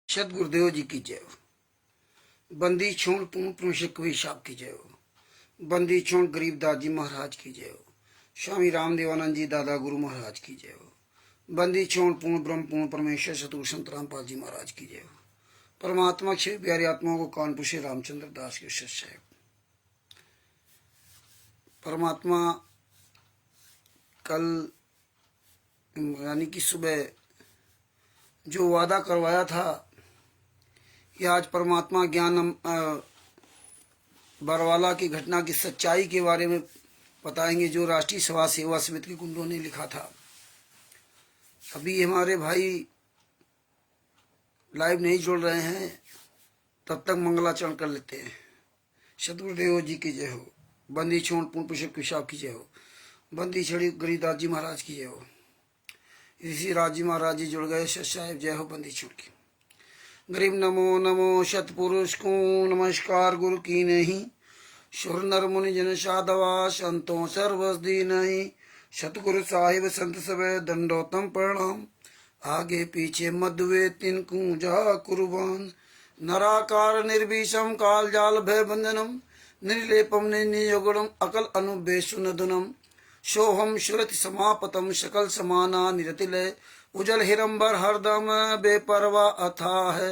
सदगुरुदेव जी की जय हो। बंदी छोड़ पूर्ण पुरुष कवि साहब की जय हो। बंदी छोड़ गरीबदास जी महाराज की जय हो। स्वामी रामदेवानंद जी दादा गुरु महाराज की जय हो। बंदी छोड़ पूर्ण ब्रह्म पूर्ण परमेश्वर सतगुरु संत रामपाल जी महाराज की जय हो। परमात्मा क्षय प्यारी आत्माओं को कानपुर से रामचंद्र दास के शिष्य है। परमात्मा कल यानी कि सुबह जो वादा करवाया था कि आज परमात्मा ज्ञान बरवाला की घटना की सच्चाई के बारे में बताएंगे, जो राष्ट्रीय सभा सेवा समिति के गुंडों ने लिखा था। अभी हमारे भाई लाइव नहीं जुड़ रहे हैं, तब तक मंगलाचरण कर लेते हैं। सदगुरुदेव जी की जय हो। बंदी छोड़ पूर्ण पुरुष पिशाब की जय हो। बंदी छड़ी गरीबदास जी महाराज की जय हो। ऋषि राज जी महाराज जी जुड़ गए। साहेब जय हो। बंदी छोड़ की गरीब नमो नमो सतपुरुष को नमस्कार गुरु की नहीं। सुर नर मुनि जन साधवा संतों सर्वस्दी नहीं। सतगुरु साहिब संत सबे दंडोतम प्रणाम। आगे पीछे मध्वे तिनको जा कुर्बान। नराकार निर्विषम काल जाल भय बंधनम। निर्लेपम निर्नियोगुणम अकल अनुबेशुनदनम। सोहम सुरति समापतम सकल समाना निरतिलय। उजल हिरंबर हरदम बेपरवा अथा है।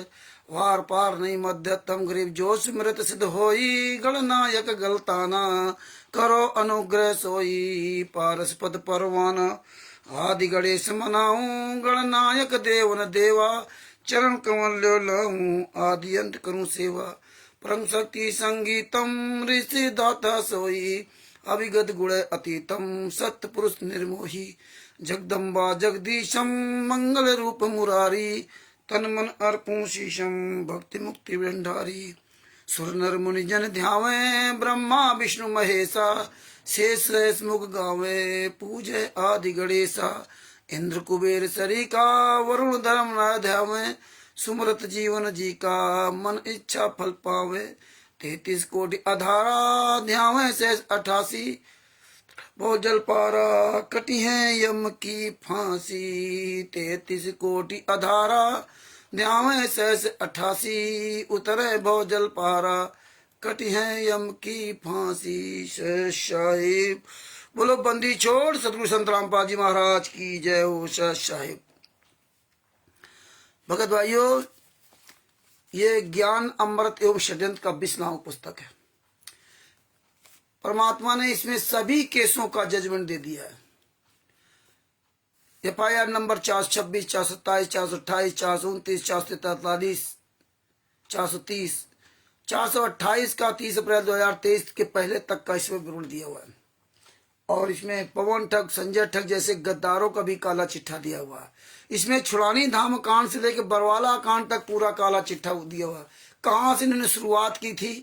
वार पार नहीं मध्यतम गरीब जो स्मृत सिद्ध होई। गणनायक गलताना करो अनुग्रह सोई। पारसपद परवाना आदि गणेश मनाऊं। गणनायक देवन देवा चरण कमल लो लाऊं। आदि अंत करूं सेवा परम शक्ति संगीतम। ऋषि दाता सोई अभिगत गुण अतीतम। सत्य पुरुष निर्मोही जगदम्बा जगदीशम। मंगल रूप मुरारी तन मन अर्पूं शीशम। भक्ति मुक्ति भंडारी सुर नर मुनि जन ध्यावे। ब्रह्मा विष्णु महेशा शेष शेष मुख गावे। पूजे आदि गणेशा इंद्र कुबेर सरिका। वरुण धर्म न ध्यावे। सुमरत जीवन जी का मन इच्छा फल पावे। 33 कोटि अधारा ध्यावे शेष 88। वो जल पारा कटी है यम की फांसी। 33 कोटि अधारा ध्यावे शेष 88। उतरे भो जल पारा कटी है यम की फांसी। शेष साहिब बोलो। बंदी छोड़ सतगुरु संत रामपाल जी महाराज की जय हो। शेष साहिब भगत भाइयों, ये ज्ञान अमृत एवं षड्यंत्र का 20वां पुस्तक है। परमात्मा ने इसमें सभी केसों का जजमेंट दे दिया है। FIR नंबर 426, 427, 428, 429, 443, 430, 428 का 30 अप्रैल 2023 के पहले तक का इसमें विवरण दिया हुआ है। और इसमें पवन ठग, संजय ठग जैसे गद्दारों का भी काला चिट्ठा दिया हुआ है। इसमें छुड़ानी धाम कांड से लेकर बरवाला कांड तक पूरा काला चिट्ठा दिया हुआ है। कहां से इन्होंने शुरुआत की थी,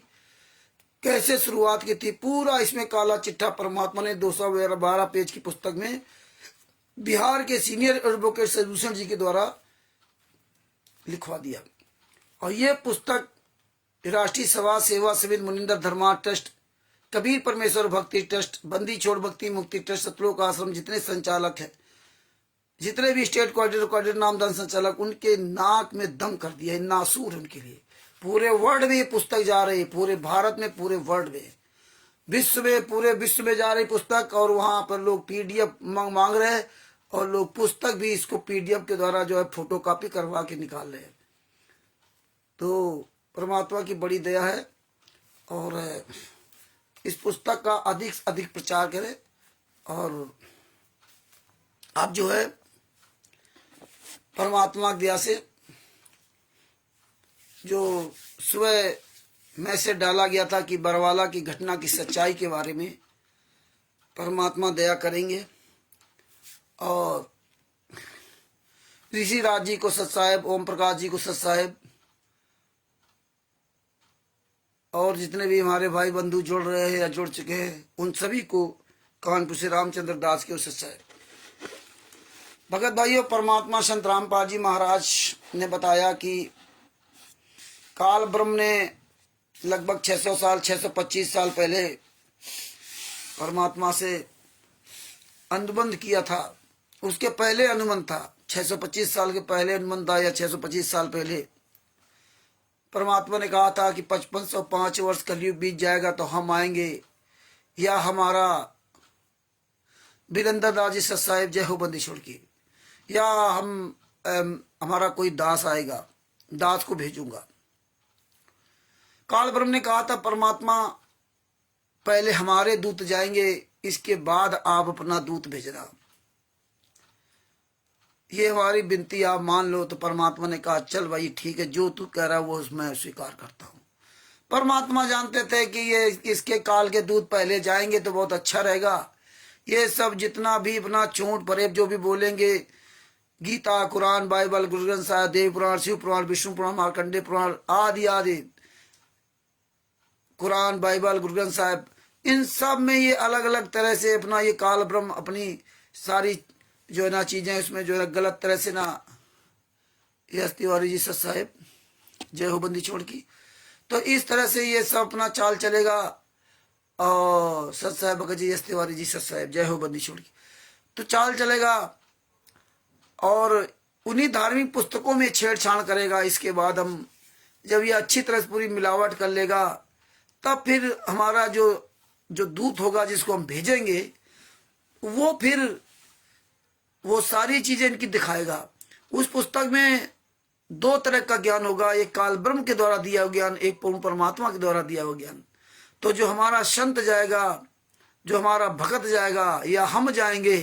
कैसे शुरुआत की थी, पूरा इसमें काला चिट्ठा परमात्मा ने 212 पेज की पुस्तक में बिहार के सीनियर एडवोकेट सदभूषण जी के द्वारा लिखवा दिया। और ये पुस्तक राष्ट्रीय सभा सेवा समिति मुनिंदर धर्मा ट्रस्ट, कबीर परमेश्वर भक्ति ट्रस्ट, बंदी छोड़ भक्ति मुक्ति ट्रस्ट, सतलोक आश्रम, जितने संचालक हैं, जितने भी स्टेट कोऑर्डिनेटर नामदान संचालक, उनके नाक में दम कर दिया है। नासूर उनके लिए पूरे वर्ल्ड में ये पुस्तक जा रही है। पूरे भारत में, पूरे वर्ल्ड में, विश्व में, पूरे विश्व में जा रही पुस्तक। और वहां पर लोग PDF मांग रहे हैं और लोग पुस्तक भी इसको PDF के द्वारा जो है फोटो कॉपी करवा के निकाल रहे हैं। तो परमात्मा की बड़ी दया है। और इस पुस्तक का अधिक से अधिक प्रचार करें। और आप जो है परमात्मा की दया से जो सुबह मैसेज डाला गया था कि बरवाला की घटना की सच्चाई के बारे में, परमात्मा दया करेंगे। और ऋषि राज जी को सत साहेब, ओम प्रकाश जी को सत साहेब, और जितने भी हमारे भाई बंधु जुड़ रहे हैं या जुड़ चुके हैं, उन सभी को कानपुर से रामचंद्र दास के सत साहेब। भगत भाइयों, परमात्मा संत रामपाल जी महाराज ने बताया कि काल ब्रह्म ने लगभग 600 साल, 625 साल पहले परमात्मा से अनुबंध किया था। उसके पहले अनुबंध था, 625 साल के पहले अनुबंध था, या 625 साल पहले परमात्मा ने कहा था कि 5505 वर्ष कलयुग बीत जाएगा तो हम आएंगे, या हमारा वीरेंद्र दास जी सत साहिब जय हो बंदी छोड़ की, या हमारा कोई दास आएगा, दास को भेजूंगा। काल ब्रह्म ने कहा था परमात्मा पहले हमारे दूत जाएंगे, इसके बाद आप अपना दूत भेजना, ये हमारी विनती आप मान लो। तो परमात्मा ने कहा चल भाई ठीक है, जो तू कह रहा है वो मैं स्वीकार करता हूँ। परमात्मा जानते थे कि ये इसके काल के दूत पहले जाएंगे तो बहुत अच्छा रहेगा। ये सब जितना भी अपना चोट परेब जो भी बोलेंगे, गीता, कुरान, बाइबल, गुरु ग्रंथ साहिब, देव पुराण, शिव पुराण, विष्णु पुराण, मार्कंडेय पुराण आदि आदि, कुरान, बाइबल, गुरु ग्रंथ साहिब, इन सब में ये अलग अलग तरह से अपना ये काल ब्रह्म अपनी सारी जो है ना चीजें उसमें जो है गलत तरह से ना, यस तिवारी जी सत साहिब जय हो बंदी छोड़ की, तो इस तरह से ये सब अपना चाल चलेगा। और सत साहिब भगत जी, यस तिवारी जी सत साहिब जय हो बंदी छोड़ की, तो चाल चलेगा और उन्हीं धार्मिक पुस्तकों में छेड़छाड़ करेगा। इसके बाद हम जब ये अच्छी तरह से पूरी मिलावट कर लेगा तब फिर हमारा जो दूत होगा जिसको हम भेजेंगे वो फिर वो सारी चीजें इनकी दिखाएगा। उस पुस्तक में दो तरह का ज्ञान होगा, एक काल ब्रह्म के द्वारा दिया हुआ ज्ञान, एक पूर्ण परमात्मा के द्वारा दिया हुआ ज्ञान। तो जो हमारा संत जाएगा, जो हमारा भगत जाएगा या हम जाएंगे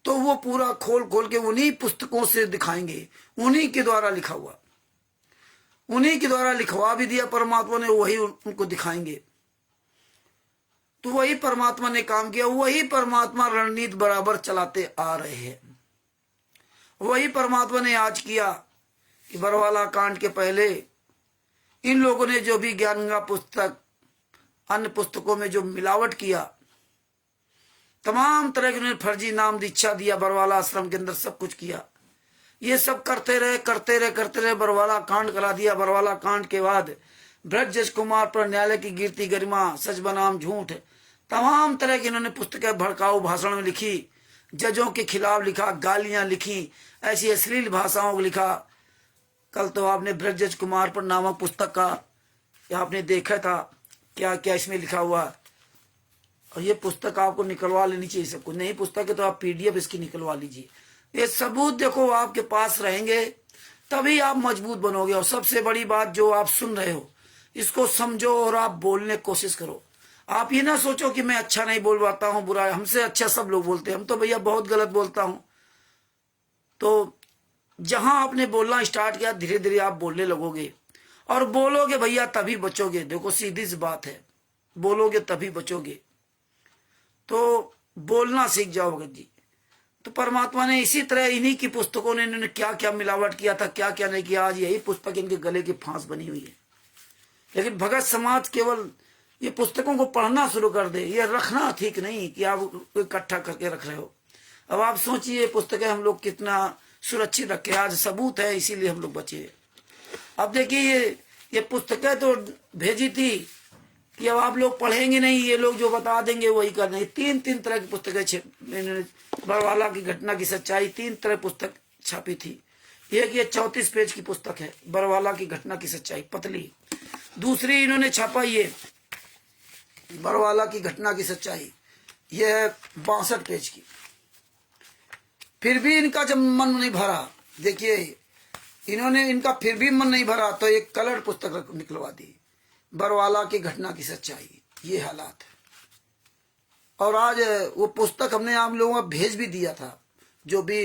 तो वो पूरा खोल खोल के उन्हीं पुस्तकों से दिखाएंगे, उन्हीं के द्वारा लिखा हुआ, उन्हीं के द्वारा लिखवा भी दिया परमात्मा ने, वही उनको दिखाएंगे। तो वही परमात्मा ने काम किया, वही परमात्मा रणनीति बराबर चलाते आ रहे हैं। वही परमात्मा ने आज किया कि बरवाला कांड के पहले इन लोगों ने जो भी ज्ञानगंगा पुस्तक अन्य पुस्तकों में जो मिलावट किया, तमाम तरह के उन्होंने फर्जी नाम दीक्षा दिया, बरवाला आश्रम के अंदर सब कुछ किया। ये सब करते रहे बरवाला कांड करा दिया। बरवाला कांड के बाद ब्रज कुमार पर न्यायालय की गिरती गरिमा, सच बनाम झूठ, तमाम तरह की इन्होंने पुस्तकें भड़काऊ भाषण में लिखी, जजों के खिलाफ लिखा, गालियां लिखी, ऐसी अश्लील भाषाओं को लिखा। कल तो आपने ब्रज कुमार पर नामक पुस्तक का आपने देखा था क्या क्या इसमें लिखा हुआ। और ये पुस्तक आपको निकलवा लेनी चाहिए, सबको नहीं पुस्तक है तो आप PDF इसकी निकलवा लीजिए। ये सबूत देखो आपके पास रहेंगे तभी आप मजबूत बनोगे। और सबसे बड़ी बात, जो आप सुन रहे हो इसको समझो और आप बोलने की कोशिश करो। आप ये ना सोचो कि मैं अच्छा नहीं बोल पाता हूँ, बुरा है, हमसे अच्छा सब लोग बोलते हैं, हम तो भैया बहुत गलत बोलता हूँ। तो जहां आपने बोलना स्टार्ट किया धीरे धीरे आप बोलने लगोगे और बोलोगे भैया तभी बचोगे। देखो सीधी सी बात है, बोलोगे तभी बचोगे। तो बोलना सीख जाओ भगत जी। तो परमात्मा ने इसी तरह इन्हीं की पुस्तकों ने इन्होंने क्या क्या मिलावट किया था, क्या क्या नहीं किया, आज यही पुस्तक इनके गले की फांस बनी हुई है। लेकिन भगत समाज केवल ये पुस्तकों को पढ़ना शुरू कर दे, ये रखना ठीक नहीं कि आप इकट्ठा करके रख रहे हो। अब आप सोचिए पुस्तकें हम लोग कितना सुरक्षित रखे, आज सबूत है इसीलिए हम लोग बचे। अब देखिए ये पुस्तकें तो भेजी थी कि अब आप लोग पढ़ेंगे नहीं, ये लोग जो बता देंगे वही करना। तीन तरह की पुस्तकें बरवाला की घटना की सच्चाई, 3 तरह पुस्तक छापी थी। एक ये 34 पेज की पुस्तक है बरवाला की घटना की सच्चाई, पतली। दूसरी इन्होंने छापा ये बरवाला की घटना की सच्चाई, ये है 62 पेज की। फिर भी इनका जब मन नहीं भरा, देखिए इन्होंने इनका फिर भी मन नहीं भरा तो एक कलर पुस्तक निकलवा दी, बरवाला की घटना की सच्चाई। ये हालात है। और आज वो पुस्तक हमने आप लोगों को भेज भी दिया था, जो भी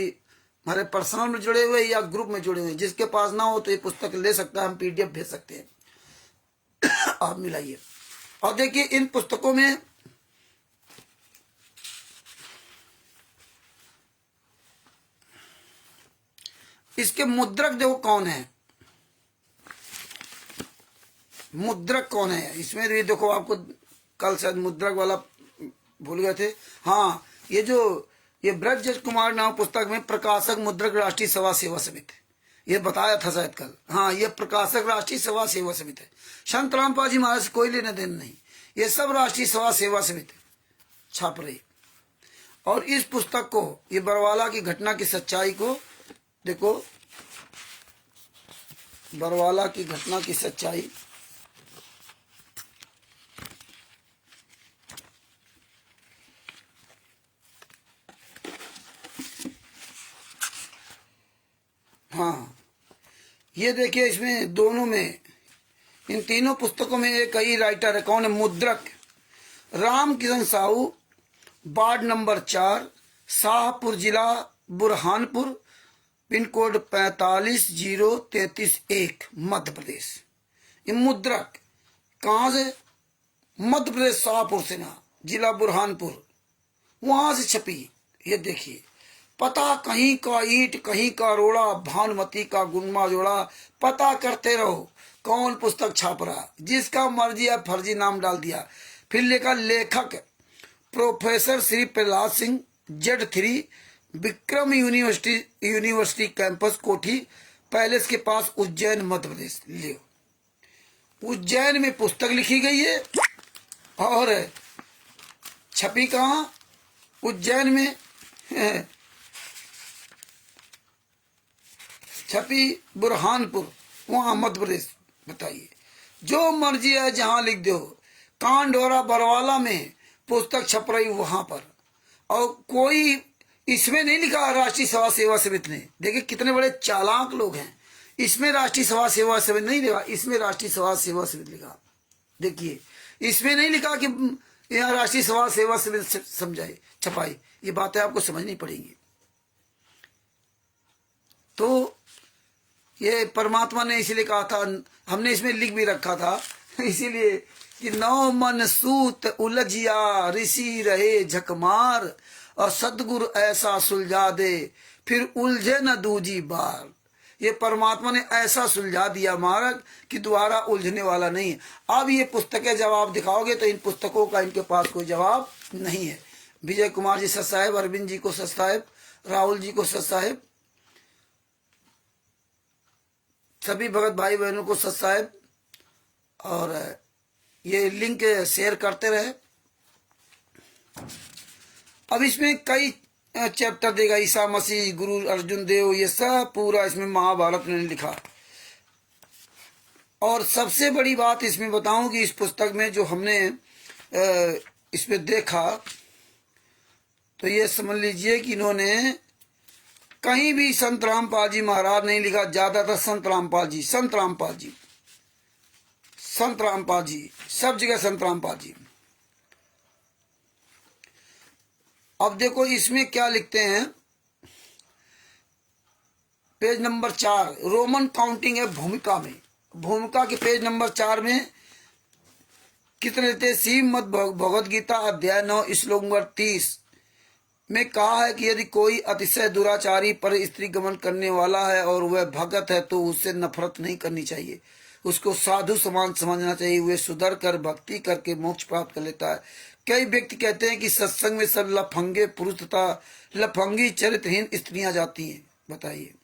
हमारे पर्सनल में जुड़े हुए या ग्रुप में जुड़े हुए, जिसके पास ना हो तो ये पुस्तक ले सकता है, हम PDF भेज सकते हैं, आप मिलाइए। और देखिए इन पुस्तकों में इसके मुद्रक देखो कौन है, मुद्रक कौन है इसमें भी देखो। आपको कल शायद मुद्रक वाला भूल गए थे। हाँ, ये ब्रज कुमार नाम पुस्तक में प्रकाशक मुद्रक राष्ट्रीय सभा सेवा समिति, ये बताया था शायद कल। हाँ, ये प्रकाशक राष्ट्रीय सभा सेवा समिति है, संत रामपाल जी महाराज से कोई लेने देने नहीं, ये सब राष्ट्रीय सभा सेवा समिति छाप रही। और इस पुस्तक को, ये बरवाला की घटना की सच्चाई को देखो, बरवाला की घटना की सच्चाई। हाँ, ये देखिए, इसमें दोनों में, इन तीनों पुस्तकों में एक ही राइटर है। कौन है? मुद्रक राम किशन साहू, वार्ड नंबर 4, शाहपुर, जिला बुरहानपुर, पिन कोड 450331, मध्य प्रदेश। ये मुद्रक कहाँ से? मध्य प्रदेश, शाहपुर से ना, जिला बुरहानपुर, वहां से छपी। ये देखिए, पता कहीं का ईंट कहीं का रोड़ा, भानुमति का गुनमा जोड़ा, पता करते रहो कौन पुस्तक छाप रहा। जिसका मर्जी है फर्जी नाम डाल दिया। फिर लिखा लेखक professor Shri Prahlad Singh, Z3, Vikram university campus, कोठी पैलेस के पास, उज्जैन, मध्य प्रदेश। लियो, उज्जैन में पुस्तक लिखी गई है और छपी कहाँ? उज्जैन में छपी बुरहानपुर, वहां मध्य प्रदेश। बताइए, जो मर्जी है जहां लिख दो। कांडोरा बरवाला में पुस्तक छप रही वहां पर, और कोई इसमें नहीं लिखा राष्ट्रीय सभा सेवा समिति ने। देखिए कितने बड़े चालाक लोग हैं। इसमें राष्ट्रीय सभा सेवा समिति नहीं लिखा, इसमें राष्ट्रीय सभा सेवा समिति लिखा। देखिए, इसमें नहीं लिखा कि यहाँ राष्ट्रीय सभा सेवा समिति समझाई छपाई। ये बातें आपको समझनी पड़ेंगी। तो ये परमात्मा ने इसीलिए कहा था, हमने इसमें लिख भी रखा था इसीलिए कि नौ मन सूत उलझिया, ऋषि रहे झकमार, और सदगुरु ऐसा सुलझा दे, फिर उलझे न दूजी बार। ये परमात्मा ने ऐसा सुलझा दिया मार्ग कि दोबारा उलझने वाला नहीं है। अब ये पुस्तकें जब आप दिखाओगे तो इन पुस्तकों का इनके पास कोई जवाब नहीं है। विजय कुमार जी सत साहेब, अरविंद जी को सत साहेब, राहुल जी को सत साहेब, सभी भगत भाई बहनों को सत साहेब, और ये लिंक शेयर करते रहे। अब इसमें कई चैप्टर देगा, ईसा मसीह, गुरु अर्जुन देव, ये सब पूरा इसमें महाभारत ने लिखा। और सबसे बड़ी बात इसमें बताऊं कि इस पुस्तक में जो हमने इसमें देखा, तो ये समझ लीजिए कि इन्होंने कहीं भी संत रामपाल जी महाराज नहीं लिखा। ज्यादातर संत रामपाल जी, संत रामपाल जी, संत रामपाल जी, सब जगह संत रामपाल जी। अब देखो इसमें क्या लिखते हैं, पेज नंबर 4, रोमन काउंटिंग है भूमिका में। भूमिका के पेज नंबर 4 में कितने लेते? श्रीमद् भगवद गीता अध्याय 9 श्लोक नंबर 30 में कहा है कि यदि कोई अतिशय दुराचारी पर स्त्री गमन करने वाला है और वह भगत है तो उससे नफरत नहीं करनी चाहिए, उसको साधु समान समझना चाहिए। वे सुधर कर भक्ति करके मोक्ष प्राप्त कर लेता है। कई व्यक्ति कहते हैं कि सत्संग में सब लफंगे पुरुष तथा लफंगी चरित्रहीन स्त्रियां जाती हैं। बताइए,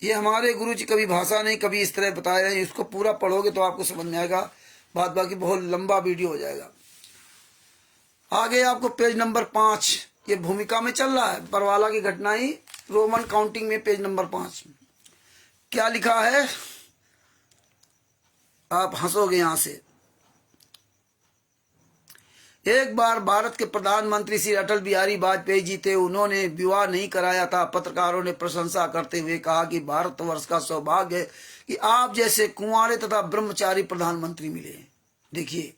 ये हमारे गुरु जी कभी भाषा नहीं, कभी इस तरह बताए रहे हैं। इसको पूरा पढ़ोगे तो आपको समझ में आएगा, बात बाकी बहुत लंबा वीडियो हो जाएगा। आगे आपको पेज नंबर 5, ये भूमिका में चल रहा है, बरवाला की घटना ही, रोमन काउंटिंग में पेज नंबर 5 क्या लिखा है? आप हंसोगे यहां से। एक बार भारत के प्रधानमंत्री श्री अटल बिहारी वाजपेयी जी थे। उन्होंने विवाह नहीं कराया था। पत्रकारों ने प्रशंसा करते हुए कहा कि भारतवर्ष का सौभाग्य है कि आप जैसे कुंवारे तथा ब्रह्मचारी प्रधानमंत्री मिले। देखिए,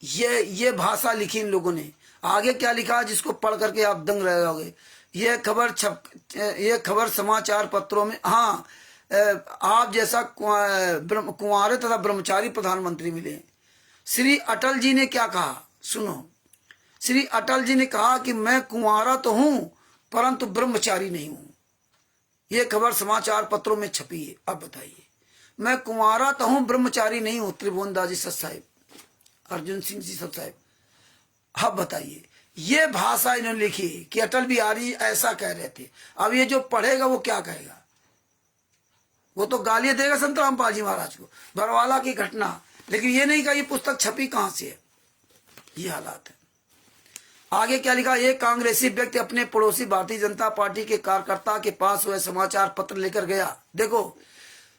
ये भाषा लिखी इन लोगों ने। आगे क्या लिखा जिसको पढ़ करके आप दंग रह जाओगे। ये खबर समाचार पत्रों में, हाँ, आप जैसा कुंवारे तथा ब्रह्मचारी प्रधानमंत्री मिले। श्री अटल जी ने क्या कहा सुनो। श्री अटल जी ने कहा कि मैं कुंवारा तो हूं परंतु ब्रह्मचारी नहीं हूं। ये खबर समाचार पत्रों में छपी है। अब बताइए, मैं कुंवारा तो हूं ब्रह्मचारी नहीं हूं। त्रिभुवनदास जी सत साहिब, अर्जुन सिंह जी सत साहिब। अब बताइए, ये भाषा इन्होंने लिखी कि अटल बिहारी ऐसा कह रहे थे। अब ये जो पढ़ेगा वो क्या कहेगा? वो तो गालियां देगा संत रामपाल जी महाराज को, बरवाला की घटना। लेकिन ये नहीं कहा ये पुस्तक छपी कहां से है। ये हालात है। आगे क्या लिखा, एक कांग्रेसी व्यक्ति अपने पड़ोसी भारतीय जनता पार्टी के कार्यकर्ता के पास वह समाचार पत्र लेकर गया। देखो,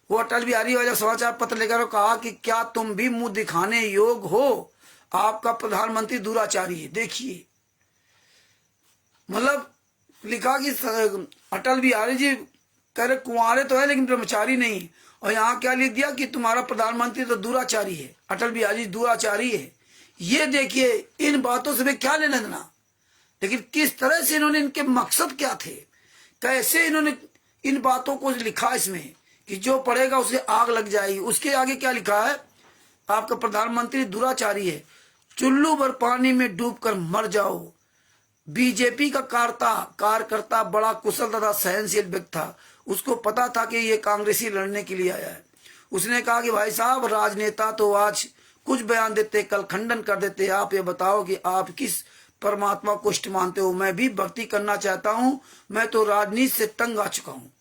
वो अटल बिहारी वाला समाचार पत्र लेकर कहा कि क्या तुम भी मुंह दिखाने योग्य हो, आपका प्रधानमंत्री दुराचारी है। देखिए, मतलब लिखा कि अटल बिहारी जी कह रहे कुंवारे तो है लेकिन ब्रह्मचारी नहीं, और यहाँ क्या लिख दिया कि तुम्हारा प्रधानमंत्री तो दुराचारी है, अटल बिहारी दुराचारी है। ये देखिए, इन बातों से क्या लेना देना, लेकिन किस तरह से इन्होंने, इनके मकसद क्या थे, कैसे इन्होंने इन बातों को लिखा इसमें कि जो पढ़ेगा उसे आग लग जाएगी। उसके आगे क्या लिखा है, आपका प्रधानमंत्री दुराचारी है, चुल्लू भर पानी में डूबकर मर जाओ। बीजेपी का कार्यकर्ता बड़ा कुशल तथा सहनशील व्यक्ति था। उसको पता था कि ये कांग्रेसी लड़ने के लिए आया है। उसने कहा कि भाई साहब, राजनेता तो आज कुछ बयान देते, कल खंडन कर देते। आप ये बताओ कि आप किस परमात्मा को इष्ट मानते हो। मैं भी भक्ति करना चाहता हूँ, मैं तो राजनीति से तंग आ चुका हूँ।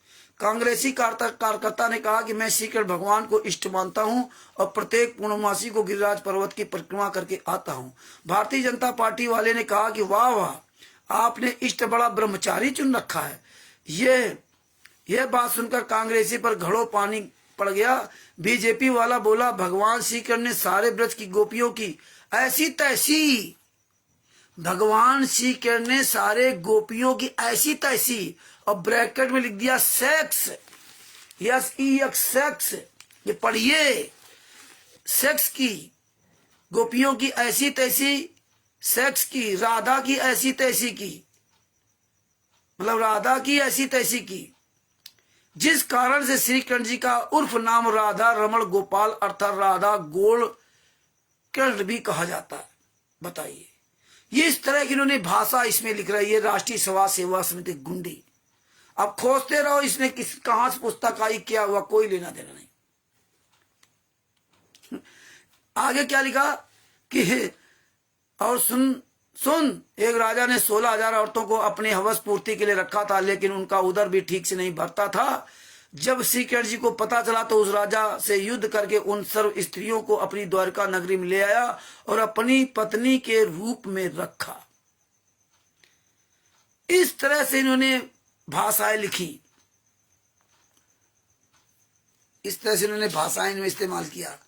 कांग्रेसी कार्यकर्ता ने कहा कि मैं श्री कृष्ण भगवान को इष्ट मानता हूं और प्रत्येक पूर्णमासी को गिरिराज पर्वत की परिक्रमा करके आता हूं। भारतीय जनता पार्टी वाले ने कहा कि वाह वाह, आपने इष्ट बड़ा ब्रह्मचारी चुन रखा है। ये बात सुनकर कांग्रेसी पर घड़ों पानी पड़ गया। बीजेपी वाला बोला, भगवान श्री कृष्ण ने सारे ब्रज की गोपियों की ऐसी तैसी, भगवान श्री कृष्ण ने सारे गोपियों की ऐसी तैसी, और ब्रैकेट में लिख दिया सेक्स, SEX सेक्स, ये पढ़िए, सेक्स की, गोपियों की ऐसी तैसी, सेक्स की, राधा की ऐसी तैसी की, मतलब राधा की ऐसी तैसी की, जिस कारण से श्री कृष्ण जी का उर्फ नाम राधा रमण गोपाल अर्थात राधा गोल कृष्ण भी कहा जाता है। बताइए, ये इस तरह की इन्होंने भाषा इसमें लिख रही है। राष्ट्रीय समाज सेवा समिति गुंडी। अब खोजते रहो इसने कहां से पुस्तक आई, क्या हुआ, कोई लेना देना नहीं। आगे क्या लिखा कि और सुन एक राजा ने 16,000 औरतों को अपने हवस पूर्ति के लिए रखा था, लेकिन उनका उदर भी ठीक से नहीं भरता था। जब श्री कृष्ण जी को पता चला तो उस राजा से युद्ध करके उन सर्व स्त्रियों को अपनी द्वारका नगरी में ले आया और अपनी पत्नी के रूप में रखा। इस तरह से इन्होंने भाषाएं लिखी, इस तरह से इन्होंने भाषाएं में इस्तेमाल किया।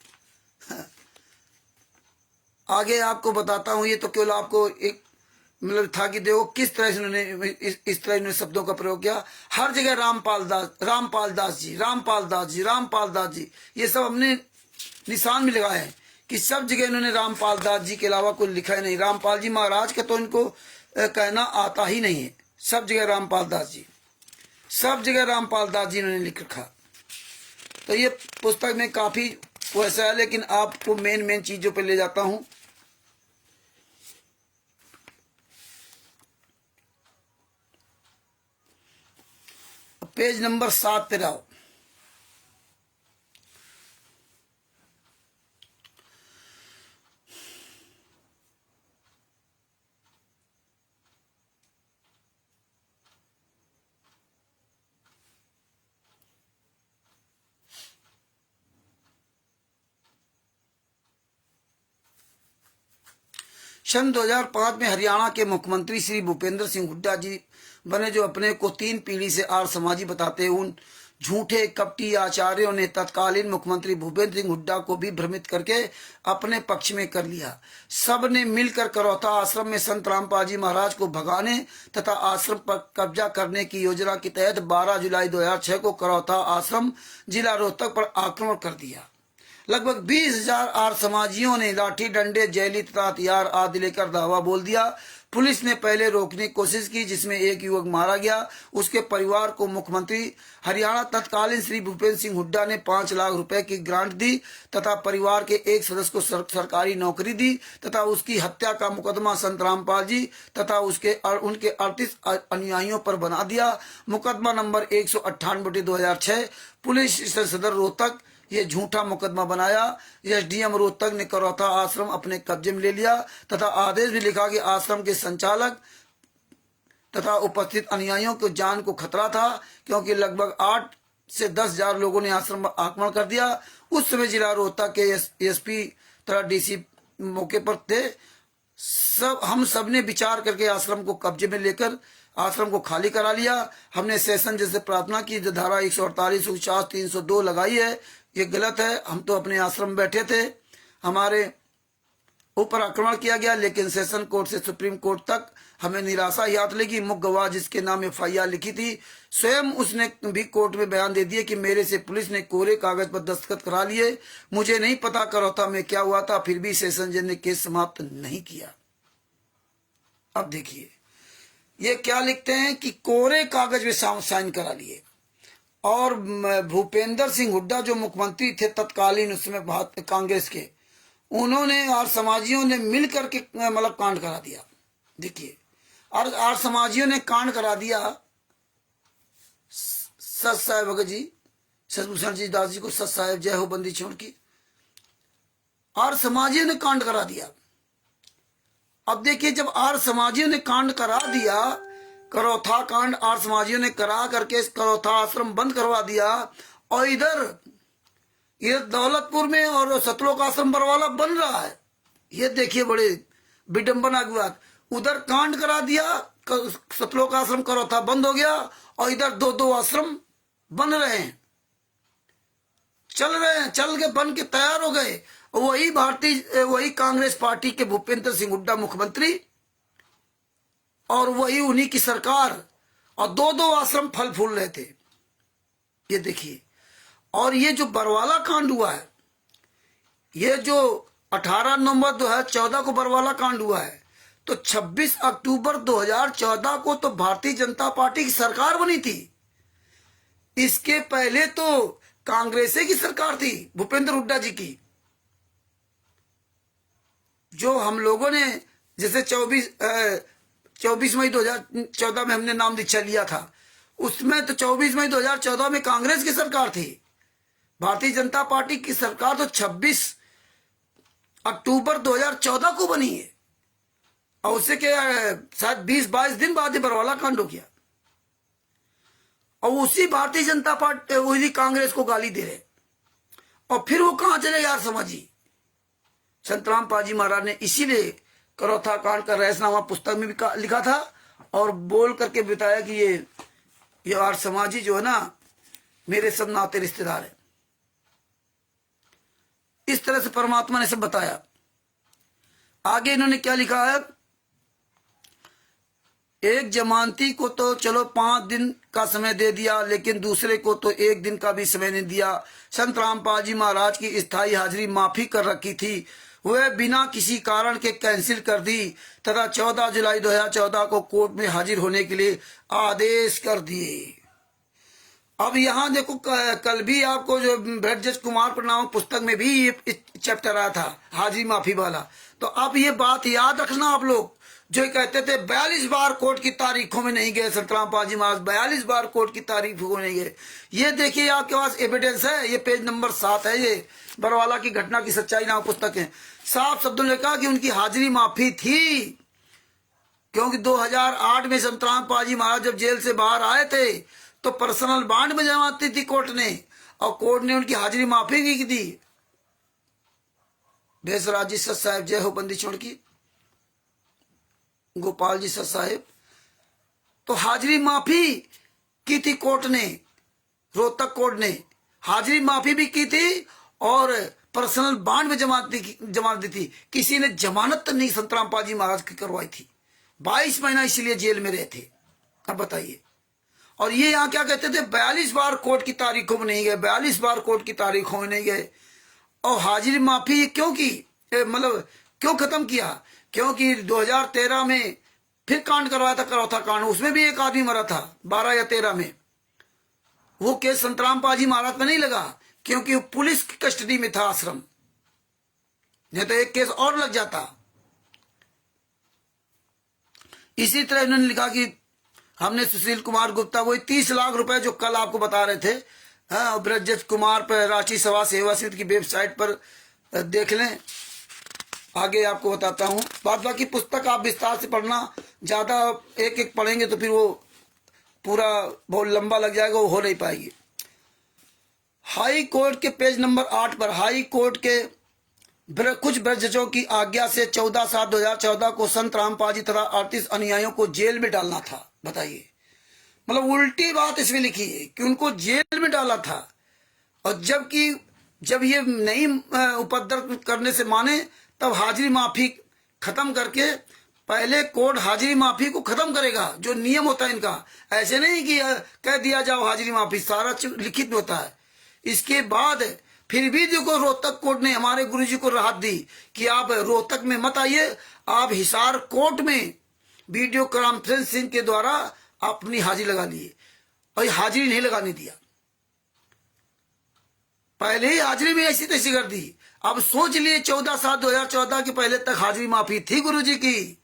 आगे आपको बताता हूं, ये तो केवल आपको एक मतलब था कि देखो किस तरह से इन्होंने इस तरह इन्होंने शब्दों का प्रयोग किया। हर जगह रामपाल दास जी, ये सब हमने निशान भी लगाए हैं कि सब जगह इन्होंने रामपाल दास जी के अलावा कोई लिखा ही नहीं। रामपाल जी महाराज का तो इनको कहना आता ही नहीं है। सब जगह रामपाल दास जी, सब जगह रामपाल दास जी इन्होंने लिख रखा। तो ये पुस्तक में काफी वैसा है, लेकिन आपको मेन चीजों पे ले जाता हूं। पेज नंबर 7 पे रहो। सन 2005 में हरियाणा के मुख्यमंत्री श्री भूपेंद्र सिंह हुड्डा जी बने, जो अपने को 3 पीढ़ी से आर्य समाजी बताते। उन झूठे कपटी आचार्यों ने तत्कालीन मुख्यमंत्री भूपेंद्र सिंह हुड्डा को भी भ्रमित करके अपने पक्ष में कर लिया। सब ने मिलकर करौता आश्रम में संत रामपाल जी महाराज को भगाने तथा आश्रम पर कब्जा करने की योजना के तहत 12 जुलाई 2006 को करौता आश्रम जिला रोहतक पर आक्रमण कर दिया। लगभग 20,000 आर्य समाजियों ने लाठी डंडे जैली तथा हथियार आदि लेकर धावा बोल दिया। पुलिस ने पहले रोकने की कोशिश की, जिसमें एक युवक मारा गया। उसके परिवार को मुख्यमंत्री हरियाणा तत्कालीन श्री भूपेंद्र सिंह हुड्डा ने 5 लाख रुपए की ग्रांट दी तथा परिवार के एक सदस्य को सरकारी नौकरी दी तथा उसकी हत्या का मुकदमा संत रामपाल जी तथा उनके 38 अनुयायियों पर बना दिया। मुकदमा नंबर 198/2006 पुलिस स्टेशन सदर रोहतक ये झूठा मुकदमा बनाया। SDM रोहतक ने करौता आश्रम अपने कब्जे में ले लिया तथा आदेश भी लिखा कि आश्रम के संचालक तथा उपस्थित अनुयायियों को जान को खतरा था, क्योंकि लगभग 8 से 10,000 लोगों ने आश्रम पर आक्रमण कर दिया। उस समय जिला रोहतक के SP तथा DC मौके पर थे। हम सब ने विचार करके आश्रम को कब्जे में लेकर आश्रम को खाली करा लिया। हमने सेशन जैसे प्रार्थना की, जो धारा 148, 149, 302 लगाई है, ये गलत है। हम तो अपने आश्रम में बैठे थे, हमारे ऊपर आक्रमण किया गया, लेकिन सेशन कोर्ट से सुप्रीम कोर्ट तक हमें निराशा ही हाथ लगी। मुख्य गवाह जिसके नाम FIR लिखी थी, स्वयं उसने भी कोर्ट में बयान दे दिया कि मेरे से पुलिस ने कोरे कागज पर दस्तखत करा लिए, मुझे नहीं पता करौता में क्या हुआ था, फिर भी सेशन जज ने केस समाप्त नहीं किया। अब देखिए ये क्या लिखते हैं कि कोरे कागज में साइन करा लिए। और भूपेंद्र सिंह हुड्डा जो मुख्यमंत्री थे तत्कालीन उसमें कांग्रेस के, उन्होंने और समाजियों ने मिल करके मतलब कांड करा दिया। देखिए और समाजियों ने कांड करा दिया। सच साहेब भगत जी, सतभूषण जी दास जी को सच साहेब जय हो बंदी छोड़ की। और समाजियों ने कांड करा दिया। अब देखिए जब आर समाजियों ने कांड करा दिया, करौथा कांड आर समाजियों ने करा करके करौथा आश्रम बंद करवा दिया, और इधर दौलतपुर में और सतलोक आश्रम बरवाला बन रहा है। ये देखिए बड़े विडंबना की बात, उधर कांड करा दिया, सतलोक आश्रम करौथा बंद हो गया, और इधर दो आश्रम बन रहे हैं, चल के बन के तैयार हो गए। वही कांग्रेस पार्टी के भूपेंद्र सिंह हुड्डा मुख्यमंत्री और वही उन्हीं की सरकार, और दो आश्रम फल फूल रहे थे। ये देखिए, और ये जो बरवाला कांड हुआ है, ये जो 18 नवंबर 2014 को बरवाला कांड हुआ है, तो 26 अक्टूबर 2014 को तो भारतीय जनता पार्टी की सरकार बनी थी। इसके पहले तो कांग्रेस की सरकार थी भूपेंद्र हुड्डा जी की। जो हम लोगों ने जैसे 24 मई 2014 में हमने नाम दीक्षा लिया था, उसमें तो 24 मई 2014 में कांग्रेस की सरकार थी। भारतीय जनता पार्टी की सरकार तो 26 अक्टूबर 2014 को बनी है, और उससे क्या शायद 20-22 दिन बाद ही बरवाला कांड हो गया। और उसी भारतीय जनता पार्टी उसी कांग्रेस को गाली दे रहे, और फिर वो कहां चले यार समझी। संतराम पाजी महाराज ने इसीलिए करौथा कांड का रहस्यनामा पुस्तक में भी लिखा था, और बोल करके बताया कि ये आर्य समाजी जो है ना, मेरे सब नाते रिश्तेदार है। इस तरह से परमात्मा ने सब बताया। आगे इन्होंने क्या लिखा है, एक जमानती को तो चलो 5 दिन का समय दे दिया, लेकिन दूसरे को तो 1 दिन का भी समय नहीं दिया। संत रामपाल जी महाराज की स्थायी हाजिरी माफी कर रखी थी, वह बिना किसी कारण के कैंसिल कर दी तथा 14 जुलाई 2014 को कोर्ट में हाजिर होने के लिए आदेश कर दिए। अब यहाँ देखो, कल भी आपको जो ब्रजेश कुमार पर नामक पुस्तक में भी ये चैप्टर आया था हाजिरी माफी वाला। तो अब ये बात याद रखना आप लोग, जो कहते थे 42 बार कोर्ट की तारीखों में नहीं गए संतराम पाजी महाराज, 42 बार कोर्ट की तारीखों में नहीं गए। ये देखिए आपके पास एविडेंस है, ये पेज नंबर 7 है, ये बरवाला की घटना की सच्चाई नाम पुस्तक है। साफ शब्दों ने कहा कि उनकी हाजिरी माफी थी, क्योंकि 2008 में संतराम पाजी महाराज जब जेल से बाहर आए थे तो पर्सनल बांड में जमाती थी कोर्ट ने, और कोर्ट ने उनकी हाजिरी माफी भी दी। बेसराज जी सत साहेब जय हो बंदी छोड़ की, गोपाल जी सत साहेब, तो हाजिरी माफी की थी कोर्ट ने, रोहतक कोर्ट ने हाजिरी माफी भी की थी, और पर्सनल बांड में जमानत दी थी। किसी ने जमानत नहीं संतराम पाजी महाराज की करवाई थी। 22 महीना इसलिए जेल में रहे थे। अब बताइए, और ये यहाँ क्या कहते थे, 42 बार कोर्ट की तारीखों में नहीं गए, 42 बार कोर्ट की तारीखों में नहीं गए। और हाजिरी माफी क्यों की, मतलब क्यों खत्म किया, क्योंकि 2013 में फिर कांड करवाया था करौथा कांड, उसमें भी एक आदमी मरा था 12 या 13 में। वो केस संतराम पाजी महाराज पे नहीं लगा, क्योंकि वो पुलिस की कस्टडी में था आश्रम, नहीं तो एक केस और लग जाता। इसी तरह इन्होंने लिखा कि हमने सुशील कुमार गुप्ता, वही 30 लाख रुपए जो कल आपको बता रहे थे, ब्रजेश कुमार पर राष्ट्रीय सभा सेवा समिति की वेबसाइट पर देख लें, आगे आपको बताता हूं। बाकी पुस्तक आप विस्तार से पढ़ना, ज्यादा एक एक पढ़ेंगे तो फिर वो पूरा बहुत लंबा लग जाएगा, वो हो नहीं पाएगी। हाई कोर्ट के पेज नंबर 8 पर हाई कोर्ट के कुछ ब्रजजों की आज्ञा से 14/7/2014 को संत रामपाल जी तथा 38 अनुयायियों को जेल में डालना था। बताइए, मतलब उल्टी बात इसमें लिखी है कि उनको जेल में डाला था। और जब ये नहीं उपद्रव करने से माने, तब हाजिरी माफी खत्म करके, पहले कोर्ट हाजिरी माफी को खत्म करेगा, जो नियम होता है इनका। ऐसे नहीं कि कह दिया जाओ हाजिरी माफी, सारा लिखित होता है। इसके बाद फिर भी देखो, रोहतक कोर्ट ने हमारे गुरुजी को राहत दी कि आप रोहतक में मत आइए, आप हिसार कोर्ट में वीडियो कॉन्फ्रेंसिंग के द्वारा अपनी हाजिरी लगा लिए। और हाजिरी नहीं लगाने दिया, पहले ही हाजिरी में ऐसी तैसी कर दी। अब सोच लिए 14/7/2014 के पहले तक हाजिरी माफी थी गुरुजी की,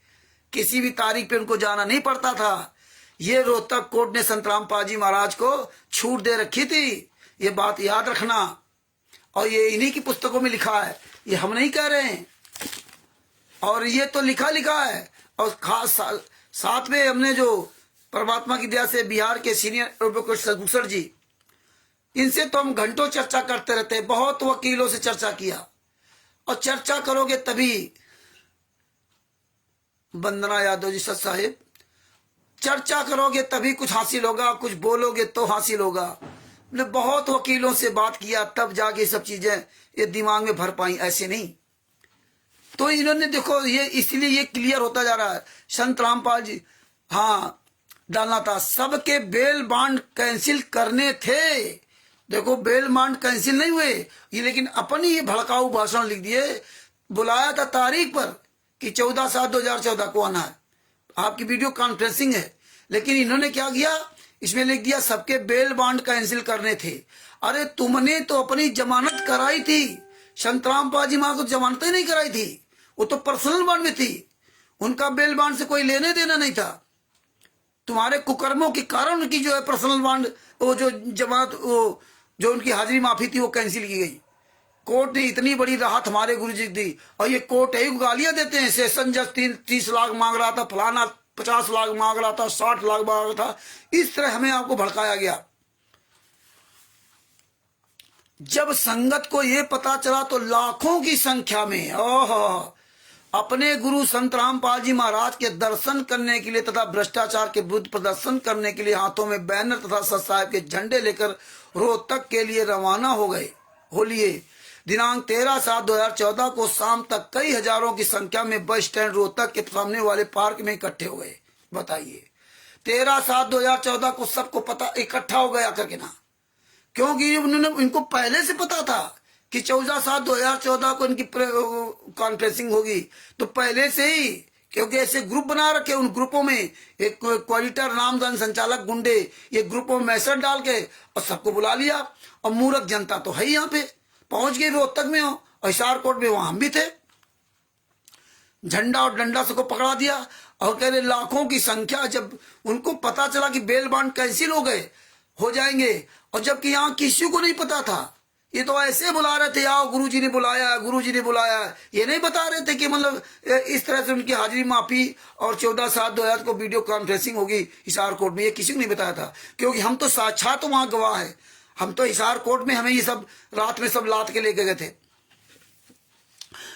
किसी भी तारीख पे उनको जाना नहीं पड़ता था। ये रोहतक कोर्ट ने संत रामपाल जी महाराज को छूट दे रखी थी, ये बात याद रखना। और ये इन्हीं की पुस्तकों में लिखा है, ये हम नहीं कह रहे हैं। और ये तो लिखा है। और खास साथ में हमने जो परमात्मा की दया से बिहार के सीनियर एडवोकेट सदभूषण जी, इनसे तो हम घंटों चर्चा करते रहते हैं, बहुत वकीलों से चर्चा किया। और चर्चा करोगे तभी, वंदना यादव जी सत साहिब, चर्चा करोगे तभी कुछ हासिल होगा, कुछ बोलोगे तो हासिल होगा। ने बहुत वकीलों से बात किया, तब जाके सब चीजें ये दिमाग में भर पाई, ऐसे नहीं। तो इन्होंने देखो, ये इसलिए ये क्लियर होता जा रहा है। संत रामपाल जी, हाँ डालना था, सबके बेल बांड कैंसिल करने थे। देखो, बेल बांड कैंसिल नहीं हुए ये, लेकिन अपन ही ये भड़काऊ भाषण लिख दिए। बुलाया था तारीख पर कि 14/7/2014 को आना है, आपकी वीडियो कॉन्फ्रेंसिंग है, लेकिन इन्होंने क्या किया, इसमें लिख दिया सबके बेल बांड कैंसिल करने थे। अरे तुमने तो अपनी जमानत कराई थी, संत रामपाल जी महाराज को जमानत ही नहीं कराई थी, वो तो पर्सनल बांड में थी, उनका बेल बांड से कोई लेने देना नहीं था। तुम्हारे कुकर्मों के कारण उनकी जो है पर्सनल बांड, वो जो जमानत, वो जो उनकी हाजिरी माफी थी, वो कैंसिल की गई। कोर्ट ने इतनी बड़ी राहत हमारे गुरु जी दी। और ये कोर्ट है, गालियां देते हैं, सेशन जज 30 लाख मांग रहा था, फलाना 50 लाख मांग रहा था, 60 लाख मांग रहा था, इस तरह हमें आपको भड़काया गया। जब संगत को ये पता चला तो लाखों की संख्या में अपने गुरु संत रामपाल जी महाराज के दर्शन करने के लिए तथा भ्रष्टाचार के विरुद्ध प्रदर्शन करने के लिए हाथों में बैनर तथा सत साहिब के झंडे लेकर रोहतक के लिए रवाना हो लिए। दिनांक 13/7/2014 को शाम तक कई हजारों की संख्या में बस स्टैंड रोहतक के सामने वाले पार्क में इकट्ठे हो गए। बताइए, 13/7/2014 को सबको पता, इकट्ठा हो गया करके ना, क्योंकि उन्होंने, इनको पहले से पता था कि 14/7/2014 को इनकी कॉन्फ्रेंसिंग होगी। तो पहले से ही, क्योंकि ऐसे ग्रुप बना रखे, उन ग्रुपों में एक क्वालिटर नामदान संचालक गुंडे, ये ग्रुपों में मैसेज डाल के और सबको बुला लिया। और मूर्ख जनता तो है ही, यहाँ पे पहुंच गई रोहतक में हो, और हिसार कोर्ट में वहां हम भी थे, झंडा और डंडा सबको पकड़ा दिया। और कह रहे लाखों की संख्या, जब उनको पता चला कि बेल बांड कैंसिल हो जाएंगे, और जबकि यहाँ किसी को नहीं पता था, ये तो ऐसे बुला रहे थे, आओ गुरुजी ने बुलाया, गुरुजी ने बुलाया, ये नहीं बता रहे थे कि मतलब इस तरह से उनकी हाजिरी माफी और 14/7/2014 को वीडियो कॉन्फ्रेंसिंग होगी हिसार कोर्ट में, ये किसी को नहीं बताया था। क्योंकि हम तो साक्षात वहां गवाह है, हम तो हिसार कोर्ट में, हमें ये सब रात में सब लाद के लेके गए थे।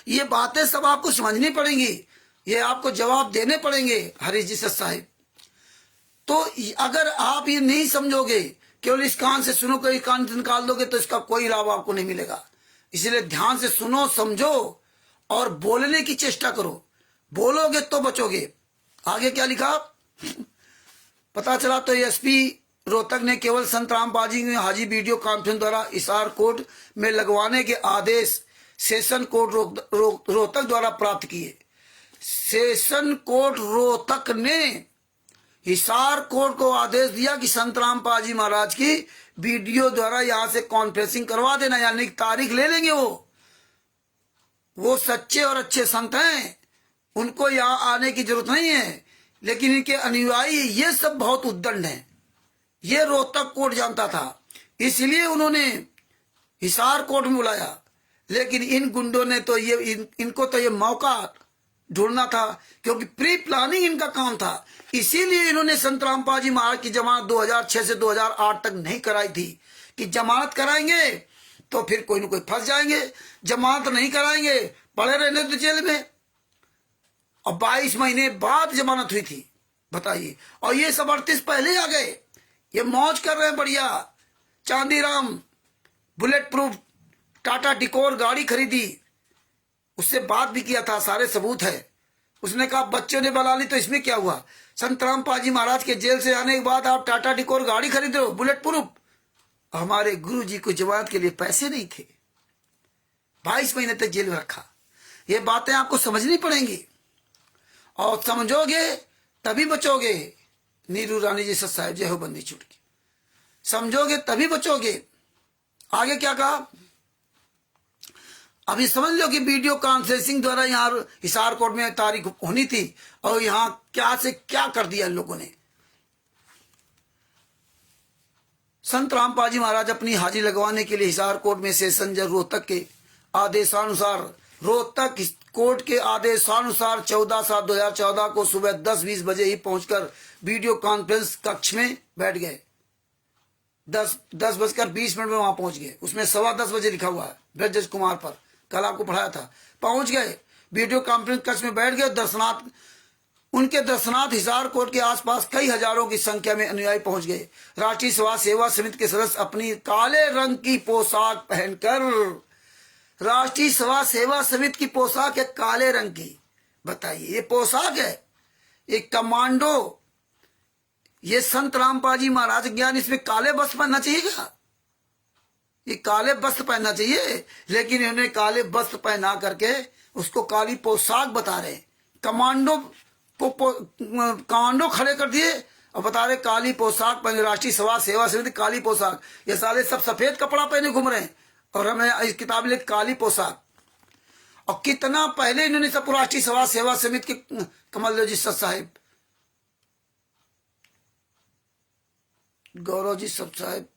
ये बातें सब आपको समझनी पड़ेंगी, ये आपको जवाब देने पड़ेंगे हरीश जी साहिब। तो अगर आप ये नहीं समझोगे, केवल इस कान से सुनो, कोई कान से निकाल दोगे, तो इसका कोई लाभ आपको नहीं मिलेगा। इसलिए ध्यान से सुनो, समझो और बोलने की चेष्टा करो, बोलोगे तो बचोगे। आगे क्या लिखा पता चला, तो एसपी रोहतक ने केवल संत रामपाल जी ने हाजी वीडियो कॉन्फ्रेंस द्वारा हिसार कोर्ट में लगवाने के आदेश सेशन कोर्ट रोहतक द्वारा प्राप्त किए। सेशन कोर्ट रोहतक ने हिसार कोर्ट को आदेश दिया कि संत रामपाल जी महाराज की वीडियो द्वारा यहां से कॉन्फ्रेंसिंग करवा देना, यानी तारीख ले लेंगे। वो सच्चे और अच्छे संत हैं, उनको यहां आने की जरूरत नहीं है। लेकिन इनके अनुयायी ये सब बहुत उद्दंड हैं, ये रोहतक कोर्ट जानता था, इसलिए उन्होंने हिसार कोर्ट में बुलाया। लेकिन इन गुंडों ने तो इनको तो ये मौका ढूंढना था, क्योंकि प्री प्लानिंग इनका काम था। इसीलिए इन्होंने संत रामपाल जी महाराज की जमानत 2006 से 2008 तक नहीं कराई थी, कि जमानत कराएंगे तो फिर कोई न कोई फंस जाएंगे, जमानत नहीं कराएंगे, पड़े रहने तो जेल में। और 22 महीने बाद जमानत हुई थी, बताइए। और ये सब 38 पहले आ गए, ये मौज कर रहे हैं बढ़िया। चांदीराम बुलेट प्रूफ टाटा डिकोर गाड़ी खरीदी, उससे बात भी किया था, सारे सबूत है। उसने कहा बच्चों ने बना ली तो इसमें क्या हुआ। संतराम पाजी महाराज के जेल से आने के बाद आप टाटा डिकोर गाड़ी खरीद रहे हो बुलेट प्रूफ। हमारे गुरु जी को जमानत के लिए पैसे नहीं थे, 22 महीने तक जेल में रखा। ये बातें आपको समझनी पड़ेंगी, और समझोगे तभी बचोगे। नीरू रानी जी सत साहिब जय हो बंदी छूट की, समझोगे तभी बचोगे। आगे क्या कहा, अभी समझ लो कि वीडियो कॉन्फ्रेंसिंग द्वारा यहाँ हिसार कोर्ट में तारीख होनी थी, और यहाँ क्या से क्या कर दिया इन लोगों ने। संत रामपाल जी महाराज अपनी हाजिरी लगवाने के लिए हिसार कोर्ट में सेशन जज रोहतक के आदेशानुसार, रोहतक कोर्ट के आदेशानुसार 14/7/2014 को सुबह 10:20 बजे ही पहुंचकर वीडियो कॉन्फ्रेंस कक्ष में बैठ गए। 10:20 में वहां पहुंच गए। उसमें 10:15 बजे लिखा हुआ है ब्रजेश कुमार पर, कल आपको पढ़ाया था। पहुंच गए, वीडियो कॉन्फ्रेंस कक्ष में बैठ गए। दर्शनार्थ, उनके दर्शनार्थ हिसार कोर्ट के आसपास कई हजारों की संख्या में अनुयायी पहुंच गए। राष्ट्रीय सभा सेवा समिति के सदस्य अपनी काले रंग की पोशाक पहनकर, राष्ट्रीय सभा सेवा समिति की पोशाक है काले रंग की। बताइए, ये पोशाक है, एक कमांडो, ये संत रामपाल जी महाराज ज्ञान, इसमें काले वस्त्र पहनना चाहिए क्या? ये काले वस्त्र पहनना चाहिए, लेकिन इन्होंने काले वस्त्र पहना करके उसको काली पोशाक बता रहे। कमांडो को कमांडो खड़े कर दिए और बता रहे काली पोशाक पहने, राष्ट्रीय सभा सेवा समिति काली पोशाक। ये सारे सब सफेद कपड़ा पहने घूम रहे हैं, और हमें इस किताब लिख काली पोशाक। और कितना पहले इन्होंने सब राष्ट्रीय सभा सेवा समिति के कमल जी सत साहिब, गौरव जी सब साहिब,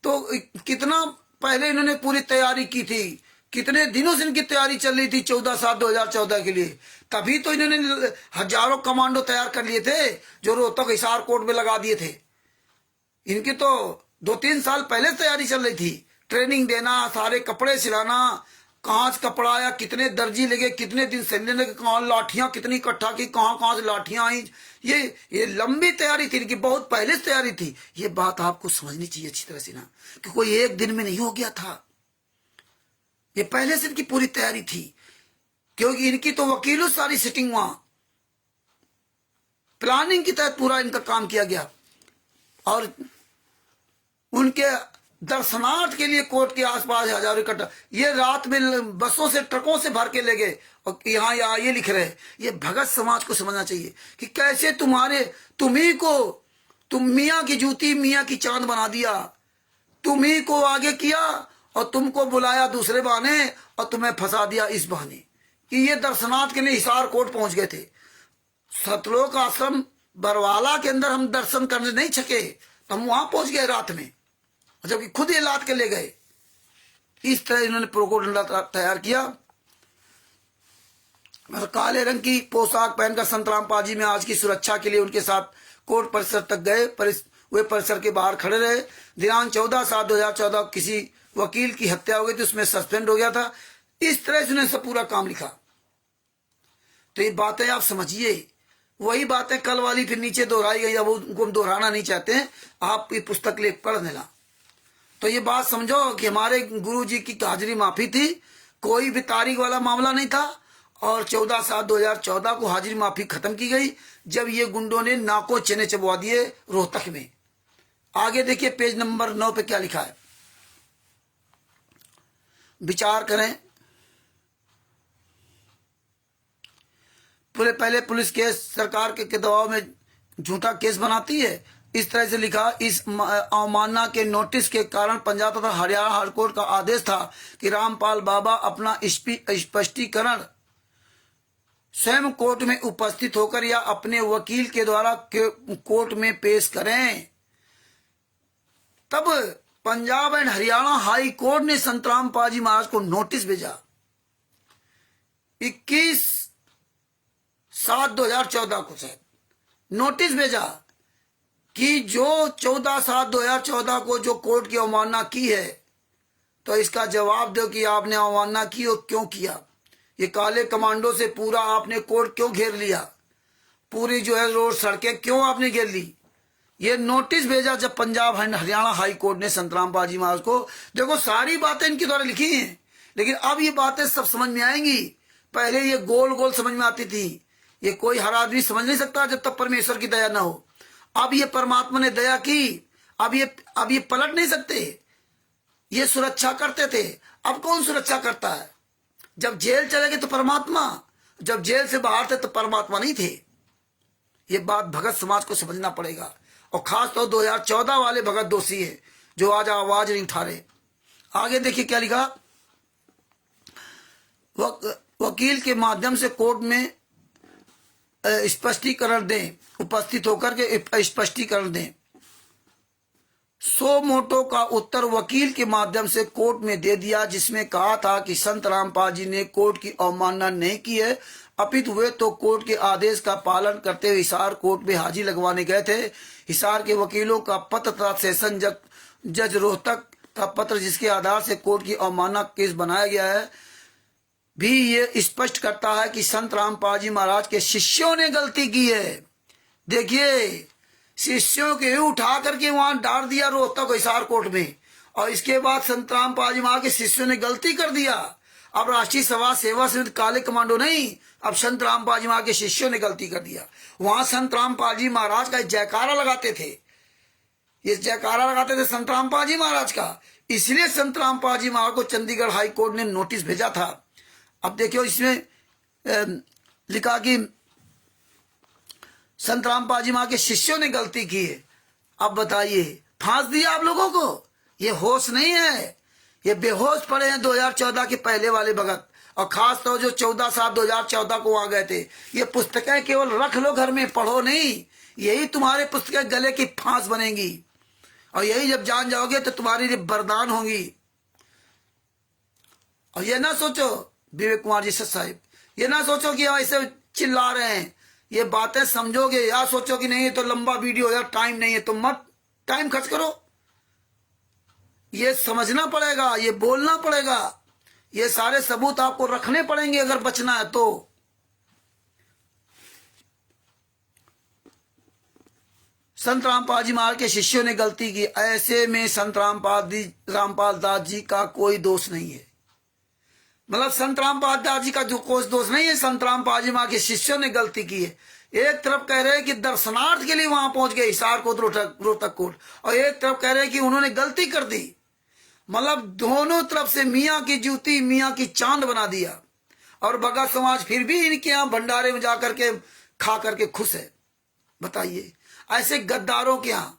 तो कितना पहले इन्होंने पूरी तैयारी की थी। कितने दिनों से इनकी तैयारी चल रही थी 14/7/2014 के लिए। तभी तो इन्होंने हजारों कमांडो तैयार कर लिए थे, जो रोहतक हिसार कोर्ट में लगा दिए थे। इनकी तो 2-3 साल पहले तैयारी चल रही थी। ट्रेनिंग देना, सारे कपड़े सिलाना, कहाँ से कपड़ा आया, कितने दर्जी लगे, कितने दिन सिलने लगे, कहाँ लाठियां कितनी इकट्ठा की, कहाँ से लाठियां आई। ये लंबी तैयारी थी इनकी, बहुत पहले से तैयारी थी। ये बात आपको समझनी चाहिए अच्छी तरह से ना, कि कोई एक दिन में नहीं हो गया था। ये पहले से इनकी पूरी तैयारी थी, क्योंकि इनकी तो वकीलों सारी सिटिंग वहां प्लानिंग के तहत पूरा इनका काम किया गया। और उनके दर्शनार्थ के लिए कोर्ट के आसपास हजारों इकट्ठा, ये रात में बसों से ट्रकों से भर के ले गए। और यहाँ ये लिख रहे, ये भगत समाज को समझना चाहिए कि कैसे तुम मियाँ की जूती मियाँ की चांद बना दिया। तुम्ही को आगे किया और तुमको बुलाया दूसरे बहाने, और तुम्हें फंसा दिया इस बहाने। कि ये दर्शनार्थ के लिए हिसार कोर्ट पहुंच गए थे। सतलोक आश्रम बरवाला के अंदर हम दर्शन करने नहीं सके, तो हम वहां पहुंच गए रात में, जबकि खुद ये लाद के ले गए। इस तरह इन्होंने प्रोकोडंडा तैयार किया। और काले रंग की पोशाक पहनकर संत रामपाल जी में आज की सुरक्षा के लिए उनके साथ कोर्ट परिसर तक गए। वे परिसर के बाहर खड़े रहे। दिनांक 14/7/2014 किसी वकील की हत्या हो गई थी, उसमें सस्पेंड हो गया था। इस तरह से उन्होंने सब पूरा काम लिखा। तो ये बातें आप समझिए, वही बातें कल वाली फिर नीचे दोहराई गई। अब उनको हम दोहराना नहीं चाहते हैं, आप ये पुस्तक ले पढ़ लेना। तो ये बात समझो कि हमारे गुरु जी की हाजिरी माफी थी, कोई भी तारीख वाला मामला नहीं था। और 14/7/2014 को हाजिरी माफी खत्म की गई, जब ये गुंडों ने नाको चने चबवा दिए रोहतक में। आगे देखिए पेज नंबर 9 पे क्या लिखा है, विचार करें। पहले पुलिस केस सरकार के दबाव में झूठा केस बनाती है। इस तरह से लिखा, इस अवमानना के नोटिस के कारण पंजाब तथा हरियाणा हाईकोर्ट का आदेश था कि रामपाल बाबा अपना स्पष्टीकरण स्वयं कोर्ट में उपस्थित होकर या अपने वकील के द्वारा कोर्ट में पेश करें। तब Punjab and Haryana high court ने संत रामपाल जी महाराज को नोटिस भेजा 21/7/2014 को शायद नोटिस भेजा कि जो 14/7/2014 को जो कोर्ट की अवमानना की है, तो इसका जवाब दो कि आपने अवमानना की और क्यों किया। ये काले कमांडो से पूरा आपने कोर्ट क्यों घेर लिया, पूरी जो है रोड सड़कें क्यों आपने घेर ली। ये नोटिस भेजा जब Punjab and Haryana high court ने संतराम पाजी महाराज को। देखो सारी बातें इनके द्वारा लिखी हैं, लेकिन अब ये बातें सब समझ में आएंगी। पहले ये गोल गोल समझ में आती थी, ये कोई हर आदमी समझ नहीं सकता जब तक परमेश्वर की दया ना हो। अब ये परमात्मा ने दया की, अब ये पलट नहीं सकते। ये सुरक्षा करते थे, अब कौन सुरक्षा करता है। जब जेल चले गए तो परमात्मा, जब जेल से बाहर थे तो परमात्मा नहीं थे। ये बात भगत समाज को समझना पड़ेगा, और खास तौर 2014 वाले भगत दोषी है जो आज आवाज नहीं उठा रहे। आगे देखिए क्या लिखा, वकील के माध्यम से कोर्ट में स्पष्टीकरण दें, उपस्थित होकर के स्पष्टीकरण दें। सो मोटो का उत्तर वकील के माध्यम से कोर्ट में दे दिया, जिसमें कहा था कि संत रामपाल जी ने कोर्ट की अवमानना नहीं की है, अपितु वे तो कोर्ट के आदेश का पालन करते हुए हिसार कोर्ट में हाजिरी लगवाने गए थे। हिसार के वकीलों का पत्र तथा सेशन जज रोहतक का पत्र, जिसके आधार से कोर्ट की अवमानना केस बनाया गया है, भी ये स्पष्ट करता है कि संत रामपाल जी महाराज के शिष्यों ने गलती की है। देखिए, शिष्यों के उठा करके वहां डाल दिया रोहतक हिसार कोर्ट में, और इसके बाद संत रामपाल जी महाराज के शिष्यों ने गलती कर दिया। अब राष्ट्रीय समाज सेवा समिति काले कमांडो नहीं, अब संत रामपाल जी महाराज के शिष्यों ने गलती कर दिया। वहां संत रामपाल जी महाराज का जयकारा लगाते थे, ये जयकारा लगाते थे संत रामपाल जी महाराज का, इसलिए संत रामपाल जी महाराज को चंडीगढ़ हाई कोर्ट ने नोटिस भेजा था। अब देखियो इसमें लिखा कि संत रामपाल जी महाराज के शिष्यों ने गलती की है। अब बताइए, फांस दिया आप लोगों को, ये होश नहीं है, ये बेहोश पड़े हैं 2014 के पहले वाले भगत, और खास तौर जो 14/7/2014 को वहां गए थे। ये पुस्तकें केवल रख लो घर में, पढ़ो नहीं, यही तुम्हारे पुस्तकें गले की फांस बनेंगी, और यही जब जान जाओगे तो तुम्हारी लिए वरदान होंगी। और ये ना सोचो विवेक कुमार जी साहब, ये ना सोचो कि ऐसे चिल्ला रहे हैं, ये बातें समझोगे, या सोचो कि नहीं तो लंबा वीडियो यार टाइम नहीं है, तो मत टाइम खर्च करो। ये समझना पड़ेगा, ये बोलना पड़ेगा, ये सारे सबूत आपको रखने पड़ेंगे अगर बचना है तो। संत रामपाल जी महाराज के शिष्यों ने गलती की, ऐसे में संत रामपाल दास जी का कोई दोष नहीं है। मतलब संत रामपाल दास जी का जो कोई दोष नहीं है, संत रामपाल जी महाराज के शिष्यों ने गलती की है। एक तरफ कह रहे हैं कि दर्शनार्थ के लिए वहां पहुंच गए हिसार कोट रोहतक कोट, और एक तरफ कह रहे हैं कि उन्होंने गलती कर दी। मतलब दोनों तरफ से मियाँ की जूती मियाँ की चांद बना दिया, और भगत समाज फिर भी इनके यहाँ भंडारे में जाकर के खा करके खुश है। बताइए, ऐसे गद्दारों के यहाँ,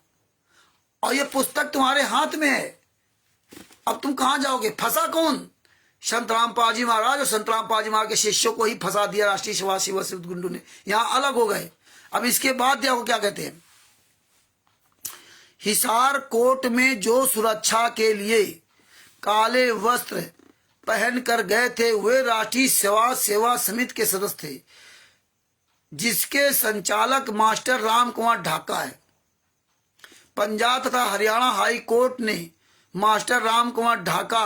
और ये पुस्तक तुम्हारे हाथ में है, अब तुम कहां जाओगे। फंसा कौन? संत रामपाल जी महाराज और संत रामपाल जी महाराज के शिष्यों को ही फंसा दिया राष्ट्रीय समाज सेवा समिति गुंडों ने, यहां अलग हो गए। अब इसके बाद देखो क्या कहते हैं, हिसार कोर्ट में जो सुरक्षा के लिए काले वस्त्र पहन कर गए थे वे राष्ट्रीय सेवा समिति के सदस्य थे, जिसके संचालक मास्टर राम कुमार ढाका है। पंजाब तथा हरियाणा हाई कोर्ट ने मास्टर राम कुमार ढाका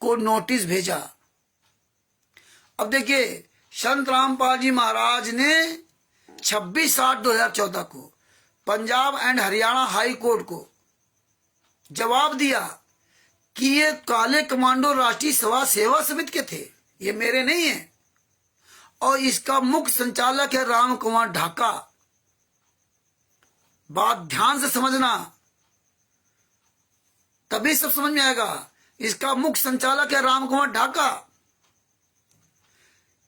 को नोटिस भेजा। अब देखिए, संत रामपाल जी महाराज ने 26/8/2014 को Punjab and Haryana high court को जवाब दिया कि ये काले कमांडो राष्ट्रीय सेवा समिति के थे, ये मेरे नहीं है, और इसका मुख्य संचालक है राम कुमार ढाका। बात ध्यान से समझना, तभी सब समझ में आएगा। इसका मुख्य संचालक है राम कुमार ढाका।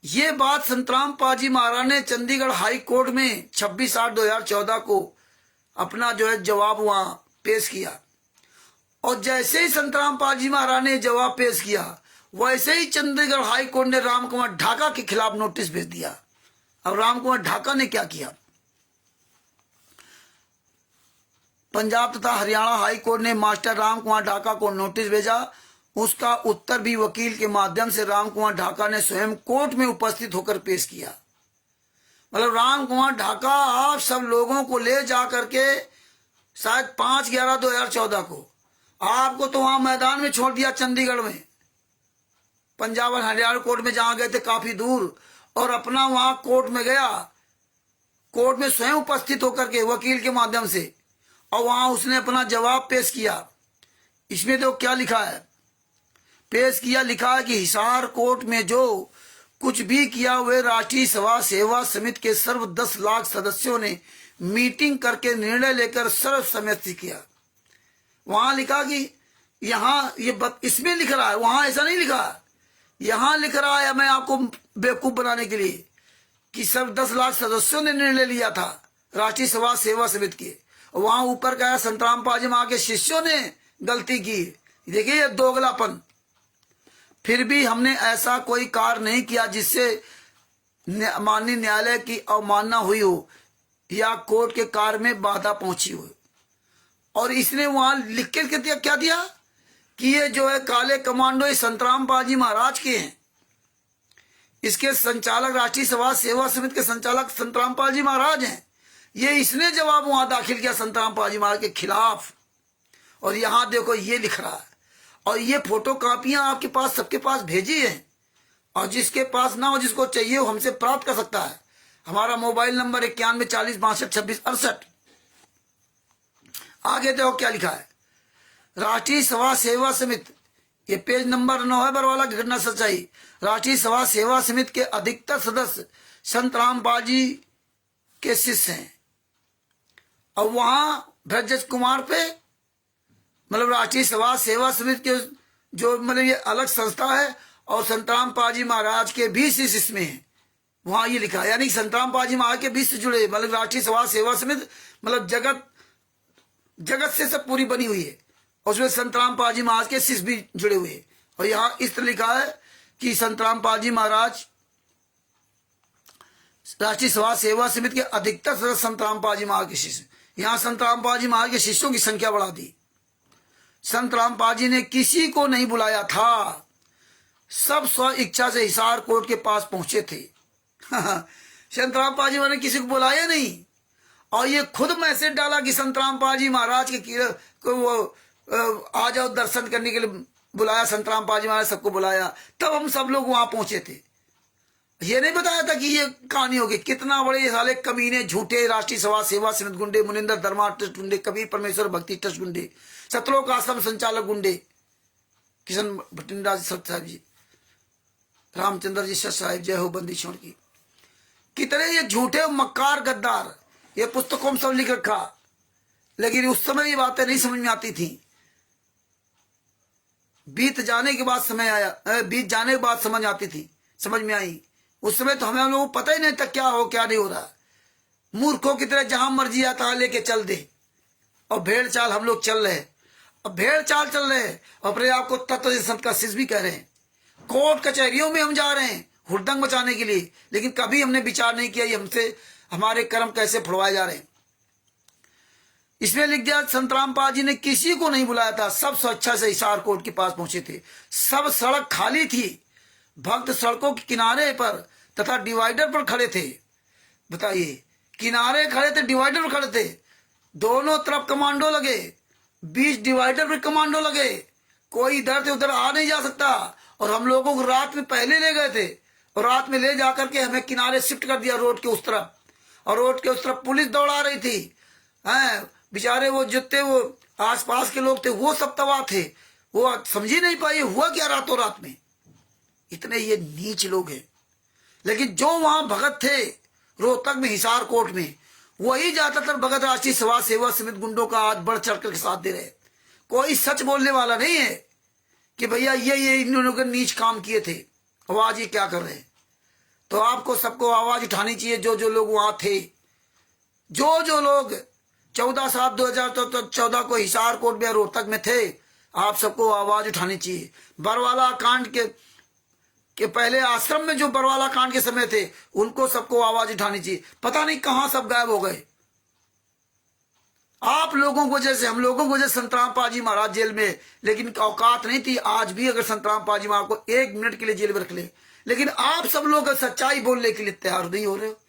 ये बात संत रामपाल जी महाराज ने चंडीगढ़ हाई कोर्ट में 26/8/2014 को अपना जो है जवाब वहां पेश किया, और जैसे ही संत रामपाल जी महाराज ने जवाब पेश किया, वैसे ही चंडीगढ़ हाई कोर्ट ने राम कुमार ढाका के खिलाफ नोटिस भेज दिया। अब राम कुमार ढाका ने क्या किया, पंजाब तथा हरियाणा हाई कोर्ट ने मास्टर राम कुमार ढाका को नोटिस भेजा। उसका उत्तर भी वकील के माध्यम से राम कुमार ढाका ने स्वयं कोर्ट में उपस्थित होकर पेश किया। मतलब राम कुमार ढाका आप सब लोगों को ले जा करके शायद 5/11/2014 को, आपको तो वहां मैदान में छोड़ दिया चंडीगढ़ में, पंजाब और हरियाणा कोर्ट में जहां गए थे काफी दूर, और अपना वहां कोर्ट में गया, कोर्ट में स्वयं उपस्थित होकर के वकील के माध्यम से, और वहां उसने अपना जवाब पेश किया। इसमें तो क्या लिखा है, पेश किया, लिखा है कि हिसार कोर्ट में जो कुछ भी किया हुए राष्ट्रीय सभा सेवा समिति के सर्व 10 लाख सदस्यों ने मीटिंग करके निर्णय लेकर सर्वसम्मति किया। वहां लिखा कि यहाँ ये इसमें लिख रहा है, वहां ऐसा नहीं लिखा, यहां लिख रहा है मैं आपको बेवकूफ बनाने के लिए कि सब 10 लाख सदस्यों ने निर्णय लिया था राष्ट्रीय सभा सेवा समिति के। वहां ऊपर का संतराम पाजी मां के शिष्यों ने गलती की। देखिए ये दोगलापन। फिर भी हमने ऐसा कोई कार्य नहीं किया जिससे माननीय न्यायालय की अवमानना हुई हो या कोर्ट के कार्य में बाधा पहुंची हो। और इसने वहां लिख के क्या दिया कि ये जो है काले कमांडो ये संतराम पाजी महाराज के हैं, इसके संचालक राष्ट्रीय सभा सेवा समिति के संचालक संतराम पाजी महाराज हैं। ये इसने जवाब वहां दाखिल किया संतराम पाजी महाराज के खिलाफ। और यहां देखो ये लिख रहा है, और ये फोटो कापियां आपके पास सबके पास भेजी है, और जिसके पास ना हो, जिसको चाहिए हो हमसे प्राप्त कर सकता है। हमारा मोबाइल नंबर 91 40 62 26 68। आगे देखो क्या लिखा है, राष्ट्रीय सभा सेवा समिति, ये पेज नंबर 9 है बरवाला की घटना सच्चाई। राष्ट्रीय सभा सेवा समिति के अधिकतर सदस्य संतराम पाजी के शिष्य हैं। और वहां ब्रजेश कुमार पे मतलब राष्ट्रीय सभा सेवा समिति के जो मतलब ये अलग संस्था है, और संतराम पाजी महाराज के भी शिष्य इसमें है। वहां ये लिखा है, यानी संतराम पाजी महाराज के बीच से जुड़े, मतलब राष्ट्रीय सभा सेवा समिति मतलब जगत से सब पूरी बनी हुई है, और उसमें संतराम पाजी महाराज के शिष्य भी जुड़े हुए हैं। और यहाँ इस तरह लिखा है कि संतराम पाजी महाराज राष्ट्रीय सभा सेवा समिति के अधिकतर सदस्य संतराम पाजी महाराज के शिष्य। यहाँ संतराम पाजी महाराज के शिष्यों की संख्या बढ़ा दी। संतराम पाजी ने किसी को नहीं बुलाया था, सब स्व इच्छा से हिसार कोर्ट के पास पहुंचे थे। संतराम पाजी ने किसी को बुलाया नहीं, और ये खुद मैसेज डाला कि संतराम पाजी महाराज के को वो आ जाओ दर्शन करने के लिए बुलाया। संतराम पाजी महाराज सबको बुलाया, तब हम सब लोग वहां पहुंचे थे। ये नहीं बताया था कि ये कहानी होगी। कितना बड़े साले कमीने झूठे राष्ट्रीय सभा सेवा समिति गुंडे, मुनिंदर धर्मा ट्रस्ट गुंडे, कबीर परमेश्वर भक्ति ट्रस्ट गुंडे, सतलोक आश्रम संचालक गुंडे, किशन भटिंडा साहब जी, रामचंद्र जी साहब, जय हो बंदी छोड़ की। कितने ये झूठे मक्कार गद्दार, ये पुस्तकों में सब लिख रखा, लेकिन उस समय ये बातें नहीं समझ में आती थी। बीत जाने के बाद समय आया, बीत जाने के बाद समझ आती थी, समझ में आई। उस समय तो हमें लोगों को पता ही नहीं था क्या हो क्या नहीं हो रहा। मूर्खों की तरह जहां मर्जी आता है लेके चल दे, और भेड़ चाल हम लोग चल रहे, और भेड़ चाल चल रहे, अपने आप को तत्व संत का शिष्य भी कह रहे हैं। कोर्ट कचहरियों में हम जा रहे हैं हुड़दंग बचाने के लिए, लेकिन कभी हमने विचार नहीं किया हमसे हमारे कर्म कैसे फुड़वाए जा रहे हैं। इसमें लिख दिया संतराम पाजी ने किसी को नहीं बुलाया था, सब स्वेच्छा से हिसार कोर्ट के पास पहुंचे थे। सब सड़क खाली थी, भक्त सड़कों के किनारे पर तथा डिवाइडर पर खड़े थे। बताइए, किनारे खड़े थे, डिवाइडर पर खड़े थे, दोनों तरफ कमांडो लगे, बीच डिवाइडर पर कमांडो लगे, कोई इधर से उधर आ नहीं जा सकता। और हम लोगों को रात में पहले ले गए थे, और रात में ले जाकर के हमें किनारे शिफ्ट कर दिया रोड के उस तरफ, और रोड के उस तरफ पुलिस दौड़ा रही थी। बेचारे वो जितने वो आसपास के लोग थे वो सब तबाह थे, वो समझ ही नहीं पाए हुआ क्या रातों रात में। इतने ये नीच लोग हैं। लेकिन जो वहां भगत थे रोहतक में हिसार कोर्ट में, वही ज्यादातर भगत राष्ट्रीय सभा सेवा समिति गुंडों का आज बढ़ चढ़ कर साथ दे रहे। कोई सच बोलने वाला नहीं है कि भैया ये इन लोगों ने नीच काम किए थे, अब आज ये क्या कर रहे हैं। तो आपको सबको आवाज उठानी चाहिए, जो जो लोग वहां थे, जो लोग 14/7/2014 को हिसार कोर्ट में रोहतक में थे, आप सबको आवाज उठानी चाहिए। बरवाला कांड के पहले आश्रम में जो बरवाला कांड के समय थे, उनको सबको आवाज उठानी चाहिए। पता नहीं कहां सब गायब हो गए। आप लोगों को जैसे हम लोगों को जैसे संतराम पाजी महाराज जेल में, लेकिन औकात नहीं थी। आज भी अगर संतराम पाजी महाराज को 1 मिनट के लिए जेल में रख ले, लेकिन आप सब लोग सच्चाई बोलने के लिए तैयार नहीं हो रहे हो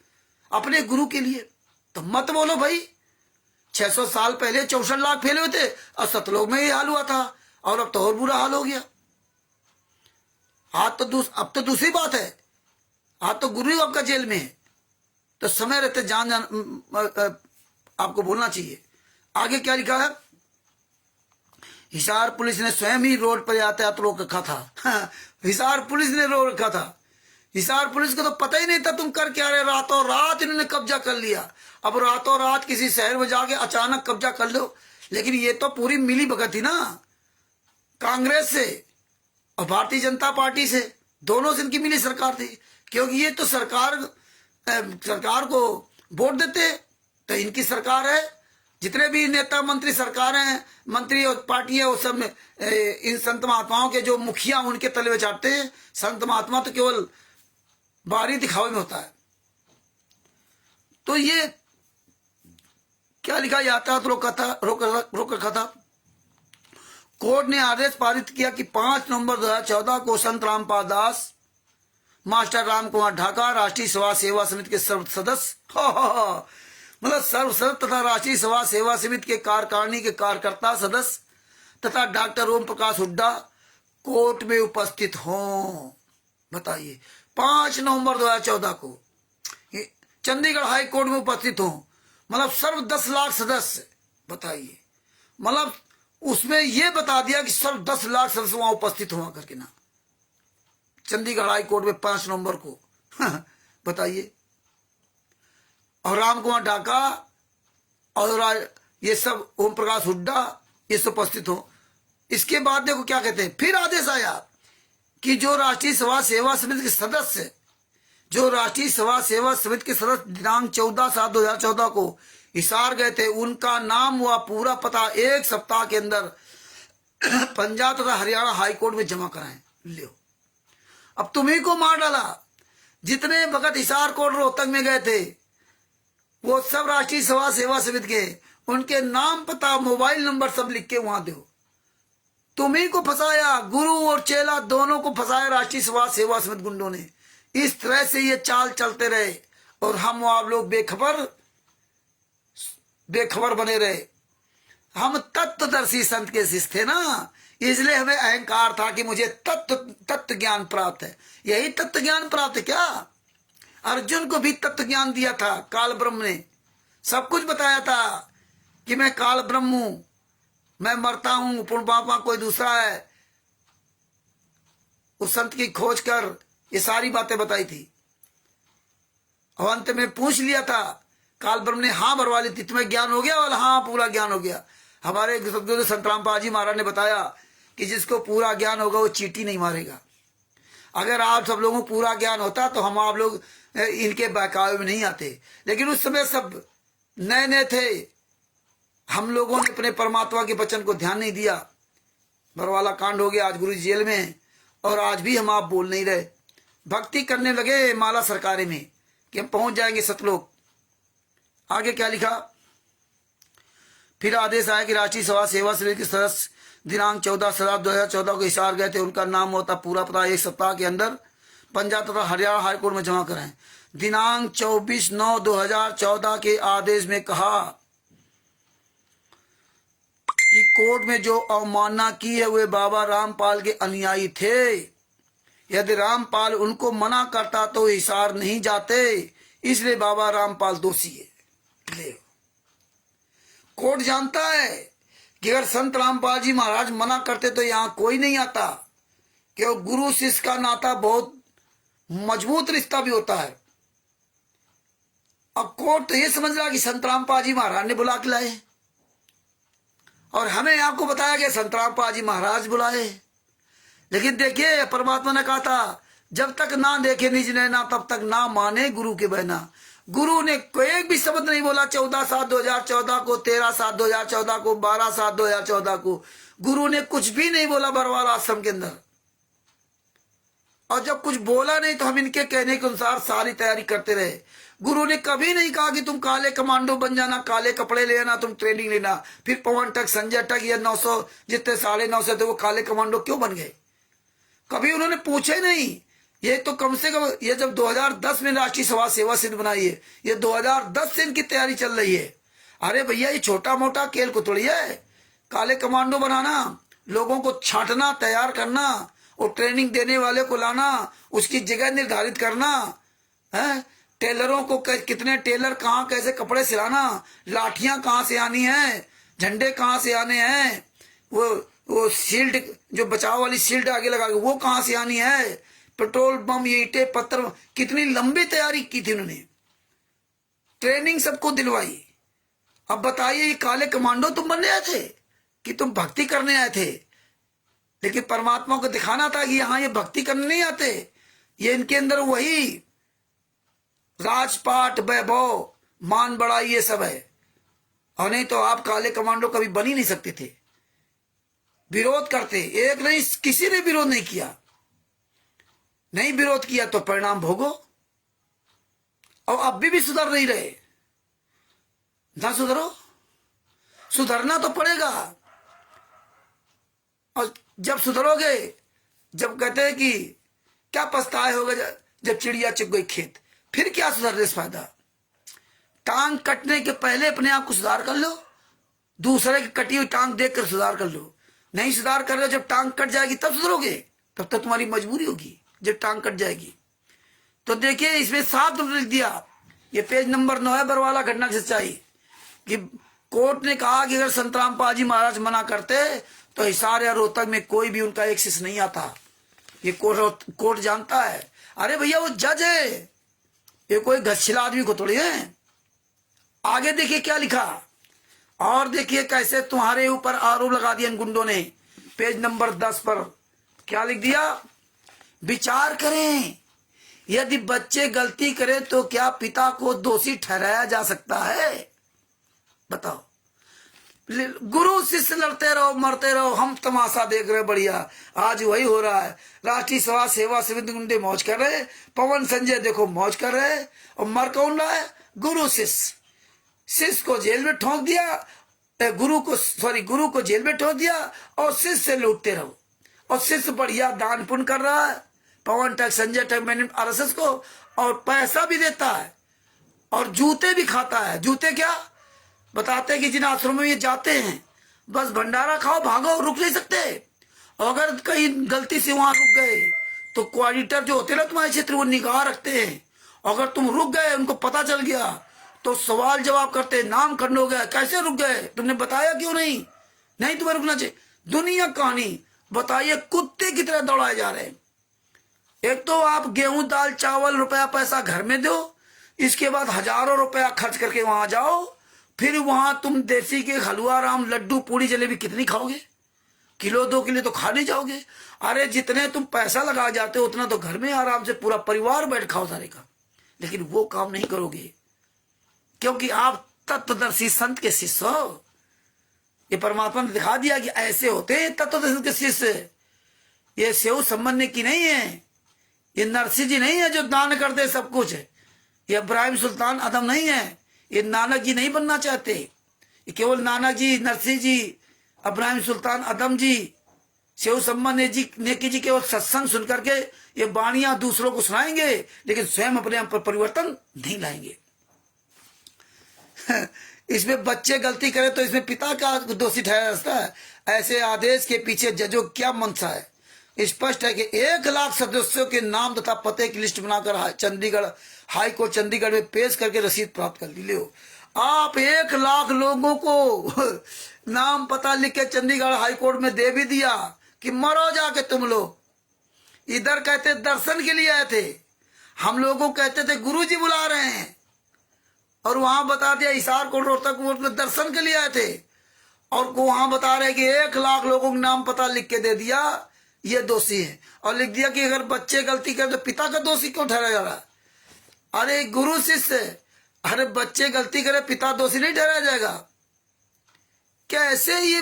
अपने गुरु के लिए, तो मत बोलो भाई। 600 साल पहले 64 लाख फैले हुए थे और सतलोक में ही हाल हुआ था, और अब तो और बुरा हाल हो गया। अब तो दूसरी बात है, आज तो गुरु आपका जेल में है, तो समय रहते जान आपको बोलना चाहिए। आगे क्या लिखा है, हिसार पुलिस ने स्वयं ही रोड पर यातायात रोक रखा था। हिसार पुलिस ने रोक रखा था। हिसार पुलिस को तो पता ही नहीं था तुम कर क्या रहे, रातों रात इन्होंने कब्जा कर लिया। अब रातों रात किसी शहर में जाके अचानक कब्जा कर लो, लेकिन ये तो पूरी मिली भगत थी ना, कांग्रेस से और भारतीय जनता पार्टी से, दोनों से इनकी मिली सरकार थी। क्योंकि ये तो सरकार को वोट देते, तो इनकी सरकार है। जितने भी नेता मंत्री सरकार हैं, मंत्री और पार्टी है, वो सब इन संत महात्माओं के जो मुखिया उनके तले में चाटते हैं। संत महात्मा तो केवल बाहरी दिखावे में होता है। तो ये क्या लिखा, यातायात रोक रखा था। कोर्ट ने आदेश पारित किया कि 5 नवंबर 2014 को संत रामपाल दास, मास्टर राम कुमार ढाका, राष्ट्रीय समाज सेवा समिति के सर्व सदस्य, मतलब सर्व सदस्य तथा राष्ट्रीय समाज सेवा समिति के कार्यकारिणी के कार्यकर्ता सदस्य तथा डॉक्टर ओम प्रकाश हुड्डा कोर्ट में उपस्थित हों। बताइए, 5 नवंबर 2014 को चंडीगढ़ हाई कोर्ट में उपस्थित हों, मतलब सर्व 10 लाख सदस्य। बताइए, मतलब उसमें यह बता दिया कि सर्व 10 लाख सदस्य वहां उपस्थित हुआ करके ना, चंडीगढ़ हाई कोर्ट में 5 नवंबर को। बताइए, और राम कुमार ढाका और ये सब ओम प्रकाश हुड्डा ये सब उपस्थित हो। इसके बाद देखो क्या कहते हैं, फिर आदेश आया कि जो राष्ट्रीय समाज सेवा समिति के सदस्य, जो राष्ट्रीय समाज सेवा समिति के सदस्य दिनांक 14/7/2014 को हिसार गए थे, उनका नाम व पूरा पता 1 सप्ताह के अंदर पंजाब तथा हरियाणा हाईकोर्ट में जमा कराएं। लो, अब तुम्ही को मार डाला। जितने भगत हिसार कोर्ट रोहतक में गए थे, वो सब राष्ट्रीय समाज सेवा समिति के, उनके नाम पता मोबाइल नंबर सब लिख के वहां दो। तुम्ही को फंसाया, गुरु और चेला दोनों को फंसाया राष्ट्रीय समाज सेवा समिति गुंडों ने। इस तरह से ये चाल चलते रहे और हम आप लोग बेखबर बने रहे। हम तत्वदर्शी संत के शिष्य थे ना, इसलिए हमें अहंकार था कि मुझे तत्व ज्ञान प्राप्त है। यही तत्व ज्ञान प्राप्त है क्या? अर्जुन को भी तत्व ज्ञान दिया था काल ब्रह्म ने, सब कुछ बताया था कि मैं काल ब्रह्म हूं, मैं मरता हूं, पुण्य पापा कोई दूसरा है। उस संत की खोज कर ये सारी बातें बताई थी। और अंत में पूछ लिया था काल ब्रह्म ने, हाँ भरवा ली थी, तुम्हें ज्ञान हो गया? बोला हाँ, पूरा ज्ञान हो गया। हमारे सतगुरु संत रामपाल जी महाराज ने बताया कि जिसको पूरा ज्ञान होगा वो चींटी नहीं मारेगा। अगर आप सब लोगों को पूरा ज्ञान होता तो हम आप लोग इनके बहकावे में नहीं आते। लेकिन उस समय सब नए नए थे, हम लोगों ने अपने परमात्मा के वचन को ध्यान नहीं दिया। बरवाला कांड हो गया, आज गुरु जी जेल में हैं और आज भी हम आप बोल नहीं रहे। भक्ति करने लगे माला सरकारे में कि हम पहुंच जाएंगे सतलोक। आगे क्या लिखा, फिर आदेश आया कि राष्ट्रीय समाज सेवा समिति के सदस्य दिनांक 14/7/2014 को हिसार गए थे, उनका नाम होता पूरा पता 1 सप्ताह के अंदर पंजाब तथा हरियाणा हाईकोर्ट में जमा कराएं। दिनांक 24/9/2014 के आदेश में कहा कि कोर्ट में जो अवमानना की है वे बाबा रामपाल के अनुयायी थे। यदि रामपाल उनको मना करता तो हिसार नहीं जाते, इसलिए बाबा रामपाल दोषी है। ले, कोर्ट जानता है कि अगर संत रामपाल जी महाराज मना करते तो यहां कोई नहीं आता, क्योंकि गुरु शिष्य का नाता बहुत मजबूत रिश्ता भी होता है। अब कोर्ट तो ये समझ रहा कि संत रामपाल जी महाराज ने बुला के लाए और हमें आपको बताया गया संत रामपाल जी महाराज बुलाए। लेकिन देखिए, परमात्मा ने कहा था जब तक ना देखे निज नैना तब तक ना माने गुरु के बहना। गुरु ने कोई भी शब्द नहीं बोला 14/7/2014 को, 13/7/2014 को, 12/7/2014 को। गुरु ने कुछ भी नहीं बोला बरवाला आश्रम के अंदर। और जब कुछ बोला नहीं तो हम इनके कहने के अनुसार सारी तैयारी करते रहे। गुरु ने कभी नहीं कहा कि तुम काले कमांडो बन जाना, काले कपड़े लेना, तुम ट्रेनिंग लेना। फिर पवन टक, संजय टक, ये 900 जितने 950 थे वो काले कमांडो क्यों बन गए? कभी उन्होंने पूछे नहीं। ये तो कम से कम ये जब 2010 में राष्ट्रीय समाज सेवा समिति बनाई है, ये 2010 से इनकी तैयारी चल रही है। अरे भैया ये छोटा मोटा खेल को थोड़ी है। काले कमांडो बनाना, लोगों को छांटना, तैयार करना और ट्रेनिंग देने वाले को लाना, उसकी जगह निर्धारित करना है। टेलरों को कितने टेलर कहाँ कैसे कपड़े सिलाना, लाठियां कहाँ से आनी है, झंडे कहाँ से आने हैं, वो शील्ड जो बचाव वाली शील्ड आगे लगा के वो कहाँ से आनी है, पेट्रोल बम, ईंटें पत्थर, कितनी लंबी तैयारी की थी उन्होंने, ट्रेनिंग सबको दिलवाई। अब बताइए ये काले कमांडो तुम बनने आए थे कि तुम भक्ति करने आए थे? लेकिन परमात्मा को दिखाना था कि यहाँ ये भक्ति करने नहीं आते, ये इनके अंदर वही राजपाट, वैभव, मान बड़ाई ये सब है। और नहीं तो आप काले कमांडो कभी बन ही नहीं सकते थे। विरोध करते, एक नहीं किसी ने विरोध नहीं किया, नहीं विरोध किया तो परिणाम भोगो। और अब भी सुधर नहीं रहे, ना सुधरो, सुधरना तो पड़ेगा। और जब सुधरोगे, जब कहते हैं कि क्या पछताए होगा जब चिड़िया चुग गई खेत, फिर क्या सुधरने से फायदा। टांग कटने के पहले अपने आप को सुधार कर लो, दूसरे की कटी हुई टांग देखकर सुधार कर लो। नहीं सुधार कर रहे, जब टांग कट जाएगी तब सुधरोगे, तब तक तुम्हारी मजबूरी होगी जब टांग कट जाएगी। तो देखिए इसमें साफ लिख दिया, ये पेज नंबर 9 है, बरवाला घटना की सच्चाई, कि कोर्ट ने कहा कि अगर संतराम पाजी महाराज मना करते तो हिसार या रोहतक में कोई भी उनका एक शिष्य नहीं आता। ये कोर्ट जानता है। अरे भैया वो जज है, ये कोई घसिला आदमी को थोड़ी है। आगे देखिए क्या लिखा, और देखिए कैसे तुम्हारे ऊपर आरोप लगा दिया इन गुंडों ने। पेज नंबर 10 पर क्या लिख दिया, विचार करें, यदि बच्चे गलती करें तो क्या पिता को दोषी ठहराया जा सकता है? बताओ। गुरु शिष्य लड़ते रहो, मरते रहो, हम तमाशा देख रहे, बढ़िया। आज वही हो रहा है। राष्ट्रीय सभा सेवा समिति गुंडे मौज कर रहे, पवन संजय देखो मौज कर रहे, और मर कौन रहा है? गुरु शिष्य। शिष्य को जेल में ठोक दिया, गुरु को जेल में ठोक दिया, और शिष्य से लूटते रहो। और शिष्य बढ़िया दान पुण्य कर रहा है, पवन टैक्स, संजय टैक्स, मैंने आरएसएस को, और पैसा भी देता है, और जूते भी खाता है। जूते क्या बताते हैं कि जिन आश्रमों में ये जाते हैं, बस भंडारा खाओ, भागो, रुक नहीं सकते। और अगर कहीं गलती से वहां रुक गए तो कोऑर्डिनेटर जो होते हैं ना तुम्हारे क्षेत्र, वो निगाह रखते हैं। अगर तुम रुक गए, उनको पता चल गया तो सवाल जवाब करते, नाम खंड हो गया, कैसे रुक गए, तुमने बताया क्यों नहीं? नहीं तुम्हें रुकना चाहिए। दुनिया कहानी बताइए, कुत्ते की तरह दौड़ाए जा रहे हैं। एक तो आप गेहूं दाल चावल रुपया पैसा घर में दो, इसके बाद हजारों रुपया खर्च करके वहां जाओ, फिर वहां तुम देसी के हलवा राम लड्डू पूड़ी जलेबी कितनी खाओगे? किलो 2 किलो तो खा नहीं जाओगे। अरे जितने तुम पैसा लगा जाते हो उतना तो घर में आराम से पूरा परिवार बैठ खाओ सारे का। लेकिन वो काम नहीं करोगे क्योंकि आप तत्वदर्शी संत के शिष्य हो। ये परमात्मा ने दिखा दिया कि ऐसे होते हैं तत्वदर्शी के शिष्य। ये सेव संबंध की नहीं है, ये नरसिंह जी नहीं है जो दान करते सब कुछ। ये इब्राहिम सुल्तान अदम नहीं है, ये नानक जी नहीं बनना चाहते। ये केवल नानक जी, नरसिंह जी, इब्राहिम सुल्तान अदम जी, सेव सम्मान नेकी जी केवल सत्संग सुन करके ये वाणियां दूसरों को सुनाएंगे, लेकिन स्वयं अपने आप पर परिवर्तन नहीं लाएंगे। इसमें बच्चे गलती करें तो इसमें पिता का दोषी ठहरा जाता है। ऐसे आदेश के पीछे जजों क्या मंशा है? स्पष्ट है कि 1 लाख सदस्यों के नाम तथा पते की लिस्ट बनाकर चंडीगढ़ हाई कोर्ट चंडीगढ़ में पेश करके रसीद प्राप्त कर ली। लो आप 1 लाख लोगों को नाम पता लिख के चंडीगढ़ हाई कोर्ट में दे भी दिया कि मरो जाके तुम लोग। इधर कहते दर्शन के लिए आए थे, हम लोगों कहते थे गुरुजी बुला रहे हैं, और वहां बता दिया हिसार कोर्ट रोहतक कोर्ट में दर्शन के लिए आए थे, और वहां बता रहे कि 1 लाख लोगों को नाम पता लिख के दे दिया, ये दोषी है। और लिख दिया कि अगर बच्चे गलती करें तो पिता का दोषी क्यों ठहराया जा रहा है? अरे गुरु शिष्य, अरे बच्चे गलती करे पिता दोषी नहीं ठहराया जाएगा? कैसे ये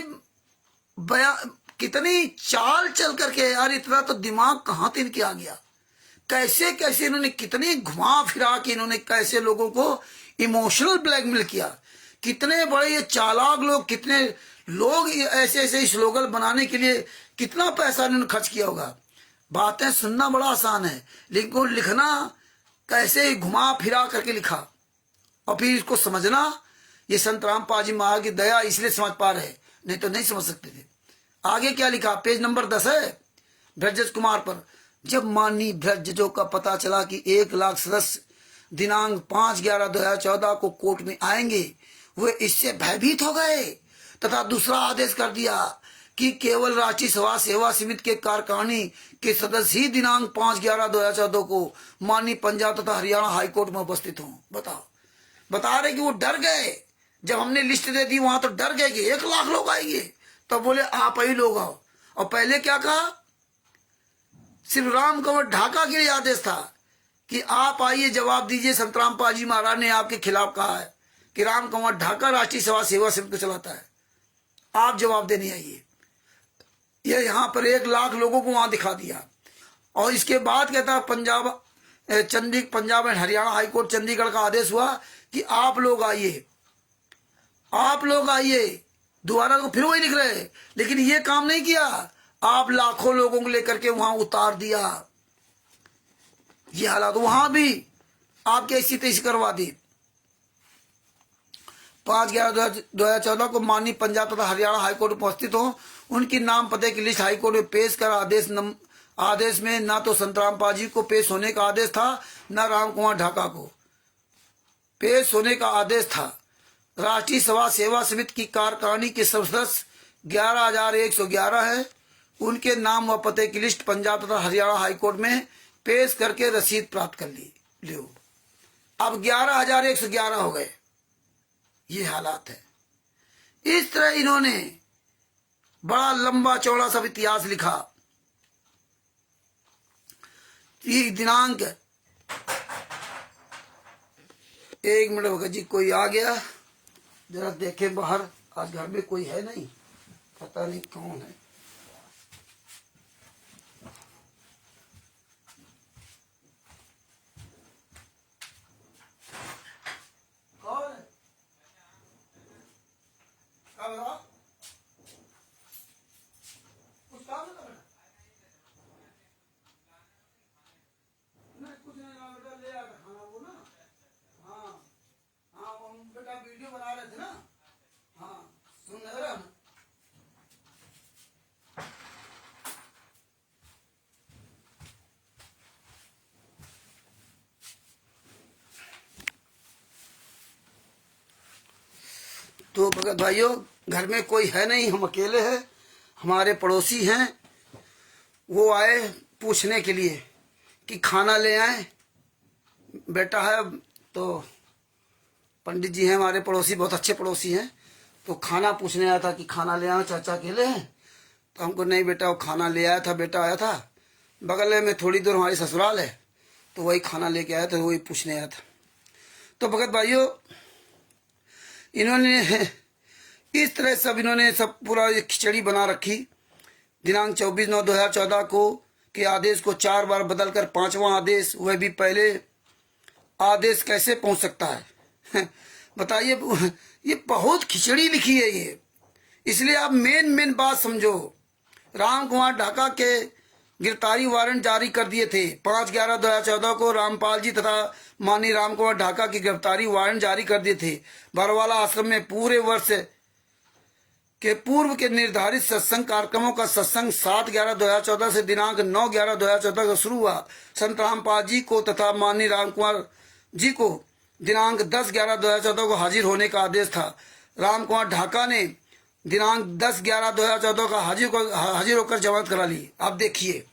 कितनी चाल चल करके यार, इतना तो दिमाग कहाँ से इनके आ गया? कैसे कैसे इन्होंने कितनी घुमा फिरा के इन्होंने कैसे लोगों को इमोशनल ब्लैकमेल किया। कितने बड़े ये चालाक लोग, कितने लोग ऐसे ऐसे स्लोगन बनाने के लिए कितना पैसा इन्होंने खर्च किया होगा। बातें सुनना बड़ा आसान है, लेकिन लिखना कैसे घुमा फिरा करके लिखा, और फिर इसको समझना ये संत रामपाल जी महाराज की दया इसलिए समझ पा रहे, नहीं तो नहीं समझ सकते थे। आगे क्या लिखा, पेज नंबर 10 है ब्रजज कुमार पर। जब माननीय ब्रजजों का पता चला कि 1 लाख सदस्य दिनांक 5/11/2014 को कोर्ट में आएंगे, वे इससे भयभीत हो गए तथा दूसरा आदेश कर दिया कि केवल राष्ट्रीय सभा सेवा समिति के कार्यकारिणी के सदस्य ही दिनांक 5/11/2014 को माननीय पंजाब तथा हरियाणा हाईकोर्ट में उपस्थित हों। बताओ, बता रहे कि वो डर गए। जब हमने लिस्ट दे दी वहां तो डर गए कि 1 लाख लोग आएंगे, तो बोले आप ही लोग आओ। और पहले क्या कहा, सिर्फ राम कंवर ढाका के लिए आदेश था कि आप आइए जवाब दीजिए। संत रामपाल जी महाराज ने आपके खिलाफ कहा है कि राम कंवर ढाका राष्ट्रीय सभा सेवा समिति को चलाता है, आप जवाब देने आइए। ये यहाँ पर 1 लाख लोगों को वहां दिखा दिया। और इसके बाद कहता पंजाब एंड हरियाणा हाईकोर्ट चंडीगढ़ का आदेश हुआ कि आप लोग आइए, आप लोग आइए। दोबारा तो फिर वही लिख रहे हैं, लेकिन ये काम नहीं किया, आप लाखों लोगों को लेकर के वहां उतार दिया। ये हालात वहां भी आपके ऐसी तैसी करवा दी। 5/11/2014 को माननीय पंजाब तथा हरियाणा हाईकोर्ट उपस्थित हो, उनकी नाम पते की लिस्ट हाईकोर्ट में पेश कर आदेश में ना तो संत रामपाल जी को पेश होने का आदेश था, न राम कुमार ढाका को पेश होने का आदेश था। राष्ट्रीय सभा सेवा समिति की कार्यकारिणी के सदस्य 11,111 है। उनके नाम व पते की लिस्ट पंजाब तथा हरियाणा हाईकोर्ट में पेश करके रसीद प्राप्त कर ली। लो, अब 11,111 हो गए। ये हालात है। इस तरह इन्होंने बड़ा लंबा चौड़ा सब इतिहास लिखा। ये दिनांक 1 मिनट भगत जी, कोई आ गया, जरा देखे बाहर। आज घर में कोई है नहीं, पता नहीं कौन है। कौन है? कुछ काम है? नहीं, कुछ नहीं, बेटा ले आया खाना वो ना। हाँ हाँ, हम बेटा वीडियो बना रहे थे ना। हाँ, सुन रहे ना। तो भगत भाइयों, घर में कोई है नहीं, हम अकेले हैं। हमारे पड़ोसी हैं, वो आए पूछने के लिए कि खाना ले आए। बेटा है तो पंडित जी हैं हमारे पड़ोसी, बहुत अच्छे पड़ोसी हैं, तो खाना पूछने आया था कि खाना ले आया चाचा अकेले हैं। तो हमको नहीं बेटा, वो खाना ले आया था, बेटा आया था। बगल में थोड़ी दूर हमारी ससुराल है, तो वही खाना लेके आया था, वही पूछने आया था। तो भगत भाइयों, इन्होंने इस तरह सब पूरा खिचड़ी बना रखी। दिनांक 24/9/2014 को के आदेश को 4 बार बदलकर 5वां आदेश, वह भी पहले आदेश कैसे पहुंच सकता है? बताइए, ये बहुत खिचड़ी लिखी है ये। इसलिए आप मेन बात समझो। राम कुमार ढाका के गिरफ्तारी वारंट जारी कर दिए थे। 5/11/2014 को रामपाल जी तथा माननीय राम कुमार ढाका की गिरफ्तारी वारंट जारी कर दिए थे। बरवाला आश्रम में पूरे वर्ष के पूर्व के निर्धारित सत्संग कार्यक्रमों का सत्संग 7/11/2014 से दिनांक 9/11/2014 को शुरू हुआ। संत रामपाल जी को तथा माननीय राम कुमार जी को दिनांक 10/11/2014 को हाजिर होने का आदेश था। राम कुमार ढाका ने दिनांक 10/11/2014 का हाजिर होकर जमानत करा ली। अब देखिए,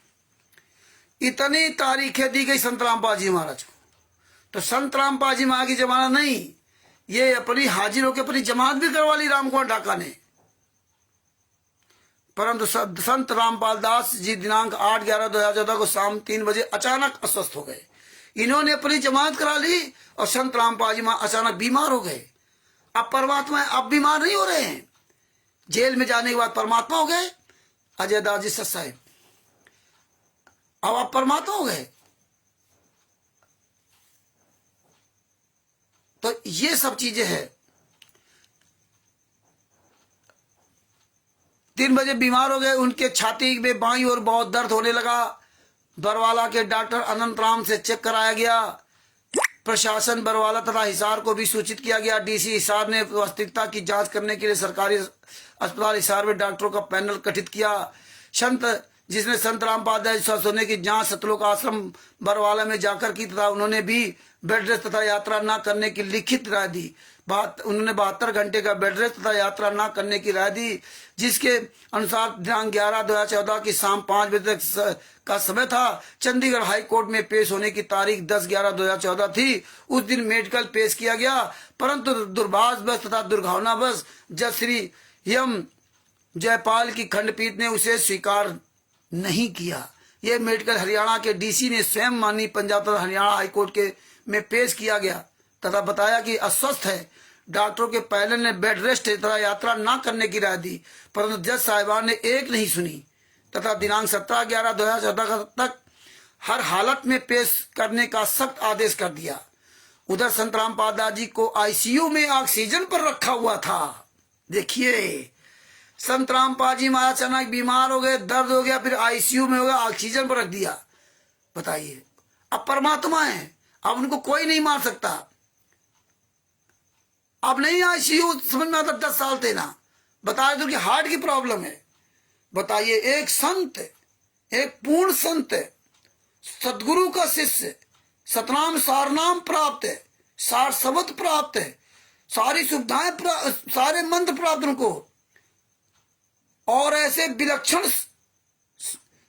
इतनी तारीखें दी गई संत रामपाल जी महाराज को। तो संत रामपाल जी महाराज की जमानत नहीं, ये अपनी हाजिर होकर अपनी जमानत भी करवा ली राम कुमार ढाका ने। परंतु संत रामपाल दास जी दिनांक 8/11/2014 को शाम 3 बजे अचानक अस्वस्थ हो गए। इन्होंने अपनी जमानत करा ली और संत रामपाल जी अचानक बीमार हो गए। अब परमात्मा अब बीमार नहीं हो रहे हैं, जेल में जाने के बाद परमात्मा हो गए। अजय दास जी सच साहेब, अब आप परमात्मा हो गए। तो ये सब चीजें हैं। 3 बजे बीमार हो गए, उनके छाती में बाईं ओर बहुत दर्द होने लगा। बरवाला के डॉक्टर अनंत राम से चेक कराया गया। प्रशासन बरवाला तथा हिसार को भी सूचित किया गया। डीसी हिसार ने वास्तविकता की जांच करने के लिए सरकारी अस्पताल हिसार में डॉक्टरों का पैनल गठित किया, जिसने संत रामपाल दास स्वस्थ होने की जांच सतलोक आश्रम बरवाला में जाकर की तथा उन्होंने भी बेड रेस्ट तथा यात्रा न करने की लिखित राय दी। उन्होंने 72 घंटे का बेड रेस्ट तथा यात्रा न करने की राय दी, जिसके अनुसार दिनांक 11/2014 की शाम 5 बजे तक का समय था। चंडीगढ़ हाई कोर्ट में पेश होने की तारीख 10/11/2014 थी। उस दिन मेडिकल पेश किया गया, परंतु दुर्भाग्यवश तथा दुर्भावनावश जज श्री एम जयपाल की खंडपीठ ने उसे स्वीकार नहीं किया। यह मेडिकल हरियाणा के डीसी ने स्वयं माननीय पंजाब तथा हरियाणा हाईकोर्ट के में पेश किया गया तथा बताया कि अस्वस्थ है। डॉक्टरों के पैनल ने बेड रेस्ट तथा यात्रा न करने की राय दी, परंतु जज साहिबान ने एक नहीं सुनी तथा दिनांक 17/11/2014 तक हर हालत में पेश करने का सख्त आदेश कर दिया। उधर संत रामपाल दास जी को आईसीयू में ऑक्सीजन पर रखा हुआ था। देखिए, संत रामपाल जी महाराज अचानक बीमार हो गए, दर्द हो गया, फिर आईसीयू में हो गया, ऑक्सीजन पर रख दिया। बताइए, अब परमात्मा है, अब उनको कोई नहीं मार सकता। अब नहीं आईसीयू समझ में आता, 10 साल थे ना, बताया तो कि हार्ट की प्रॉब्लम है। बताइए, एक संत, एक पूर्ण संत, सदगुरु का शिष्य, सतनाम सारनाम प्राप्त है, सार शब्द प्राप्त है, सारी सुविधाएं, सारे मंत्र प्राप्त उनको, और ऐसे विलक्षण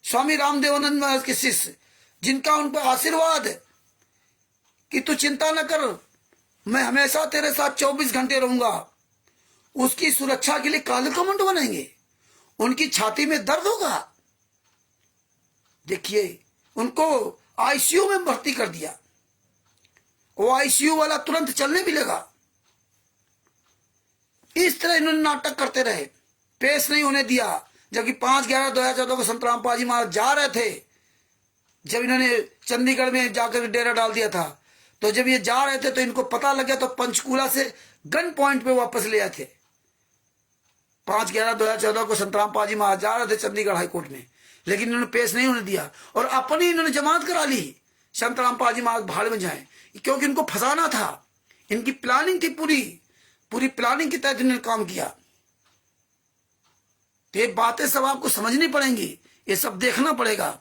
स्वामी रामदेवानंद महाराज के शिष्य जिनका उन पर आशीर्वाद है कि तू चिंता न कर, मैं हमेशा तेरे साथ 24 घंटे रहूंगा। उसकी सुरक्षा के लिए काले कमंड बनेंगे, उनकी छाती में दर्द होगा। देखिए, उनको आईसीयू में भर्ती कर दिया, वो आईसीयू वाला तुरंत चलने भी लगा। इस तरह इन्होंने नाटक करते रहे, पेश नहीं होने दिया। जबकि 5/11/2014 को संत रामपाल जी महाराज जा रहे थे, जब इन्होंने चंडीगढ़ में जाकर डेरा डाल दिया था, तो जब ये जा रहे थे तो इनको पता लग गया, तो पंचकूला से गन पॉइंट पे वापस ले आए थे। 5/11/2014 को संत रामपाल जी महाराज जा रहे थे चंडीगढ़ हाईकोर्ट में, लेकिन इन्होंने पेश नहीं होने दिया और अपनी इन्होंने जमानत करा ली। संत रामपाल जी महाराज भाड़ में जाए, क्योंकि इनको फंसाना था। इनकी प्लानिंग थी, पूरी प्लानिंग के तहत इन्होंने काम किया। तो ये बातें सब आपको समझनी पड़ेंगी, ये सब देखना पड़ेगा।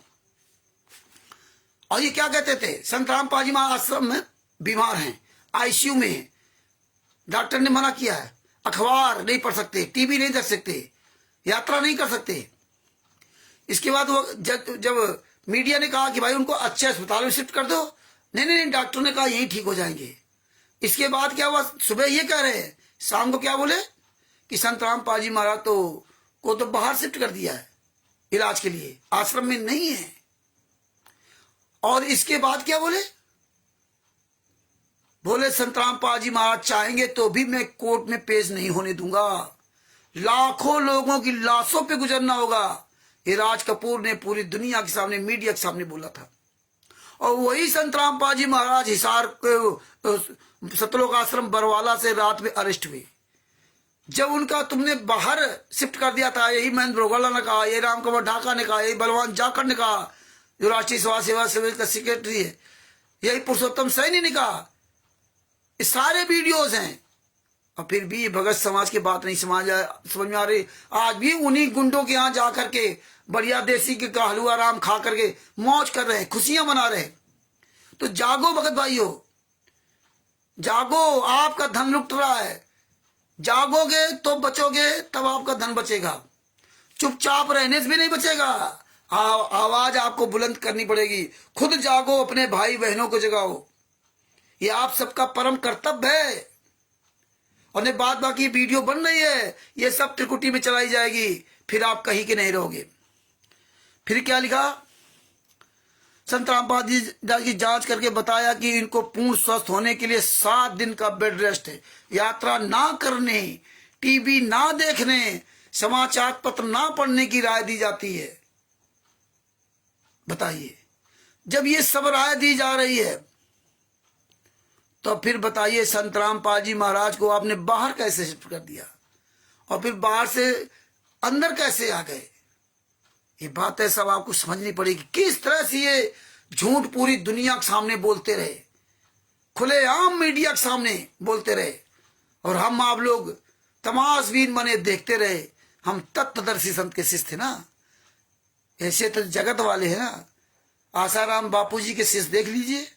और ये क्या कहते थे, संत रामपाल जी महाराज आश्रम में बीमार हैं, आईसीयू में हैं, डॉक्टर ने मना किया है, अखबार नहीं पढ़ सकते, टीवी नहीं देख सकते, यात्रा नहीं कर सकते। इसके बाद वो जब मीडिया ने कहा कि भाई उनको अच्छे अस्पताल में शिफ्ट कर दो, नहीं, डॉक्टर ने कहा यही ठीक हो जाएंगे। इसके बाद क्या हुआ, सुबह ये कह रहे हैं, शाम को क्या बोले कि संत रामपाल जी महाराज को तो बाहर शिफ्ट कर दिया है इलाज के लिए, आश्रम में नहीं है। और इसके बाद क्या बोले संत रामपाल जी महाराज चाहेंगे तो भी मैं कोर्ट में पेश नहीं होने दूंगा, लाखों लोगों की लाशों पे गुजरना होगा। ये राज कपूर ने पूरी दुनिया के सामने, मीडिया के सामने बोला था। और वही संत रामपाल जी महाराज हिसार सतलोक आश्रम बरवाला से रात में अरेस्ट हुए। जब उनका तुमने बाहर शिफ्ट कर दिया था, यही महेंद्र ब्रोगला ने कहा, यही रामकुमार ढाका ने कहा, यही बलवान जाखड़ ने कहा, जो राष्ट्रीय समाज सेवा समिति का सेक्रेटरी है, यही पुरुषोत्तम सैनी ने कहा। ये सारे वीडियोस हैं, और फिर भी भगत समाज की बात नहीं समझ में आ रही। आज भी उन्हीं गुंडों के यहाँ जा करके बढ़िया देसी के हलवा राम खा करके मौज कर रहे हैं, खुशियां मना रहे हैं। तो जागो भगत भाइयों, जागो, आपका धन लुट रहा है। जागोगे तो बचोगे, तब आपका धन बचेगा। चुपचाप रहने से भी नहीं बचेगा, आवाज आपको बुलंद करनी पड़ेगी। खुद जागो, अपने भाई बहनों को जगाओ, ये आप सबका परम कर्तव्य है। और बाद बाकी वीडियो बन रही है, ये सब त्रिकुटी में चलाई जाएगी, फिर आप कहीं के नहीं रहोगे। फिर क्या लिखा, संत रामपाल जी की जांच करके बताया कि इनको पूर्ण स्वस्थ होने के लिए 7 दिन का बेड रेस्ट है, यात्रा ना करने, टीवी ना देखने, समाचार पत्र ना पढ़ने की राय दी जाती है। बताइए, जब ये सब राय दी जा रही है, तो फिर बताइए संत रामपाल जी महाराज को आपने बाहर कैसे शिफ्ट कर दिया, और फिर बाहर से अंदर कैसे आ गए। ये बातें सब आपको समझनी पड़ेगी। किस तरह से ये झूठ पूरी दुनिया के सामने बोलते रहे, खुलेआम मीडिया के सामने बोलते रहे और हम आप लोग तमाशबीन बने देखते रहे। हम तत्वदर्शी संत के शिष्य थे ना, ऐसे तो जगत वाले हैं ना। आसाराम बापूजी के शिष्य देख लीजिए,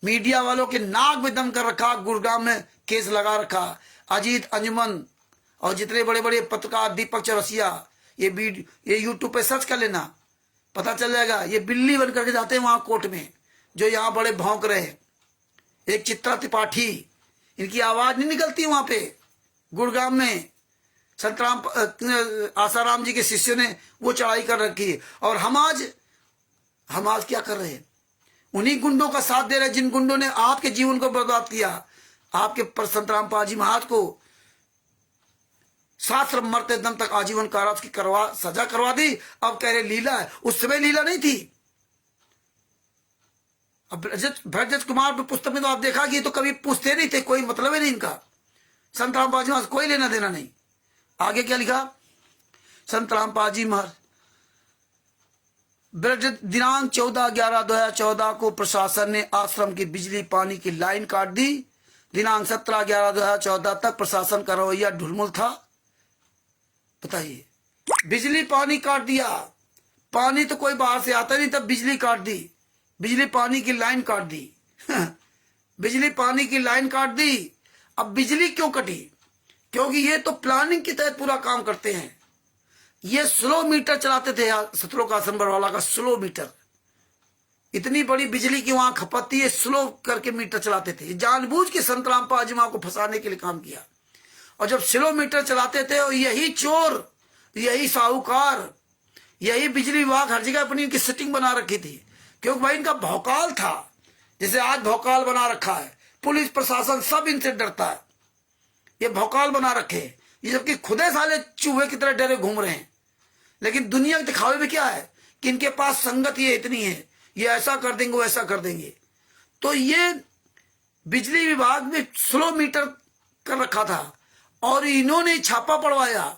मीडिया वालों के नाक में दम कर रखा, गुड़गांव में केस लगा रखा। अजीत, अंजुमन और जितने बड़े बड़े पत्रकार, दीपक चौरसिया, ये यूट्यूब पे सर्च कर लेना, पता चल जाएगा। ये बिल्ली बन करके जाते हैं वहां कोर्ट में, जो यहाँ बड़े भौंक रहे हैं। एक चित्रा त्रिपाठी, इनकी आवाज नहीं निकलती वहां पे गुड़गांव में। संतराम आसाराम जी के शिष्यों ने वो चढ़ाई कर रखी है। और हम आज क्या कर रहे हैं? उन्हीं गुंडों का साथ दे रहे हैं जिन गुंडों ने आपके जीवन को बर्बाद किया। आपके पर संतराम पाजी महाराज को शास्त्र मरते दम तक आजीवन कारावास की सजा करवा दी। अब कह रहे लीला है, उस समय लीला नहीं थी। अब ब्रजराज कुमार पुस्तक में तो आप देखा कि तो कभी पूछते नहीं थे, कोई मतलब ही नहीं इनका। संतराम पाजी महाराज कोई लेना देना नहीं। आगे क्या लिखा? संतराम पाजी महाराज दिनांक 14/11/2014 को प्रशासन ने आश्रम की बिजली पानी की लाइन काट दी। दिनांक 17/11/2014 तक प्रशासन का रवैया ढुलमुल था। बताइए, बिजली पानी काट दिया। पानी तो कोई बाहर से आता नहीं, तब बिजली काट दी, बिजली पानी की लाइन काट दी। बिजली पानी की लाइन काट दी। अब बिजली क्यों कटी? क्योंकि ये तो प्लानिंग के तहत पूरा काम करते हैं। ये स्लो मीटर चलाते थे, सतलोक आश्रम बरवाला का स्लो मीटर। इतनी बड़ी बिजली की वहां खपत थी, ये स्लो करके मीटर चलाते थे। जानबूझ के संतराम पाजी महाराज को फंसाने के लिए काम किया। और जब स्लो मीटर चलाते थे, और यही चोर, यही साहूकार, यही बिजली विभाग हर जगह अपनी इनकी सेटिंग बना रखी थी। क्योंकि भाई इनका भौकाल था, जैसे आज भौकाल बना रखा है। पुलिस प्रशासन सब इनसे डरता है, ये भौकाल बना रखे। ये जबकि खुदे साले चूहे की तरह डरे घूम रहे हैं। लेकिन दुनिया के दिखावे में क्या है कि इनके पास संगत ये इतनी है, ये ऐसा कर देंगे, वो ऐसा कर देंगे। तो ये बिजली विभाग में स्लो मीटर कर रखा था और इन्होंने छापा पड़वाया।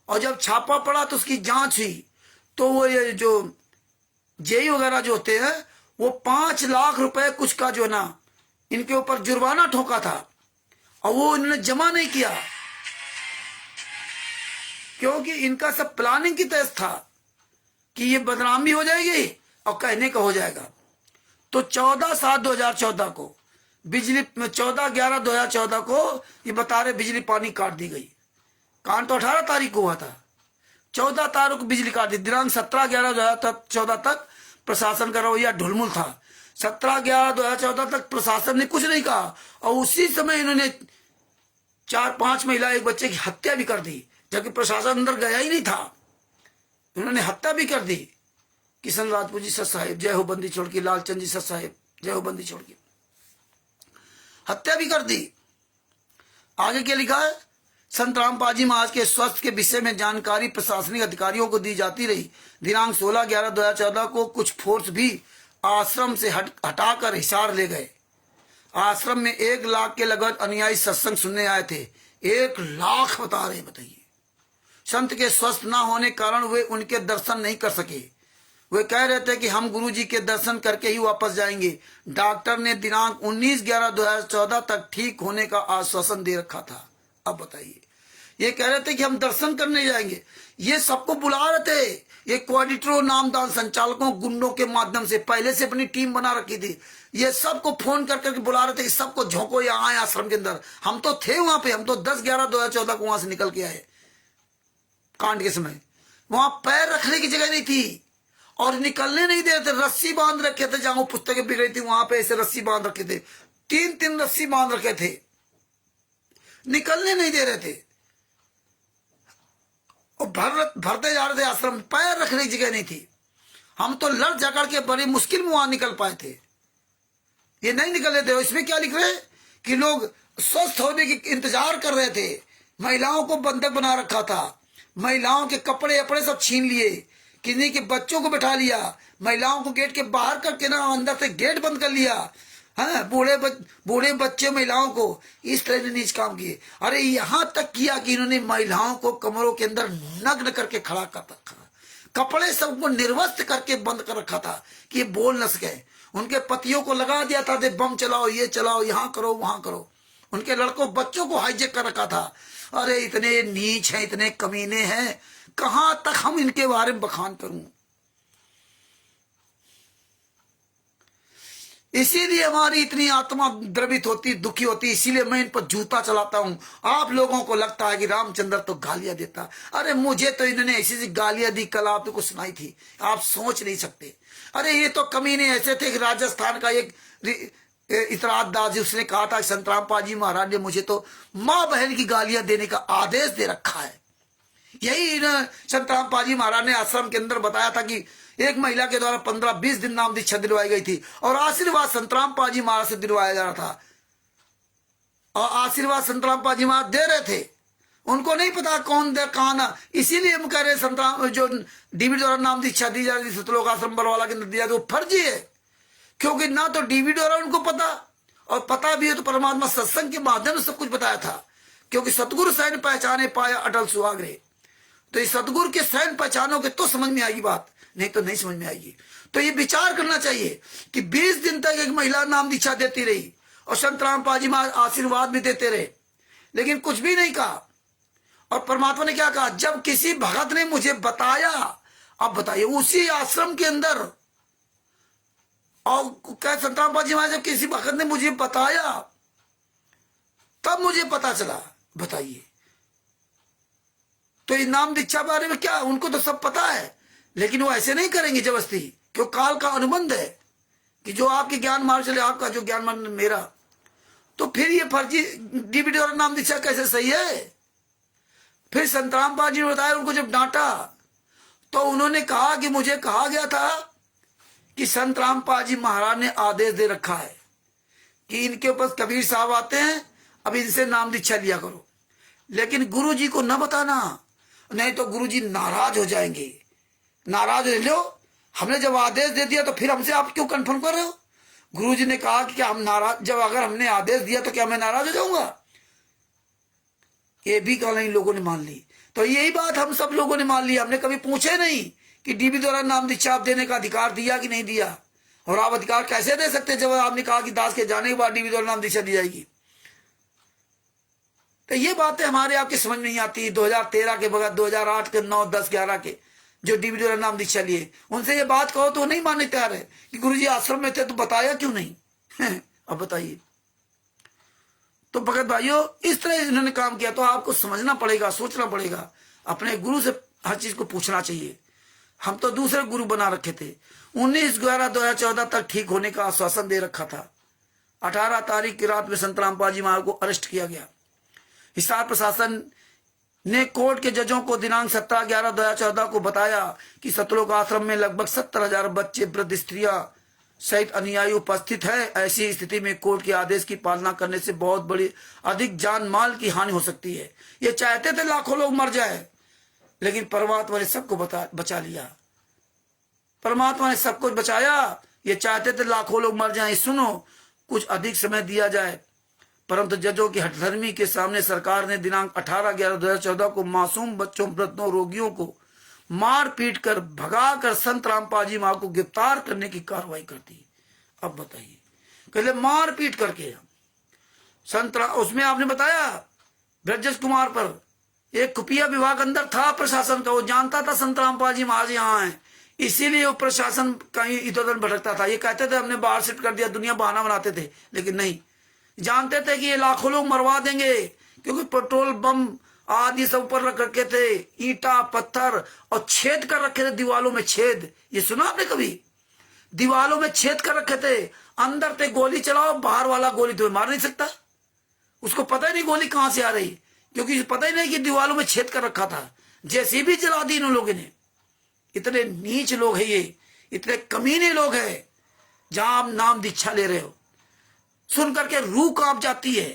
और जब छापा पड़ा तो उसकी जांच हुई, तो वो ये जो जेई वगैरह जो होते हैं, वो 5 लाख रुपए कुछ का जो ना इनके ऊपर जुर्माना ठोका था, और वो इन्होंने जमा नहीं किया। क्योंकि इनका सब प्लानिंग की तहत था कि ये बदनामी हो जाएगी और कहने का हो जाएगा। तो 14/7/2014 को बिजली 14/11/2014 को ये बता रहे बिजली पानी काट दी गई। कांड तो 18 तारीख को हुआ था, 14 तारीख को बिजली काट दी। दिनांक 17/11/2014 तक प्रशासन का रवैया ढुलमुल था। 17/11/2014 तक प्रशासन ने कुछ नहीं कहा, और उसी समय इन्होंने 4-5 महिला, एक बच्चे की हत्या भी कर दी, जबकि प्रशासन अंदर गया ही नहीं था। उन्होंने हत्या भी कर दी। किशन राजपूत जी सत साहेब जय हो, बंदी छोड़ की, लालचंद जी सत साहेब जय हो, बंदी छोड़ की, हत्या भी कर दी। आगे क्या लिखा है? संतराम पाजी महाराज के स्वास्थ्य के विषय में जानकारी प्रशासनिक अधिकारियों को दी जाती रही। दिनांक 16/11/2014 को कुछ फोर्स भी आश्रम से हटाकर हिसार ले गए। आश्रम में 1 लाख के लगभग अनुयायी सत्संग सुनने आए थे। 1 लाख बता रहे, बताइए। संत के स्वस्थ न होने कारण वे उनके दर्शन नहीं कर सके। वे कह रहे थे कि हम गुरुजी के दर्शन करके ही वापस जाएंगे। डॉक्टर ने दिनांक 19/11/2014 तक ठीक होने का आश्वासन दे रखा था। अब बताइए, ये कह रहे थे कि हम दर्शन करने जाएंगे। ये सबको बुला रहे थे, ये कोऑर्डिनेटरों, नामदान संचालकों, गुंडों के माध्यम से पहले से अपनी टीम बना रखी थी। ये सबको फोन कर करके बुला रहे थे कि सबको झोंको यहाँ आए आश्रम के अंदर। हम तो थे वहां पे, हम तो 10/11/2014 को वहां से निकल के आए। कांड के समय वहां पैर रखने की जगह नहीं थी और निकलने नहीं दे रहे थे। रस्सी बांध रखे थे, जहां पुस्तकें बिक रही थी वहां पे ऐसे रस्सी बांध रखे थे। 3 रस्सी बांध रखे थे, निकलने नहीं दे रहे थे। और भरते जा रहे थे आश्रम, पैर रखने की जगह नहीं थी। हम तो लड़ झगड़ के बड़ी मुश्किल में वहां निकल पाए थे, ये नहीं निकल रहे थे। इसमें क्या लिख रहे कि लोग स्वस्थ होने की इंतजार कर रहे थे। महिलाओं को बंधक बना रखा था, महिलाओं के कपड़े अपड़े सब छीन लिए, किन्हीं के बच्चों को बैठा लिया, महिलाओं को गेट के बाहर करके ना अंदर से गेट बंद कर लिया। हाँ, बूढ़े बच्चे महिलाओं को इस तरह ने नीच काम किए। अरे यहाँ तक किया कि इन्होंने महिलाओं को कमरों के अंदर नग्न करके खड़ा कर रखा। कपड़े सबको निर्वस्त्र करके बंद कर रखा था कि ये बोल न सके। उनके पतियों को लगा दिया था, दे बम चलाओ, ये चलाओ, यहाँ करो, वहां करो। उनके लड़कों बच्चों को हाईजेक कर रखा था। अरे इतने नीच हैं, इतने कमीने हैं, कहां तक हम इनके बारे में बखान करूं। इसीलिए हमारी इतनी आत्मा द्रवित होती, दुखी होती, इसीलिए मैं इन पर जूता चलाता हूं। आप लोगों को लगता है कि रामचंद्र तो गालियां देता, अरे मुझे तो इन्होंने ऐसी सी गालियां दी, कल आपको सुनाई थी, आप सोच नहीं सकते। अरे ये तो कमीने ऐसे थे कि राजस्थान का एक इतराज दास, उसने कहा था संतराम पाजी महाराज ने मुझे तो माँ बहन की गालियां देने का आदेश दे रखा है। यही संतराम पाजी महाराज ने आश्रम के अंदर बताया था कि एक महिला के द्वारा 15-20 दिन नाम दीक्षा दिलवाई गई थी और आशीर्वाद संतराम पाजी महाराज से दिलवाया जा रहा था, और आशीर्वाद संतराम पाजी महाराज दे रहे थे। उनको नहीं पता कौन दे कहां ना, इसीलिए हम कह रहे संतराम जो डीवी द्वारा नाम दीक्षा दी जा रही थी सतलोक आश्रम बरवाला के अंदर दिया, तो फर्जी है। क्योंकि ना तो डीवी द्वारा उनको पता, और पता भी है तो परमात्मा सत्संग के माध्यम से सब कुछ बताया था। क्योंकि सतगुरु सैन पहचाने पाया अटल सुहागरे, तो इस सतगुरु के सैन पहचानोगे तो समझ में आएगी बात, नहीं तो नहीं समझ में आएगी। तो ये विचार करना चाहिए कि 20 दिन तक एक महिला नाम दीक्षा देती रही और संत रामपाल महाराज आशीर्वाद भी देते रहे, लेकिन कुछ भी नहीं कहा। और परमात्मा ने क्या कहा, जब किसी भगत ने मुझे बताया, अब बताइए उसी आश्रम के अंदर, और क्या संत रामपाल महाराज जब किसी भगत ने मुझे बताया तब मुझे पता चला, बताइए। तो ये नाम दीक्षा बारे में क्या, उनको तो सब पता है, लेकिन वो ऐसे नहीं करेंगे जबरदस्ती, क्यों काल का अनुबंध है कि जो आपके ज्ञान मार्ग चले, आपका जो ज्ञान मार्ग मेरा। तो फिर ये फर्जी डीबीडी और नाम दीक्षा कैसे सही है। फिर संत रामपाल जी ने बताया, उनको जब डांटा तो उन्होंने कहा कि मुझे कहा गया था कि संत रामपाल जी महाराज ने आदेश दे रखा है कि इनके ऊपर कबीर साहब आते हैं, अब इनसे नाम दीक्षा लिया करो। लेकिन गुरु जी को न बताना, नहीं तो गुरु जी नाराज हो जाएंगे। नाराज हो लो, हमने जब आदेश दे दिया तो फिर हमसे आप क्यों कंफर्म कर रहे हो। गुरु जी ने कहा कि क्या हम नाराज, जब अगर हमने आदेश दिया तो क्या मैं नाराज हो जाऊंगा। ये भी कल इन लोगों ने मान ली। तो यही बात हम सब लोगों ने मान ली। हमने कभी पूछे नहीं कि डीबी द्वारा नाम दीक्षा आप देने का अधिकार दिया कि नहीं दिया, और आप अधिकार कैसे दे सकते जब आपने कहा कि दास के जाने के बाद डीबी द्वारा नाम दीक्षा दी जाएगी। तो ये बातें हमारे आपके समझ में नहीं आती। 2013 के बगैर 2008 के 9, 10, 11 के जो डीबी द्वारा नाम दीक्षा लिए, उनसे ये बात कहो तो वो नहीं मानने तैयार है कि गुरुजी आश्रम में थे तो बताया क्यों नहीं। अब बताइए। तो भगत भाइयों, इस तरह इन्होंने काम किया। तो आपको समझना पड़ेगा, सोचना पड़ेगा, अपने गुरु से हर चीज को पूछना चाहिए। हम तो दूसरे गुरु बना रखे थे। 19/11/2014 तक ठीक होने का आश्वासन दे रखा था। 18 तारीख की रात में संत रामपाल जी महाराज को अरेस्ट किया गया। हिसार प्रशासन ने कोर्ट के जजों को दिनांक 17/11/2014 को बताया कि सतलोक आश्रम में लगभग 70,000 बच्चे, वृद्ध, स्त्रियां सहित अनुयायी उपस्थित है। ऐसी स्थिति में कोर्ट के आदेश की पालना करने से बहुत बड़ी अधिक जान माल की हानि हो सकती है। ये चाहते थे लाखों लोग मर जाए, लेकिन परमात्मा ने सबको बचा लिया। परमात्मा ने सब कुछ बचाया। ये चाहते थे लाखों लोग मर जाएं। सुनो, कुछ अधिक समय दिया जाए, परंतु जजों की हठधर्मी के सामने सरकार ने दिनांक 18/11/2014 को मासूम बच्चों, वृद्धों, रोगियों को मार पीट कर भगाकर संत रामपाल जी महाराज को गिरफ्तार करने की कार्रवाई कर दी। अब बताइए, पहले मार पीट करके उसमें आपने बताया ब्रजेश कुमार पर एक खुफिया विभाग अंदर था प्रशासन का, वो जानता था संत रामपाल जी महाराज यहाँ है, इसीलिए वो प्रशासन कहीं इधर उधर भटकता था। ये कहते थे हमने बाहर शिफ्ट कर दिया, दुनिया बहाना बनाते थे, लेकिन नहीं, जानते थे कि ये लाखों लोग मरवा देंगे, क्योंकि पेट्रोल बम आदि सब ऊपर रख रखे थे, ईंटा पत्थर, और छेद कर रखे थे दीवालों में। छेद, ये सुना आपने कभी? दीवालों में छेद कर रखे थे, अंदर से गोली चलाओ, बाहर वाला गोली तुम्हें मार नहीं सकता। उसको पता ही नहीं गोली कहां से आ रही, क्योंकि पता ही नहीं कि दीवालों में छेद कर रखा था। जैसे भी जला दी इन लोगों ने। इतने नीच लोग हैं ये, इतने कमीने लोग हैं। जहां आप नाम दीक्षा ले रहे हो, सुन करके रूह कांप जाती है।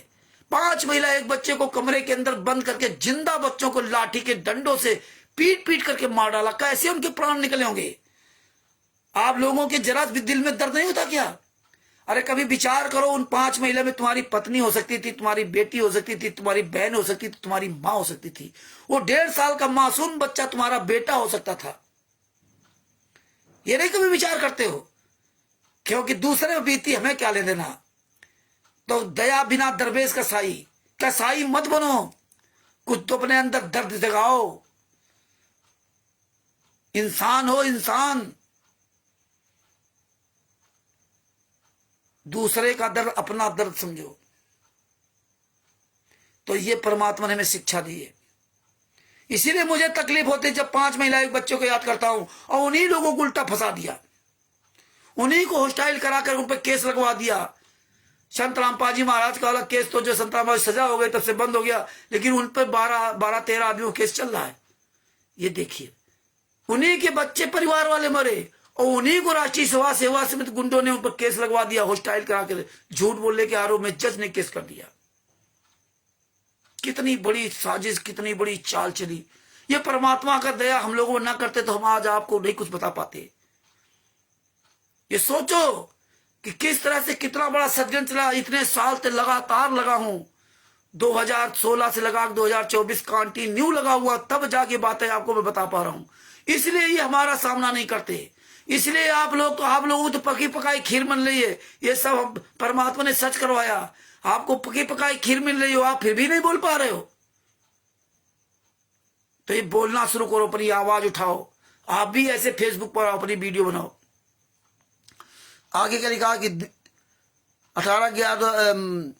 5 महिला एक बच्चे को कमरे के अंदर बंद करके जिंदा बच्चों को लाठी के डंडों से पीट पीट करके मार डाला। कैसे उनके प्राण निकले होंगे। आप लोगों के जरा भी दिल में दर्द नहीं होता क्या? अरे कभी विचार करो, उन 5 महिला में तुम्हारी पत्नी हो सकती थी, तुम्हारी बेटी हो सकती थी, तुम्हारी बहन हो सकती थी, तुम्हारी माँ हो सकती थी। वो 1.5 साल का मासूम बच्चा तुम्हारा बेटा हो सकता था। ये नहीं कभी विचार करते हो, क्योंकि दूसरे में बीती हमें क्या ले देना। तो दया बिना दरवेश का साई, क्या साई मत बनो, कुछ तो अपने अंदर दर्द जगाओ। इंसान हो इंसान, दूसरे का दर्द अपना दर्द समझो। तो ये परमात्मा ने हमें शिक्षा दी है। इसीलिए मुझे तकलीफ होती है जब 5 महिला बच्चों को याद करता हूं और उन्हीं लोगों को उल्टा फंसा दिया, उन्हीं को हॉस्टाइल कराकर उन पर केस लगवा दिया। संत रामपाल जी महाराज का अलग केस, तो जो संत रामपाल सजा हो गई तब से बंद हो गया, लेकिन उन पर 12-13 आदमियों केस चल रहा है। ये देखिए, उन्हीं के बच्चे परिवार वाले मरे और उन्हीं को राष्ट्रीय सेवा समिति गुंडों ने उन पर केस लगवा दिया, हॉस्टाइल करा कर, झूठ बोलने के आरोप में जज ने केस कर दिया। कितनी बड़ी साजिश, कितनी बड़ी चाल चली। ये परमात्मा का दया हम लोगों ना करते तो हम आज आपको नहीं कुछ बता पाते। ये सोचो कि किस तरह से कितना बड़ा षड्यंत्र चला। इतने साल से लगातार लगा हूं, 2016 से लगा 2024 कंटिन्यू लगा हुआ, तब जाके बातें आपको मैं बता पा रहा हूं। इसलिए ये हमारा सामना नहीं करते, इसलिए आप लोगों को तो पकी पकाई खीर मिल रही है। ये सब परमात्मा ने सच करवाया, आपको पकी पकाई खीर मिल रही हो, आप फिर भी नहीं बोल पा रहे हो। तो ये बोलना शुरू करो, अपनी आवाज उठाओ। आप भी ऐसे फेसबुक पर अपनी वीडियो बनाओ। आगे क्या लिखा कि 18/11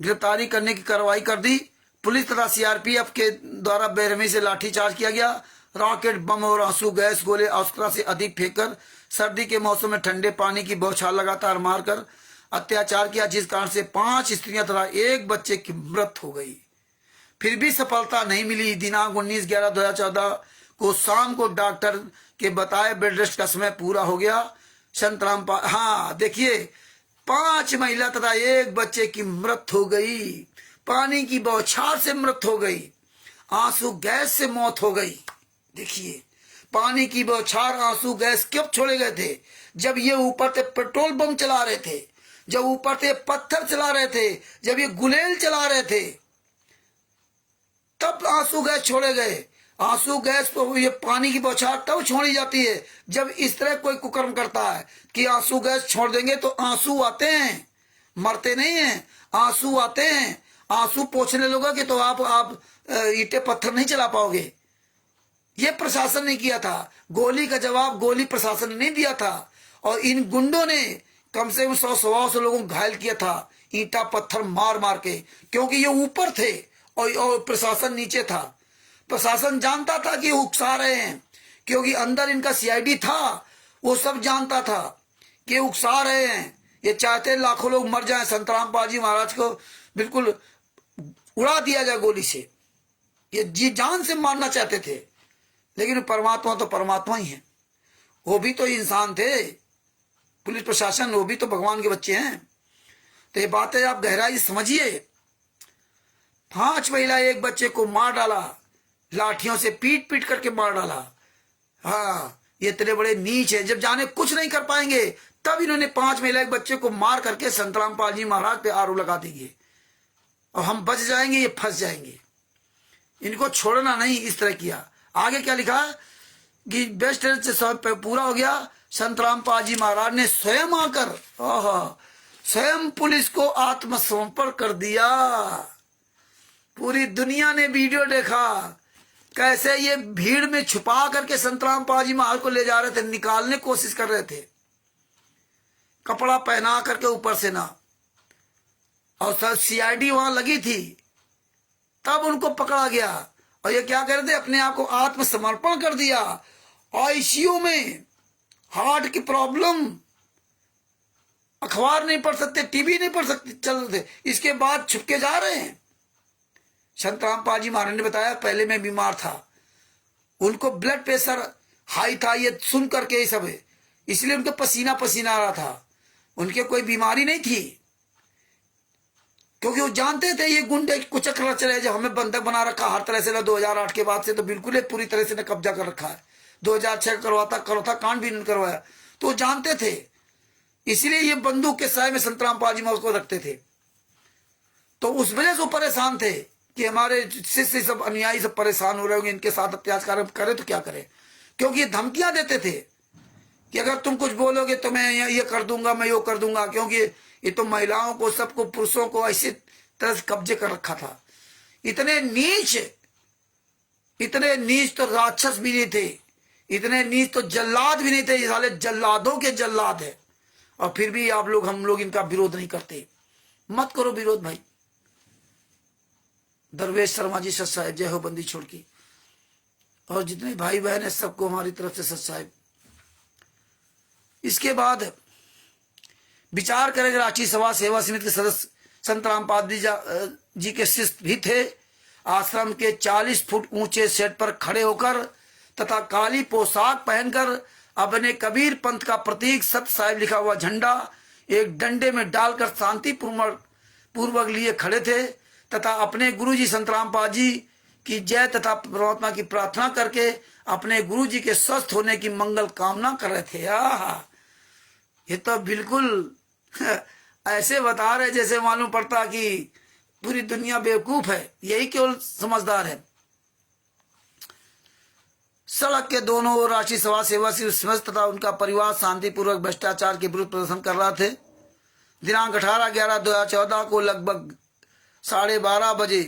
गिरफ्तारी करने की कार्रवाई कर दी। पुलिस तथा सीआरपीएफ के द्वारा बेरहमी से लाठीचार्ज किया गया। रॉकेट, बम और आंसू गैस गोले आवश्यकता से अधिक फेंककर सर्दी के मौसम में ठंडे पानी की बौछार लगातार मारकर अत्याचार किया, जिस कारण से 5 स्त्रियां तथा 1 बच्चे की मृत्यु हो गई। फिर भी सफलता नहीं मिली। दिनांक 19/11/2014 को शाम को डॉक्टर के बताए बेड रेस्ट का समय पूरा हो गया। संत रामपाल, हाँ देखिए, 5 महिला तथा 1 बच्चे की मृत्यु हो गई। पानी की बौछार से मृत्यु हो गई, आंसू गैस से मौत हो गई। देखिए, पानी की बौछार, आंसू गैस कब छोड़े गए थे? जब ये ऊपर से पेट्रोल बम चला रहे थे, जब ऊपर से पत्थर चला रहे थे, जब ये गुलेल चला रहे थे, तब आंसू गैस छोड़े गए। आंसू गैस तो ये पानी की बौछार तब छोड़ी जाती है जब इस तरह कोई कुकर्म करता है कि आंसू गैस छोड़ देंगे तो आंसू आते हैं, मरते नहीं हैं, आंसू आते हैं। आंसू पोंछने लोगे तो आप ईंटे पत्थर नहीं चला पाओगे। ये प्रशासन ने किया था। गोली का जवाब गोली प्रशासन ने नहीं दिया था, और इन गुंडों ने कम से कम 100-125 लोगों को घायल किया था, ईंटा पत्थर मार मार के, क्योंकि ये ऊपर थे और प्रशासन नीचे था। प्रशासन जानता था कि उकसा रहे हैं, क्योंकि अंदर इनका सीआईडी था, वो सब जानता था कि उकसा रहे हैं। ये चाहते लाखों लोग मर जाएं, संत रामपाल जी महाराज को बिल्कुल उड़ा दिया जाए गोली से। ये जी जान से मारना चाहते थे, लेकिन परमात्मा तो परमात्मा ही है, वो भी तो इंसान थे। पुलिस प्रशासन, वो भी तो भगवान के बच्चे हैं। तो ये बातें आप गहराई समझिए। 5 महिला 1 बच्चे को मार डाला, लाठियों से पीट पीट करके मार डाला। हाँ, ये इतने बड़े नीच है, जब जाने कुछ नहीं कर पाएंगे तब इन्होंने 5 महिला 1 बच्चे को मार करके संत रामपाल जी महाराज पे आरोप लगा देंगे और हम बच जाएंगे, ये फंस जाएंगे। इनको छोड़ना नहीं, इस तरह किया। आगे क्या लिखा कि बेस्ट पूरा हो गया। संत रामपाल जी महाराज ने स्वयं आकर स्वयं पुलिस को आत्मसमर्पण कर दिया। पूरी दुनिया ने वीडियो देखा कैसे ये भीड़ में छुपा करके संत रामपाल जी महाराज को ले जा रहे थे, निकालने की कोशिश कर रहे थे, कपड़ा पहना करके ऊपर से ना, और सर सीआईडी वहां लगी थी, तब उनको पकड़ा गया। और ये क्या कर रहे थे? अपने आप को आत्मसमर्पण कर दिया। आईसीयू में, हार्ट की प्रॉब्लम, अखबार नहीं पढ़ सकते, टीवी नहीं पढ़ सकते, चल रहे थे, इसके बाद छुपके जा रहे हैं। संत रामपाल जी महाराज ने बताया, पहले मैं बीमार था, उनको ब्लड प्रेशर हाई था, ये सुन करके ये सब है, इसलिए उनको पसीना पसीना आ रहा था। उनके कोई बीमारी नहीं थी, क्योंकि वो जानते थे ये गुंडे कुछ रच रहे, जब हमें बंधक बना रखा हर तरह से ना, 2008 के बाद से तो बिल्कुल पूरी तरह से कब्जा कर रखा है। 2006 करवाता कांड भी नहीं करवाया, तो वो जानते थे, इसलिए ये बंदूक के साय में संत रामपाल जी उसको रखते थे। तो उस वजह से वो परेशान थे कि हमारे शिष्य सब अनुयायी सब परेशान हो रहे होंगे, इनके साथ अत्याचार करें तो क्या करें, क्योंकि ये धमकियां देते थे कि अगर तुम कुछ बोलोगे तो मैं ये कर दूंगा, मैं यो कर दूंगा, क्योंकि ये तो महिलाओं को, सबको, पुरुषों को ऐसी तरह से कब्जे कर रखा था। इतने नीच तो राक्षस भी नहीं थे, इतने नीच तो जल्लाद भी नहीं थे। ये साले जल्लादों के जल्लाद है, और फिर भी आप लोग, हम लोग इनका विरोध नहीं करते। मत करो विरोध भाई। दरवेश शर्मा जी सच साहेब, जय हो बंदी छोड़ की। और जितने भाई बहन है सबको हमारी तरफ से सच साहेब। इसके बाद विचार करेंगे। राष्ट्रीय सभा सेवा समिति के सदस्य संत रामपाल जी के शिष्य भी थे। आश्रम के 40 फुट ऊंचे सेट पर खड़े होकर तथा काली पोशाक पहनकर अपने कबीर पंथ का प्रतीक सत्य साहिब लिखा हुआ झंडा एक डंडे में डालकर शांति पूर्वक लिए खड़े थे तथा अपने गुरुजी संत रामपाल जी की जय तथा परमात्मा की प्रार्थना करके अपने गुरुजी के स्वस्थ होने की मंगल कामना कर रहे थे। ये तो बिल्कुल ऐसे बता रहे जैसे मालूम पड़ता कि पूरी दुनिया बेवकूफ है, यही केवल समझदार है। सड़क के दोनों ओर राष्ट्रीय सभा सेवा से तथा उनका परिवार शांतिपूर्वक भ्रष्टाचार के विरुद्ध प्रदर्शन कर रहा थे। दिनांक 18/11/2014 को लगभग 12:30 बजे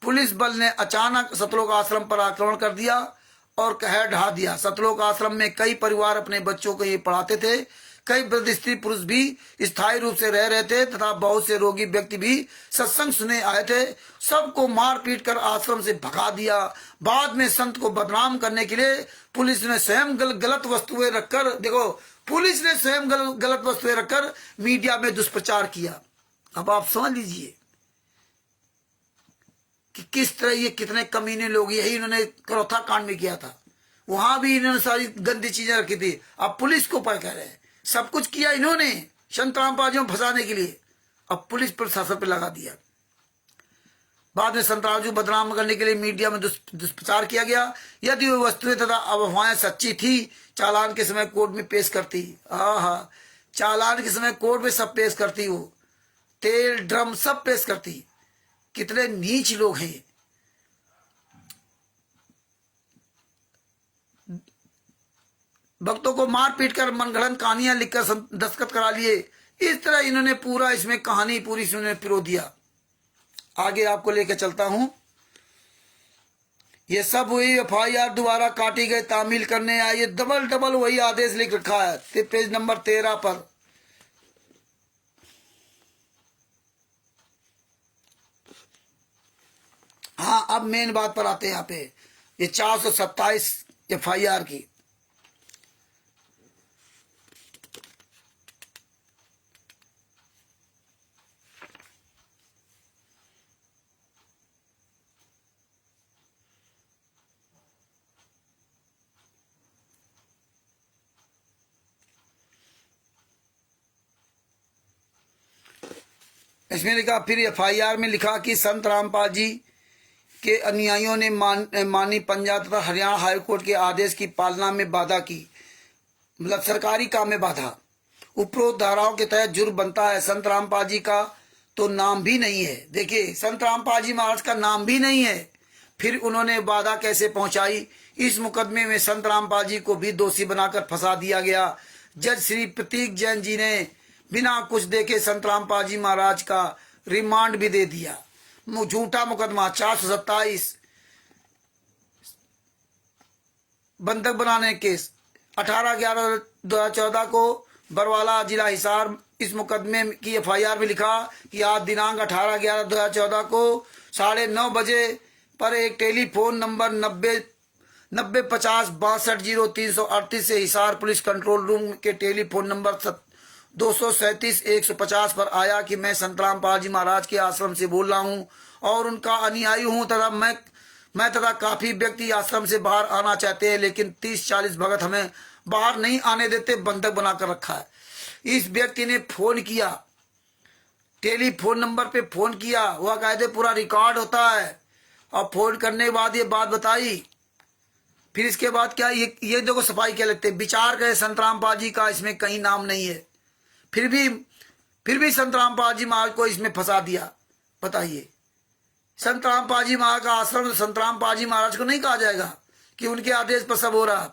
पुलिस बल ने अचानक सतलोक आश्रम पर आक्रमण कर दिया और कहर ढा दिया। सतलोक आश्रम में कई परिवार अपने बच्चों को ये पढ़ाते थे, कई वृद्ध स्त्री पुरुष भी स्थायी रूप से रह रहे थे तथा बहुत से रोगी व्यक्ति भी सत्संग सुने आए थे। सबको मार पीट कर आश्रम से भगा दिया। बाद में संत को बदनाम करने के लिए पुलिस ने स्वयं गलत वस्तुएं रखकर, देखो, पुलिस ने स्वयं गलत वस्तुएं रखकर मीडिया में दुष्प्रचार किया। अब आप समझ लीजिए कि किस तरह ये कितने कमीने लोग, यही इन्होंने करौथा कांड में किया था। वहां भी इन्होंने सारी गंदी चीजें रखी थी। अब पुलिस को पर कह रहे हैं, सब कुछ किया इन्होंने संत रामपाल जी को फंसाने के लिए। अब पुलिस प्रशासन पे लगा दिया। बाद में संत रामपाल जी को बदनाम करने के लिए मीडिया में दुष्प्रचार किया गया। यदि वो वस्तुएं तथा अफवाहें सच्ची थी, चालान के समय कोर्ट में पेश करती। चालान के समय कोर्ट में सब पेश करती, वो तेल ड्रम सब पेश करती। कितने नीच लोग हैं। भक्तों को मार पीट कर मनगढ़ंत कहानियां लिखकर दस्तखत करा लिए। इस तरह इन्होंने पूरा इसमें कहानी पूरी इन्होंने पिरो दिया। आगे आपको लेकर चलता हूं। ये सब हुई FIR दोबारा काटी गई, तामील करने आए। ये डबल वही आदेश लिख रखा है पेज नंबर 13 पर। हाँ, अब मेन बात पर आते हैं। यहाँ पे ये 427 FIR की। इसमें लिखा, फिर FIR में लिखा कि संत रामपाल जी के अनुयायियों ने मानी पंजाब तथा हरियाणा हाईकोर्ट के आदेश की पालना में बाधा की, मतलब सरकारी काम में बाधा। उपरोक्त धाराओं के तहत जुर्म बनता है। संत रामपाल जी का तो नाम भी नहीं है। देखिए, संत रामपाल जी महाराज का नाम भी नहीं है, फिर उन्होंने बाधा कैसे पहुंचाई। इस मुकदमे में संत रामपाल जी को भी दोषी बनाकर फंसा दिया गया। जज श्री प्रतीक जैन जी ने बिना कुछ देखे संत रामपाल जी महाराज का रिमांड भी दे दिया। झूठा मुकदमा 427 बंधक बनाने केस 18/11/2014 को बरवाला जिला हिसार। इस मुकदमे की FIR में लिखा कि आज दिनांक 18/11/2014 को 9:30 बजे पर एक टेलीफोन नंबर 9050 620338 से हिसार पुलिस कंट्रोल रूम के टेलीफोन नंबर 237-150 पर आया कि मैं संत रामपाल जी महाराज के आश्रम से बोल रहा हूं और उनका अनुयायी हूं तथा मैं तथा काफी व्यक्ति आश्रम से बाहर आना चाहते हैं, लेकिन 30-40 भगत हमें बाहर नहीं आने देते, बंधक बनाकर रखा है। इस व्यक्ति ने फोन किया, टेलीफोन नंबर पे फोन किया, वह कायदे पूरा रिकॉर्ड होता है, और फोन करने के बाद ये बात बताई। फिर इसके बाद क्या, ये देखो सफाई क्या लगते, विचार करे संत रामपाल जी का इसमें कहीं नाम नहीं है, फिर भी संत रामपाल जी महाराज को इसमें फंसा दिया। बताइए, संत रामपाल जी महाराज का आश्रम संत रामपाल जी महाराज को नहीं कहा जाएगा कि उनके आदेश पर सब हो रहा।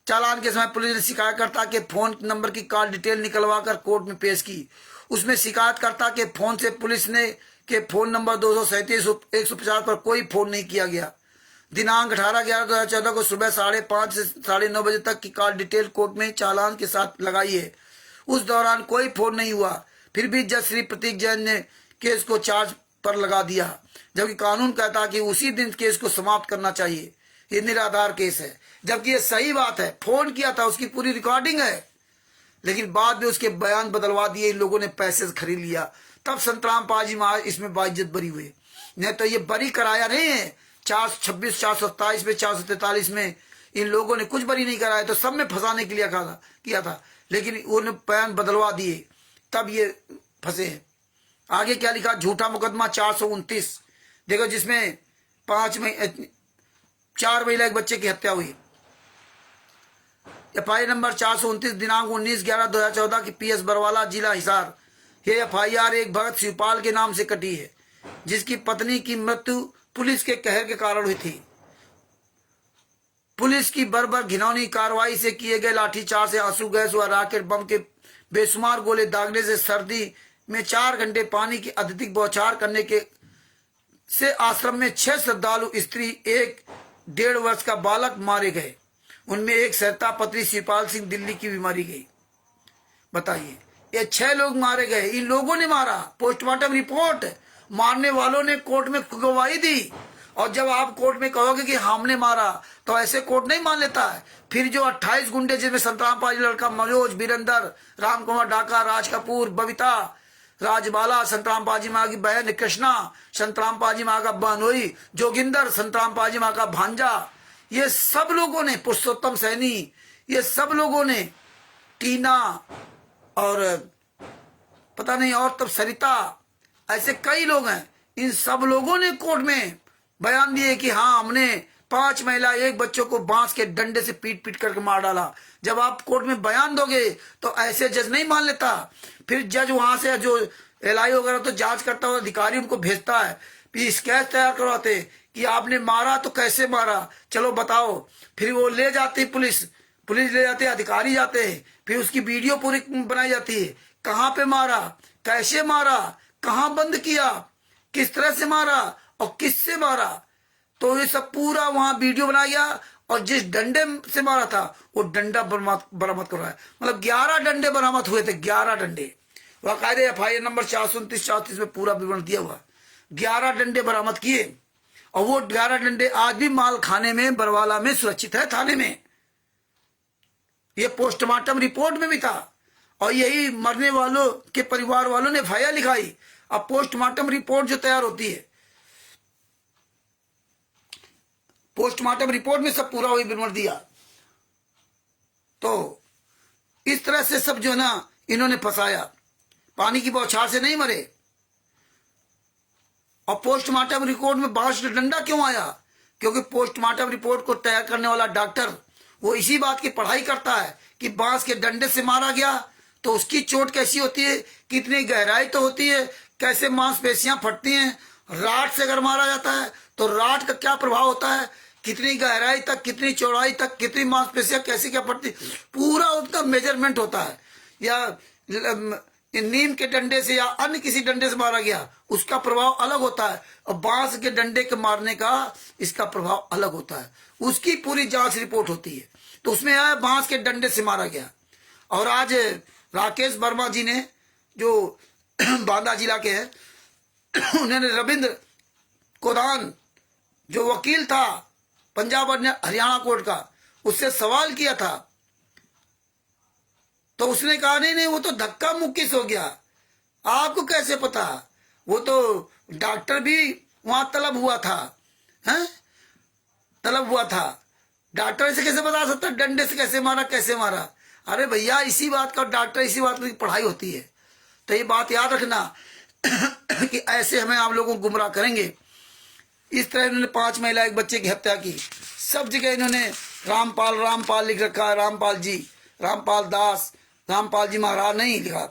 चालान के समय पुलिस ने शिकायतकर्ता के फोन नंबर की कॉल डिटेल निकलवाकर कोर्ट में पेश की। उसमें शिकायतकर्ता के फोन से पुलिस ने के फोन नंबर 237-150 पर कोई फोन नहीं किया गया। दिनांक 18/11/2014 को सुबह 5:30 से 9:30 बजे तक की कॉल डिटेल कोर्ट में चालान के साथ लगाई है। उस दौरान कोई फोन नहीं हुआ। फिर भी जज श्री प्रतीक जैन ने केस को चार्ज पर लगा दिया, जबकि कानून कहता कि उसी दिन केस को समाप्त करना चाहिए। ये निराधार केस है, जबकि ये सही बात है। फोन किया था, उसकी पूरी रिकॉर्डिंग है, लेकिन बाद में उसके बयान बदलवा दिए। इन लोगों ने पैसे से खरीद लिया। तब संतराम पाजी महाराज इसमें बाइज्जत बरी हुए। नहीं तो ये बरी कराया नहीं है। 426, 427 में, 443 में इन लोगों ने कुछ बरी नहीं कराया, तो सब में फंसाने के लिए किया था, लेकिन उन्होंने बयान बदलवा दिए, तब ये फंसे हैं। आगे क्या लिखा? झूठा मुकदमा 429 देखो, जिसमें 4 महिला एक बच्चे की हत्या हुई। FIR नंबर 429 दिनांक 19/11/2014 की PS बरवाला जिला हिसार। ये FIR एक भगत शिवपाल के नाम से कटी है, जिसकी पत्नी की मृत्यु पुलिस के कहर के कारण हुई थी। पुलिस की बर्बर घिनौनी कार्रवाई से किए गए लाठीचार्ज से, आंसू गैस व रॉकेट बम के बेशुमार गोले दागने से, सर्दी में 4 घंटे पानी की अत्यधिक बौछार करने के से आश्रम में 6 श्रद्धालु स्त्री, 1 1.5 वर्ष का बालक मारे गए। उनमें एक सरिता पत्री शिवपाल सिंह दिल्ली की भी मारी गई। बताइए, ये 6 लोग मारे गए, इन लोगों ने मारा। पोस्टमार्टम रिपोर्ट, मारने वालों ने कोर्ट में गवाही दी। और जब आप कोर्ट में कहोगे कि हमने मारा, तो ऐसे कोर्ट नहीं मान लेता है। फिर जो 28 गुंडे, जिसमें संतराम पाजी लड़का मनोज, बीरेंदर, राम कुमार डाका, राज कपूर, बबीता राजबाला, संतराम पाजी माँ की बहन कृष्णा, संतराम पाजी माँ का बहनोई जोगिंदर, संतराम पाजी माँ का भांजा, ये सब लोगों ने, पुरुषोत्तम सैनी, ये सब लोगों ने, टीना और पता नहीं और तब सरिता, ऐसे कई लोग हैं। इन सब लोगों ने कोर्ट में बयान दिए कि हाँ, हमने 5 महिला 1 बच्चों को बांस के डंडे से पीट पीट करके मार डाला। जब आप कोर्ट में बयान दोगे तो ऐसे जज नहीं मान लेता। फिर जज वहां से जो LI वगैरह तो जांच करता हुआ अधिकारी उनको भेजता है, फिर स्केच तैयार करवाते कि आपने मारा तो कैसे मारा, चलो बताओ। फिर वो ले जाती पुलिस ले जाती है, अधिकारी जाते हैं, फिर उसकी वीडियो पूरी बनाई जाती है। कहाँ पे मारा, कैसे मारा, कहाँ बंद किया, किस तरह से मारा और किससे मारा, तो ये सब पूरा वहां वीडियो बनाया गया। और जिस डंडे से मारा था वो डंडा बरामद करवाया। मतलब 11 डंडे बरामद हुए थे, 11 डंडे। बाकायदे FIR नंबर 429-34 में पूरा विवरण दिया हुआ। 11 डंडे बरामद किए, और वो 11 डंडे आज भी माल खाने में बरवाला में सुरक्षित है, थाने में। ये पोस्टमार्टम रिपोर्ट में भी था, और यही मरने वालों के परिवार वालों ने FIR लिखाई। अब पोस्टमार्टम रिपोर्ट जो तैयार होती है, पोस्टमार्टम रिपोर्ट में सब पूरा वही विवरण दिया। तो इस तरह से सब जो है ना, इन्होंने फंसाया। पानी की बौछार से नहीं मरे। और पोस्टमार्टम रिपोर्ट में बांस डंडा क्यों आया? क्योंकि पोस्टमार्टम रिपोर्ट को तैयार करने वाला डॉक्टर वो इसी बात की पढ़ाई करता है कि बांस के डंडे से मारा गया तो उसकी चोट कैसी होती है, कितनी गहराई तो होती है, कैसे मांसपेशियां फटती हैं। राड से अगर मारा जाता है तो राड का क्या प्रभाव होता है, कितनी गहराई तक, कितनी चौड़ाई तक, कितनी मांसपेशियां कैसे क्या फटती, पूरा उसका मेजरमेंट होता है। या नीम के डंडे से या अन्य किसी डंडे से मारा गया, उसका प्रभाव अलग होता है, और बांस के डंडे के मारने का इसका प्रभाव अलग होता है। उसकी पूरी जांच रिपोर्ट होती है। तो उसमें आया बांस के डंडे से मारा गया। और आज राकेश वर्मा जी ने, जो बांदा जिला के हैं, उन्होंने रविंद्र कोदान जो वकील था पंजाब और हरियाणा कोर्ट का, उससे सवाल किया था, तो उसने कहा नहीं वो तो धक्का मुक्की हो गया। आपको कैसे पता? वो तो डॉक्टर भी वहां तलब हुआ था, हैं? तलब हुआ था। डॉक्टर से कैसे बता सकता डंडे से कैसे मारा, कैसे मारा? अरे भैया, इसी बात का डॉक्टर, इसी बात की पढ़ाई होती है। तो ये बात याद रखना कि ऐसे हमें आप लोगों को गुमराह करेंगे। इस तरह इन्होंने 5 महिला 1 बच्चे की हत्या की। सब जगह इन्होंने रामपाल लिख रखा है, रामपाल जी, रामपाल दास, रामपाल जी महाराज नहीं लिखा।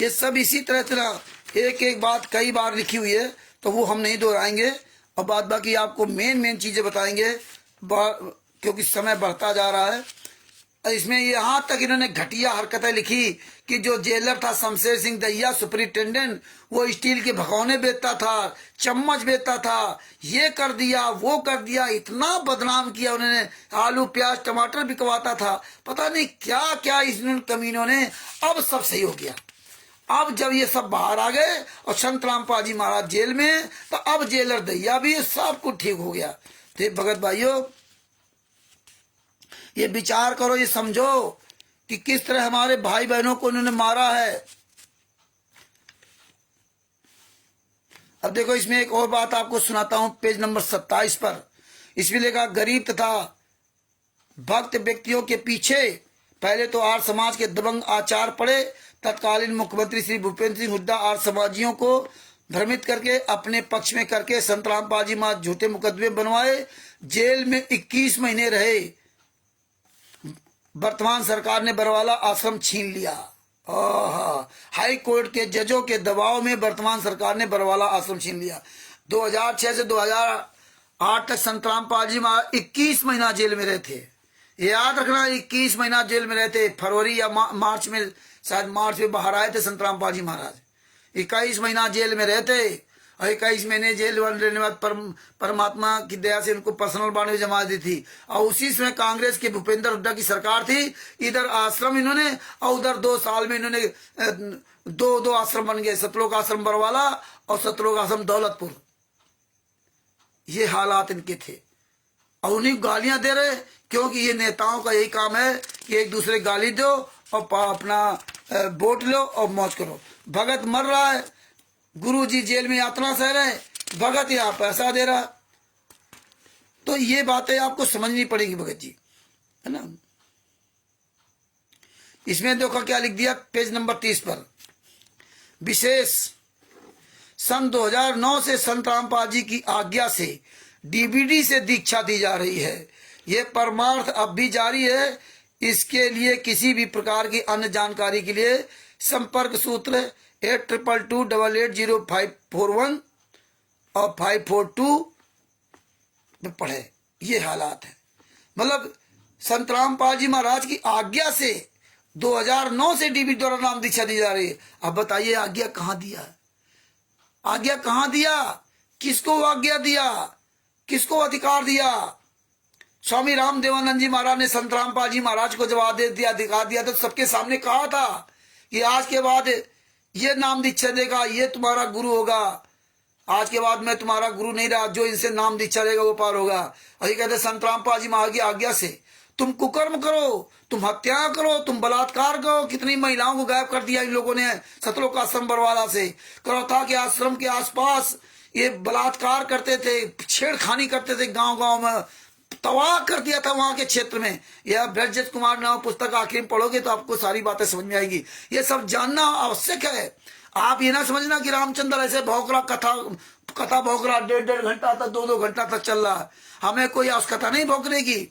ये सब इसी तरह एक एक बात कई बार लिखी हुई है, तो वो हम नहीं दोहराएंगे और बाद बाकी आपको मेन चीज़ें बताएंगे क्योंकि समय बढ़ता जा रहा है। इसमें यहाँ तक इन्होंने घटिया हरकतें लिखी कि जो जेलर था शमशेर सिंह दहिया सुपरिटेंडेंट, वो स्टील के भगोने बेचता था, चम्मच बेचता था, ये कर दिया वो कर दिया, इतना बदनाम किया उन्होंने। आलू प्याज टमाटर बिकवाता था, पता नहीं क्या क्या इन कमीनों ने। अब सब सही हो गया। अब जब ये सब बाहर आ गए और संतराम पाजी महाराज जेल में, तो अब जेलर दहिया भी सब कुछ ठीक हो गया। तो भगत भाइयों, ये विचार करो, ये समझो कि किस तरह हमारे भाई बहनों को उन्होंने मारा है। अब देखो, इसमें एक और बात आपको सुनाता हूं, पेज नंबर 27 पर। इसमें लिखा, गरीब तथा भक्त व्यक्तियों के पीछे पहले तो आर्य समाज के दबंग आचार पड़े। तत्कालीन मुख्यमंत्री श्री भूपेंद्र सिंह हुड्डा आर्य समाजियों को भ्रमित करके अपने पक्ष में करके संतराम पाजी मां झूठे मुकदमे बनवाए, जेल में 21 महीने रहे। वर्तमान सरकार ने बरवाला आश्रम छीन लिया। हाई कोर्ट के जजों के दबाव में वर्तमान सरकार ने बरवाला आश्रम छीन लिया। 2006 से 2008 तक संतराम पाजी महाराज 21 महीना जेल में रहे थे। याद रखना, 21 महीना जेल में रहे थे। फरवरी या मार्च में, शायद मार्च में बाहर आए थे संतराम पाजी महाराज। 21 महीना जेल में रहते और 21 महीने जेल रहने के बाद परमात्मा की दया से उनको पर्सनल बॉन्ड में जमा दी थी। और उसी समय कांग्रेस के भूपेंद्र हुड्डा की सरकार थी। इधर आश्रम इन्होंने और उधर 2 साल में इन्होंने दो आश्रम बन गए, सतलोक आश्रम बरवाला और सतलोक आश्रम दौलतपुर। ये हालात इनके थे और उन्हीं गालियां दे रहे, क्योंकि ये नेताओं का यही काम है कि एक दूसरे गाली दो और अपना वोट लो और मौज करो। भगत मर रहा है, गुरु जी जेल में यातना सह रहे, भगत यहाँ पैसा दे रहा। तो ये बातें आपको समझनी पड़ेगी भगत जी, है ना। इसमें देखो क्या लिख दिया, पेज नंबर 30 पर। विशेष सन 2009 से संतराम पाजी की आज्ञा से डीवीडी से दीक्षा दी जा रही है। ये परमार्थ अब भी जारी है। इसके लिए किसी भी प्रकार की अन्य जानकारी के लिए संपर्क सूत्र 8222880541 और 542 में पढ़े। ये हालात है। मतलब संतराम पाजी महाराज की आज्ञा से 2009 से डीबी द्वारा नाम दीक्षा दी जा रही है। अब बताइए आज्ञा कहाँ दिया? आज्ञा कहाँ दिया? किसको आज्ञा दिया? किसको अधिकार दिया? स्वामी राम देवानंद जी महाराज ने संतराम पाजी महाराज को जवाब दे दिया, अधिकार दिया। तो सबके सामने कहा था कि आज के बाद ये नाम दीक्षा देगा, ये तुम्हारा गुरु होगा। आज के बाद मैं तुम्हारा गुरु नहीं रहा, जो इनसे नाम दीक्षा देगा वो पार होगा। और ये कहते संतराम पाजी महाराज की आज्ञा से तुम कुकर्म करो, तुम हत्या करो, तुम बलात्कार करो। कितनी महिलाओं को गायब कर दिया इन लोगों ने सतलोक आश्रम बरवाला से। करोथा के आश्रम के आसपास ये बलात्कार करते थे, छेड़खानी करते थे, गांव गांव में तबाह कर दिया था वहां के क्षेत्र में। यह ब्रजजीत कुमार नाम पुस्तक आखिर में पढ़ोगे तो आपको सारी बातें समझ में आएगी। ये सब जानना आवश्यक है। आप ये ना समझना कि रामचंद्र ऐसे भौंकरा कथा भौंकरा 1.5 घंटा तक 2-2 घंटा तक चल रहा है। हमें कोई आवश्यकता नहीं भौंकने की।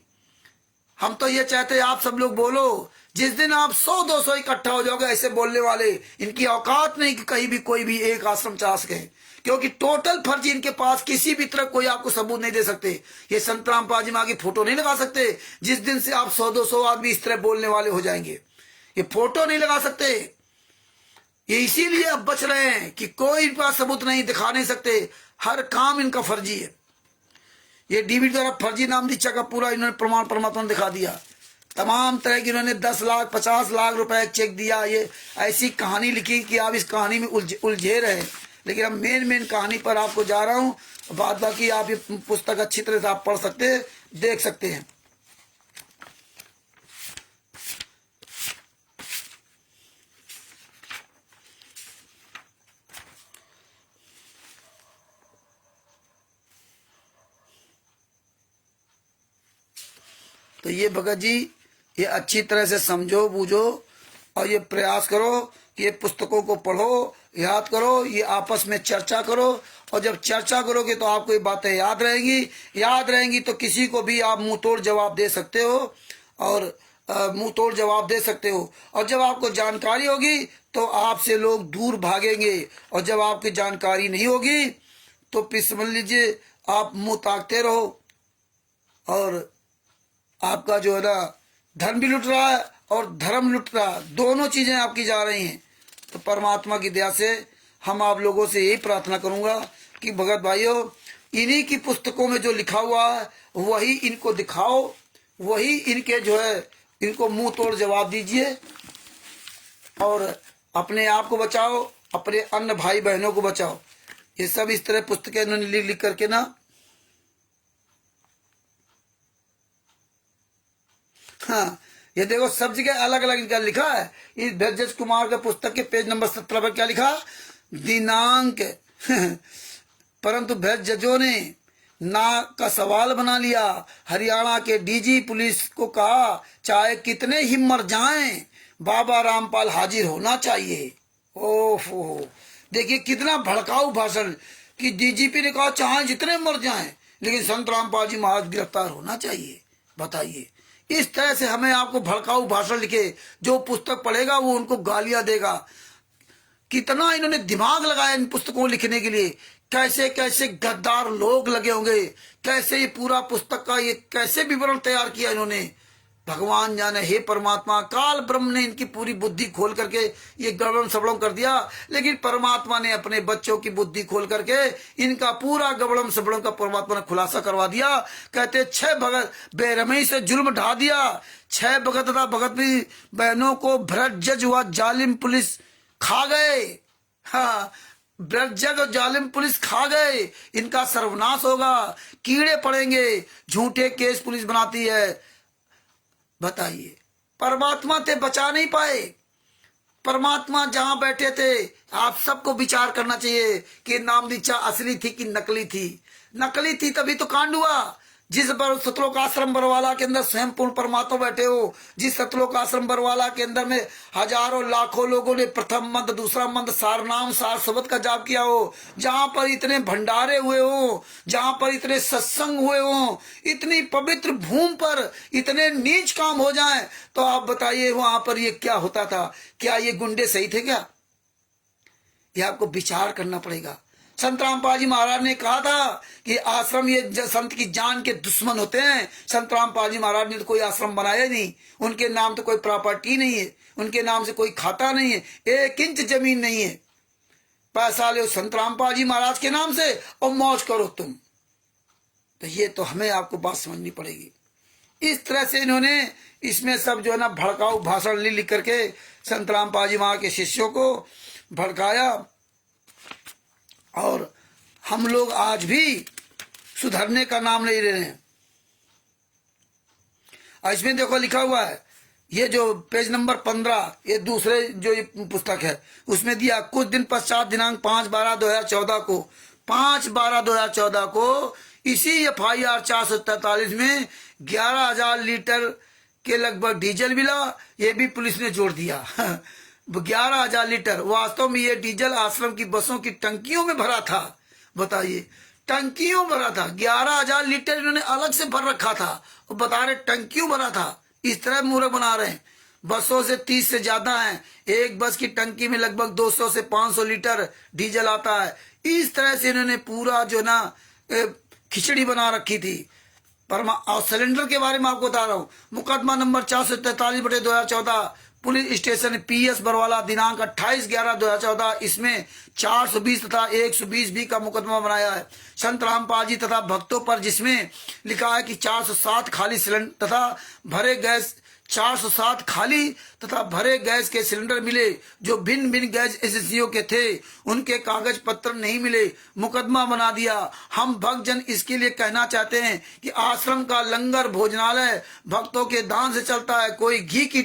हम तो ये चाहते हैं आप सब लोग बोलो। जिस दिन आप 100-200 इकट्ठा हो जाओगे ऐसे बोलने वाले, इनकी औकात नहीं कि कहीं भी कोई भी एक आश्रम चला सके, क्योंकि टोटल फर्जी इनके पास। किसी भी तरह कोई आपको सबूत नहीं दे सकते। ये संतराम पाजी मां की फोटो नहीं लगा सकते। जिस दिन से आप 100-200 आदमी इस तरह बोलने वाले हो जाएंगे, ये फोटो नहीं लगा सकते। ये इसीलिए अब बच रहे हैं कि कोई इनके पास सबूत नहीं, दिखा नहीं सकते। हर काम इनका फर्जी है। ये डीवी द्वारा फर्जी नाम दीक्षा का पूरा इन्होंने प्रमाण परमात्मा ने दिखा दिया। तमाम तरह की इन्होंने 10 लाख 50 लाख रुपए चेक दिया। ये ऐसी कहानी लिखी कि आप इस कहानी में उलझे रहे। लेकिन अब मेन कहानी पर आपको जा रहा हूँ। बाद बाकी आप ये पुस्तक अच्छी तरह से आप पढ़ सकते हैं, देख सकते हैं। तो ये भगत जी, ये अच्छी तरह से समझो बूझो और ये प्रयास करो कि ये पुस्तकों को पढ़ो, याद करो, ये आपस में चर्चा करो। और जब चर्चा करोगे तो आपको ये बातें याद रहेंगी तो किसी को भी आप मुंह तोड़ जवाब दे सकते हो और मुंह तोड़ जवाब दे सकते हो। और जब आपको जानकारी होगी तो आपसे लोग दूर भागेंगे, और जब आपकी जानकारी नहीं होगी तो फिर समझ लीजिए आप मुंह ताकते रहो और आपका जो है ना धन भी लुट रहा है और धर्म लुट रहा है, दोनों चीजें आपकी जा रही हैं। तो परमात्मा की दया से हम आप लोगों से यही प्रार्थना करूंगा कि भगत भाइयों, इन्हीं की पुस्तकों में जो लिखा हुआ है वही इनको दिखाओ, वही इनके जो है इनको मुंह तोड़ जवाब दीजिए और अपने आप को बचाओ, अपने अन्य भाई बहनों को बचाओ। ये सब इस तरह पुस्तकें इन्होंने लिख लिख करके ना, हाँ ये देखो सब जगह अलग अलग इनका लिखा है। इस भेजज कुमार के पुस्तक के पेज नंबर 17 पर क्या लिखा, दिनांक परंतु भेजजों ने ना का सवाल बना लिया। हरियाणा के डीजी पुलिस को कहा चाहे कितने ही मर जाएं बाबा रामपाल हाजिर होना चाहिए। ओहो, देखिए कितना भड़काऊ भाषण कि डीजीपी ने कहा चाहे जितने मर जाएं लेकिन संत रामपाल जी महाराज गिरफ्तार होना चाहिए। बताइए, इस तरह से हमें आपको भड़काऊ भाषण लिखे, जो पुस्तक पढ़ेगा वो उनको गालियां देगा। कितना इन्होंने दिमाग लगाया इन पुस्तकों को लिखने के लिए, कैसे कैसे गद्दार लोग लगे होंगे, कैसे ये पूरा पुस्तक का ये कैसे विवरण तैयार किया इन्होंने, भगवान जाने। हे परमात्मा, काल ब्रह्म ने इनकी पूरी बुद्धि खोल करके ये गड़बड़ सबड़म कर दिया, लेकिन परमात्मा ने अपने बच्चों की बुद्धि खोल करके इनका पूरा गड़बड़म सबड़म का परमात्मा ने खुलासा करवा दिया। कहते 6 भगत बेरहमी से जुल्म ढा दिया, 6 भगत तथा भगत भी बहनों को भ्रष्ट जज व जालिम पुलिस खा गए। हाँ, भ्रष्ट जज और जालिम पुलिस खा गए, इनका सर्वनाश होगा, कीड़े पड़ेंगे, झूठे केस पुलिस बनाती है। बताइए, परमात्मा थे बचा नहीं पाए। परमात्मा जहां बैठे थे, आप सबको विचार करना चाहिए कि नाम दीक्षा असली थी कि नकली थी। नकली थी तभी तो कांड हुआ। जिस सतलोक आश्रम बरवाला के अंदर स्वयं पूर्ण परमात्मा बैठे हो, जिस सतलोक आश्रम बरवाला के अंदर में हजारों लाखों लोगों ने प्रथम मंत्र दूसरा मंत्र सार नाम सार शब्द का जाप किया हो, जहां पर इतने भंडारे हुए हो, जहां पर इतने सत्संग हुए हो, इतनी पवित्र भूमि पर इतने नीच काम हो जाएं, तो आप बताइए वहां पर ये क्या होता था? क्या ये गुंडे सही थे क्या? ये आपको विचार करना पड़ेगा। संत रामपाल जी महाराज ने कहा था कि आश्रम ये संत की जान के दुश्मन होते हैं। संत रामपाल जी महाराज ने तो कोई आश्रम बनाया नहीं, उनके नाम तो कोई प्रॉपर्टी नहीं है, उनके नाम से कोई खाता नहीं है, 1 इंच जमीन नहीं है। पैसा लो संत रामपाल जी महाराज के नाम से और मौज करो तुम। तो ये तो हमें आपको बात समझनी पड़ेगी। इस तरह से इन्होंने इसमें सब जो है ना भड़काऊ भाषण लिख करके संत रामपाल जी महाराज के शिष्यों को भड़काया। और हम लोग आज भी सुधरने का नाम नहीं ले रहे हैं। इसमें देखो लिखा हुआ है, ये जो पेज नंबर 15, ये दूसरे जो ये पुस्तक है उसमें दिया, कुछ दिन पश्चात दिनांक 5/12/2014 को 5/12/2014 को इसी FIR 443 में 11,000 लीटर के लगभग डीजल मिला। ये भी पुलिस ने जोड़ दिया। 11,000 लीटर। वास्तव में ये डीजल आश्रम की बसों की टंकियों में भरा था। बताइए, टंकियों भरा था। 11,000 लीटर इन्होंने अलग से भर रखा था और बता रहे टंकियों भरा था। इस तरह मूर्ख बना रहे हैं। बसों से 30 से ज्यादा हैं। एक बस की टंकी में लगभग 200 से 500 लीटर डीजल आता है। इस तरह से इन्होंने पूरा जो ना खिचड़ी बना रखी थी। और सिलेंडर के बारे में आपको बता रहा हूँ। मुकदमा number 443/2014 police station PS Barwala दिनांक 28/11/2014, इसमें 420 तथा 120 बी का मुकदमा बनाया है संत रामपाल जी तथा भक्तों पर, जिसमें लिखा है कि 407 खाली सिलेंडर तथा भरे गैस 407 खाली तथा भरे गैस के सिलेंडर मिले जो भिन्न भिन्न गैस एजेंसियों के थे। उनके कागज पत्र नहीं मिले, मुकदमा बना दिया। हम भक्तजन इसके लिए कहना चाहते हैं कि आश्रम का लंगर भोजनालय भक्तों के दान से चलता है। कोई घी की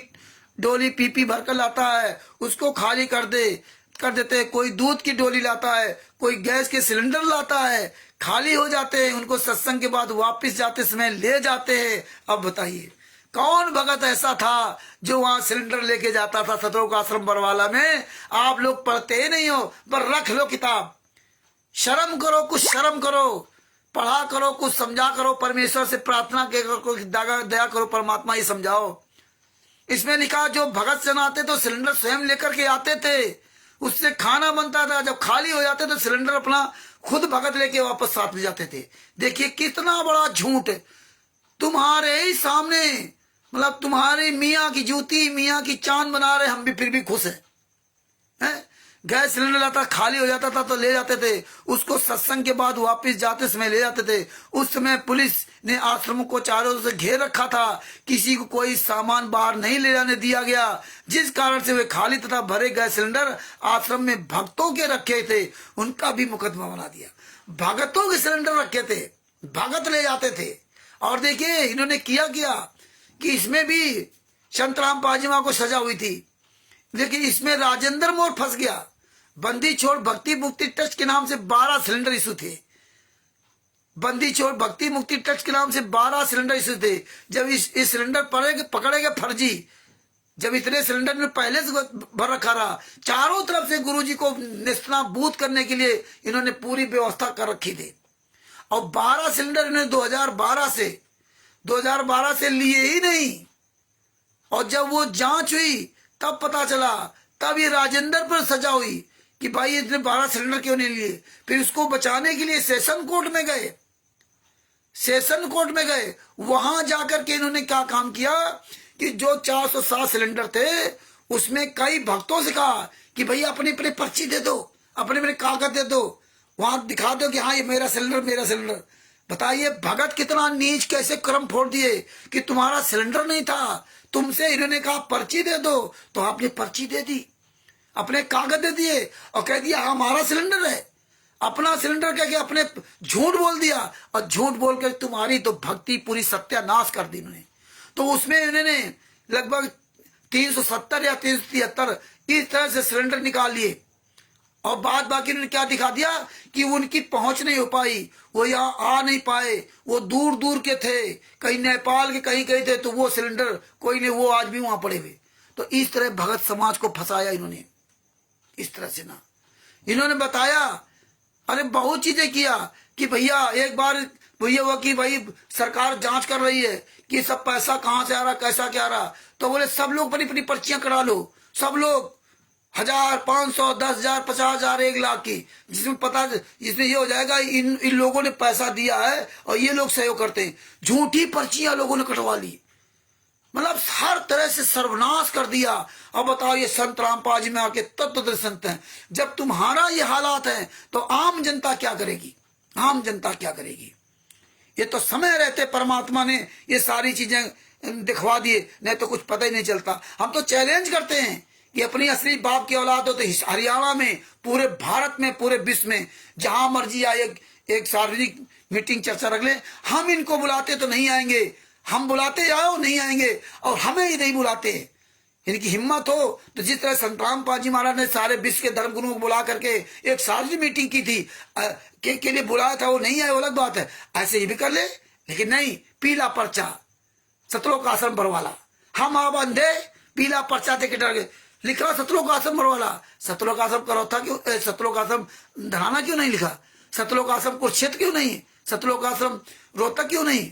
डोली पीपी भरकर लाता है, उसको खाली कर देते हैं। कोई दूध की डोली लाता है, कोई गैस के सिलेंडर लाता है, खाली हो जाते हैं। उनको सत्संग के बाद वापस जाते समय ले जाते हैं। अब बताइए कौन भगत ऐसा था जो वहां सिलेंडर लेके जाता था सतलोक आश्रम बरवाला में? आप लोग पढ़ते ही नहीं हो, पर रख लो किताब। शर्म करो, कुछ शर्म करो, पढ़ा करो, कुछ समझा करो, परमेश्वर से प्रार्थना करो, दया करो, परमात्मा ही समझाओ। इसमें लिखा जो भगत जन आते तो सिलेंडर स्वयं लेकर के आते थे, उससे खाना बनता था। जब खाली हो जाते तो सिलेंडर अपना खुद भगत लेके वापस साथ ले जाते थे। देखिए कितना बड़ा झूठ तुम्हारे ही सामने, मतलब तुम्हारी मियाँ की जूती मियाँ की चांद बना रहे, हम भी फिर भी खुश हैं। गैस सिलेंडर लाता खाली हो जाता था तो ले जाते थे उसको, सत्संग के बाद वापस जाते समय ले जाते थे। उस समय पुलिस ने आश्रमों को चारों से घेर रखा था, किसी को कोई सामान बाहर नहीं ले जाने दिया गया, जिस कारण से वे खाली तथा भरे गैस सिलेंडर आश्रम में भक्तों के रखे थे, उनका भी मुकदमा बना दिया। भगतों के सिलेंडर रखे थे, भगत ले जाते थे। और देखिए इन्होंने किया कि इसमें भी संतराम पाजीमा को सजा हुई थी, लेकिन इसमें राजेंद्र मोर फंस गया। बंदी छोड़ भक्ति मुक्ति ट्रस्ट के नाम से 12 सिलेंडर इशू थे। बंदी छोड़ भक्ति मुक्ति ट्रस्ट के नाम से 12 सिलेंडर इशू थे। जब इस सिलेंडर पकड़ेगा फर्जी, जब इतने सिलेंडर में पहले से भर रखा रहा, चारों तरफ से गुरुजी को नेस्तनाबूद करने के लिए इन्होंने पूरी व्यवस्था कर रखी थी। और 12 सिलेंडर इन्होंने 2012 से लिए ही नहीं। और जब वो जांच हुई तब पता चला, तब ये राजेंद्र पर सजा हुई कि भाई इतने 12 सिलेंडर क्यों नहीं लिए। फिर उसको बचाने के लिए सेशन कोर्ट में गए। वहां जाकर के इन्होंने क्या काम किया कि जो 407 सिलेंडर थे उसमें कई भक्तों से कहा कि भैया अपनी अपनी पर्ची दे दो, अपने कागज दे दो, वहां दिखा दो कि हाँ ये मेरा सिलेंडर। बताइए भगत कितना नीच, कैसे कर्म फोड़ दिए कि तुम्हारा सिलेंडर नहीं था, तुमसे इन्होंने कहा पर्ची दे दो तो आपने पर्ची दे दी, अपने कागज दे दिए और कह दिया हमारा सिलेंडर है। अपना सिलेंडर कह के अपने झूठ बोल दिया, और झूठ बोलकर तुम्हारी तो भक्ति पूरी सत्यानाश कर दी उन्होंने। तो उसमें इन्होंने लगभग 370 या 373 इस तरह से सिलेंडर निकाल लिए। और बाद बाकी ने क्या दिखा दिया कि उनकी पहुंच नहीं हो पाई, वो यहाँ आ नहीं पाए, वो दूर दूर के थे, कहीं नेपाल के कहीं थे, तो वो सिलेंडर कोई नहीं, वो आज भी वहां पड़े हुए। तो इस तरह भगत समाज को फंसाया इन्होंने, इस तरह से ना इन्होंने बताया, अरे बहुत चीजें किया कि भैया एक बार भैया हुआ कि भाई सरकार जांच कर रही है कि सब पैसा कहां से आ रहा, कैसा क्या आ रहा। तो बोले सब लोग अपनी अपनी पर्चियां करा लो, सब लोग 1000, 500, 10,000, 50,000, 1 लाख की, जिसमें ये हो जाएगा इन लोगों ने पैसा दिया है और ये लोग सहयोग करते हैं। झूठी पर्चियां लोगों ने कटवा ली, मतलब हर तरह से सर्वनाश कर दिया। अब बताओ ये संत रामपाल में आके तत्व संत हैं, जब तुम्हारा ये हालात है तो आम जनता क्या करेगी, आम जनता क्या करेगी। ये तो समय रहते परमात्मा ने ये सारी चीजें दिखवा दिए, नहीं तो कुछ पता ही नहीं चलता। हम तो चैलेंज करते हैं कि अपनी असली बाप की औलाद हो तो हरियाणा में, पूरे भारत में, पूरे विश्व में जहां मर्जी आए एक सार्वजनिक मीटिंग चर्चा रख ले। हम इनको बुलाते तो नहीं आएंगे, हम बुलाते आओ नहीं आएंगे, और हमें ही नहीं बुलाते। इनकी हिम्मत हो तो जिस तरह संत रामपाल जी महाराज ने सारे विश्व के धर्म गुरुओं को बुला करके एक सार्वजनिक मीटिंग की थी, के लिए बुलाया था, वो नहीं आए, वो अलग बात है, ऐसे ही भी कर ले। लेकिन नहीं, पीला पर्चा, सतलोक आश्रम बरवाला, हम आप अंधे, पीला पर्चा दे के डर गए। लिखा सतलोक आश्रम बरवाला, सतलोक आश्रम करौथा क्यों, सतलोक आश्रम धराना क्यों नहीं लिखा, सतलोक आश्रम कुरुक्षेत्र क्यों नहीं, सतलोक आश्रम रोहतक क्यों नहीं,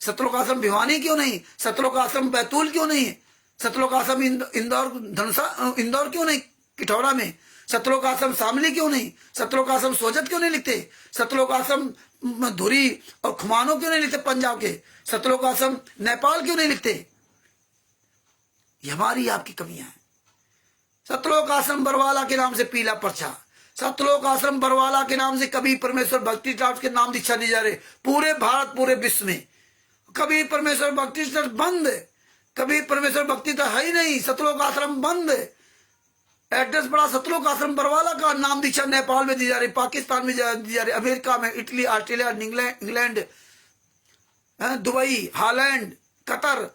सतलोक आश्रम भिवानी क्यों नहीं, सतलोक आश्रम बैतूल क्यों नहीं, सतलोक आश्रम इंदौर क्यों नहीं, किठौरा में, सतलोक आश्रम शामली क्यों नहीं, सतलोक आश्रम सोजत क्यों नहीं लिखते, सतलोक आश्रम धुरी और खुमानो क्यों नहीं लिखते पंजाब के, सतलोक आश्रम नेपाल क्यों नहीं लिखते। ये हमारी आपकी कमियां हैं। सतलोक आश्रम बरवाला के नाम से पीला पर्चा, सतलोक आश्रम बरवाला के नाम से कभी परमेश्वर भक्ति ट्रस्ट के नाम दीक्षा दी जा रही पूरे भारत पूरे विश्व में। कभी परमेश्वर भक्ति ट्रस्ट बंद, कभी परमेश्वर भक्ति तो है ही नहीं, सतलोक आश्रम बंद। एड्रेस बड़ा सतलोक आश्रम बरवाला का, नाम दीक्षा नेपाल में दी जा रही, पाकिस्तान में दी जा रही, अमेरिका में, Italy, Australia, England, Dubai, Holland, Qatar,